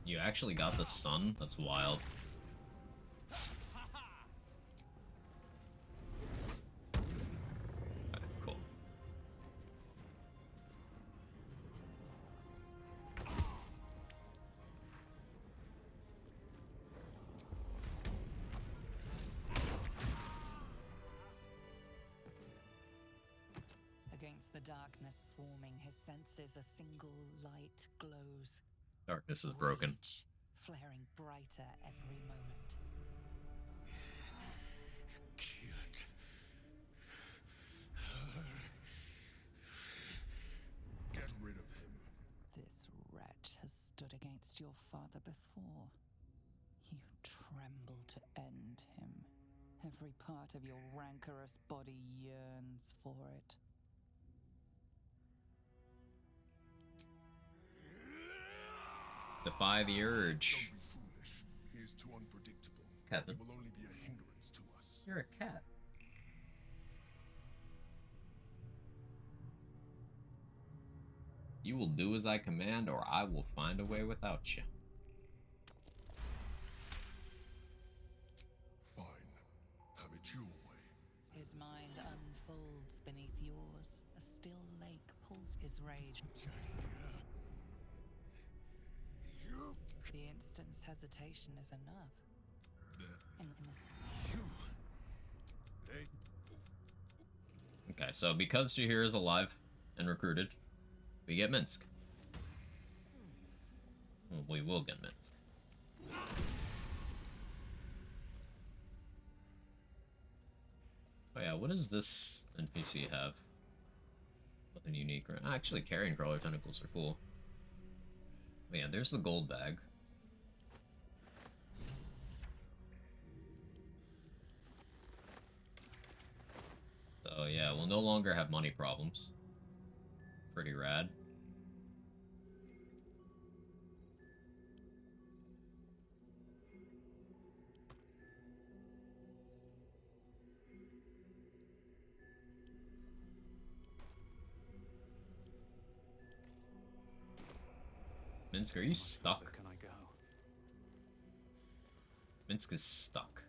S1: You actually got the stun? That's wild. Okay, cool.
S5: Against the darkness swarming, his senses a single light glows.
S1: Darkness is broken.
S5: Rage, flaring brighter every moment.
S10: Killed her. Get rid of him.
S5: This wretch has stood against your father before. You tremble to end him. Every part of your rancorous body yearns for it.
S1: Defy the urge.
S10: Don't be foolish. He is too unpredictable.
S1: Kevin.
S10: He will only be a hindrance to us.
S1: You're a cat. You will do as I command, or I will find a way without you.
S10: Fine. Have it your way.
S5: His mind unfolds beneath yours. A still lake pulls his rage. The instant's hesitation is enough. In this...
S1: Okay, so because Jahir is alive and recruited, we get Minsk. Well, we will get Minsk. Oh yeah, what does this NPC have? Nothing unique, right? Actually, carrion crawler tentacles are cool. But yeah, there's the gold bag. So yeah, we'll no longer have money problems. Pretty rad. Minsk, are you stuck?
S20: Can I go?
S1: Minsk is stuck.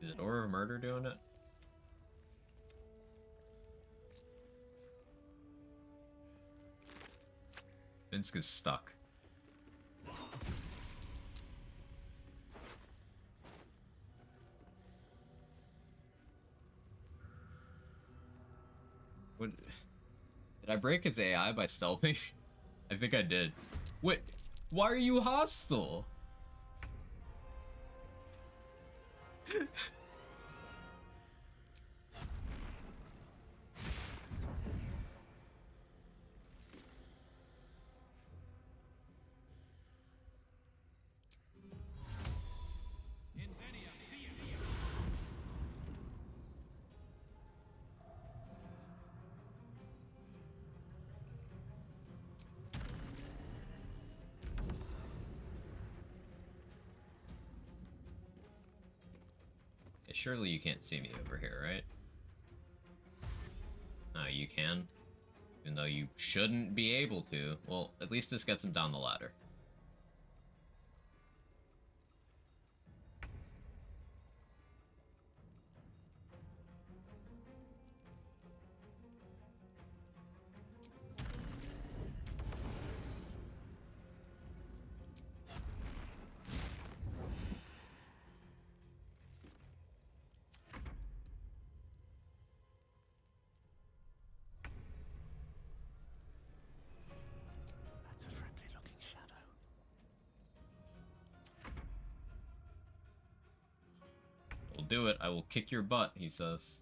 S1: Is it Aura of Murder doing it? Minsk is stuck. What? Did I break his AI by stealthing? I think I did. Wait, why are you hostile? Surely you can't see me over here, right? Oh, you can? Even though you shouldn't be able to. Well, at least this gets him down the ladder.
S8: That's a friendly looking shadow.
S1: We'll do it. I will kick your butt, he says.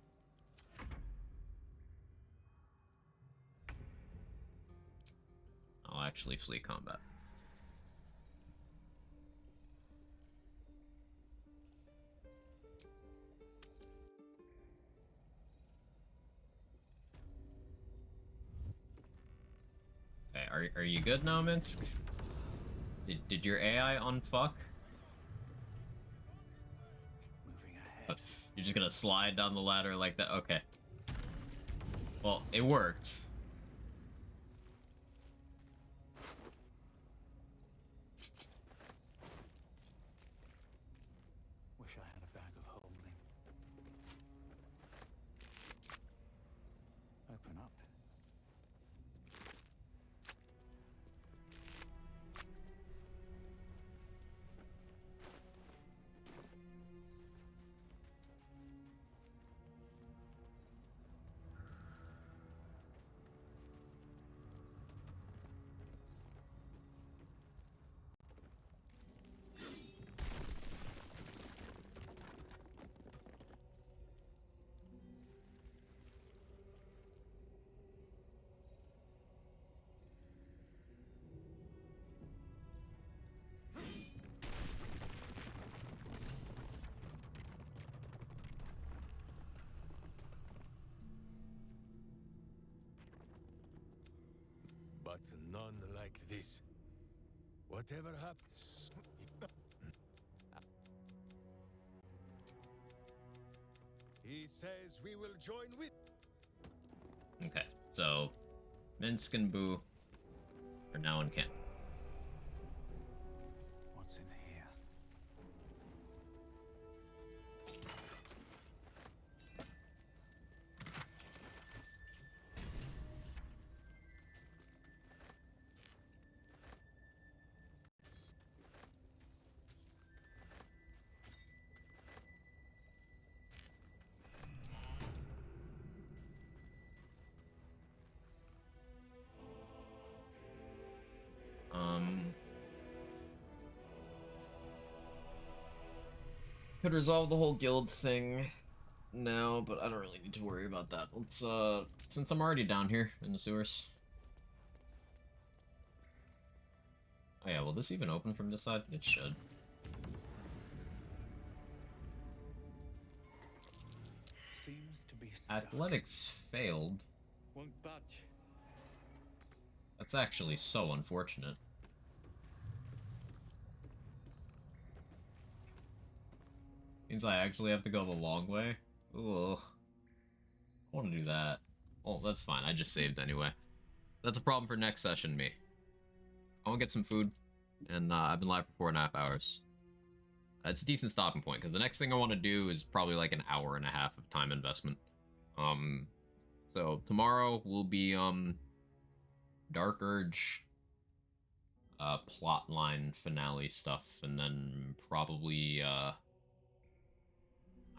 S1: I'll actually flee combat. Okay, are you good now, Minsk? Did your AI unfuck?
S8: Moving ahead.
S1: You're just gonna slide down the ladder like that? Okay. Well, it worked.
S8: Wish I had a bag of holding. Open up.
S20: But none like this. Whatever happens... He says we will join with...
S1: Okay, so Minsk and Boo are now in camp.
S8: What's in here?
S1: Could resolve the whole guild thing now, but I don't really need to worry about that. Let's, since I'm already down here in the sewers. Oh yeah, will this even open from this side? It should.
S12: Seems to be stuck.
S1: Athletics failed.
S12: Won't budge.
S1: That's actually so unfortunate. Means I actually have to go the long way? Ugh. I want to do that. Oh, that's fine. I just saved anyway. That's a problem for next session, me. I want to get some food. and I've been live for 4.5 hours. That's a decent stopping point, because the next thing I want to do is probably like an hour and a half of time investment. So tomorrow will be, Dark Urge, plotline finale stuff, and then probably,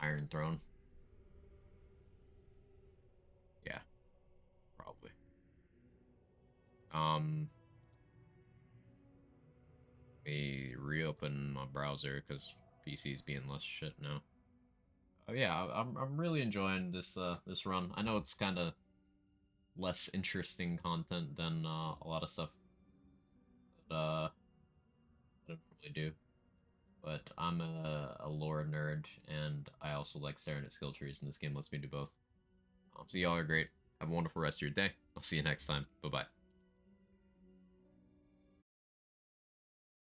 S1: Iron Throne. Yeah, probably. Let me reopen my browser, because PC's being less shit now. Oh yeah, I'm really enjoying this run. I know it's kind of less interesting content than a lot of stuff that I don't really do, but I'm a lore nerd, and I also like staring at skill trees, and this game lets me do both. So y'all are great. Have a wonderful rest of your day. I'll see you next time. Bye bye.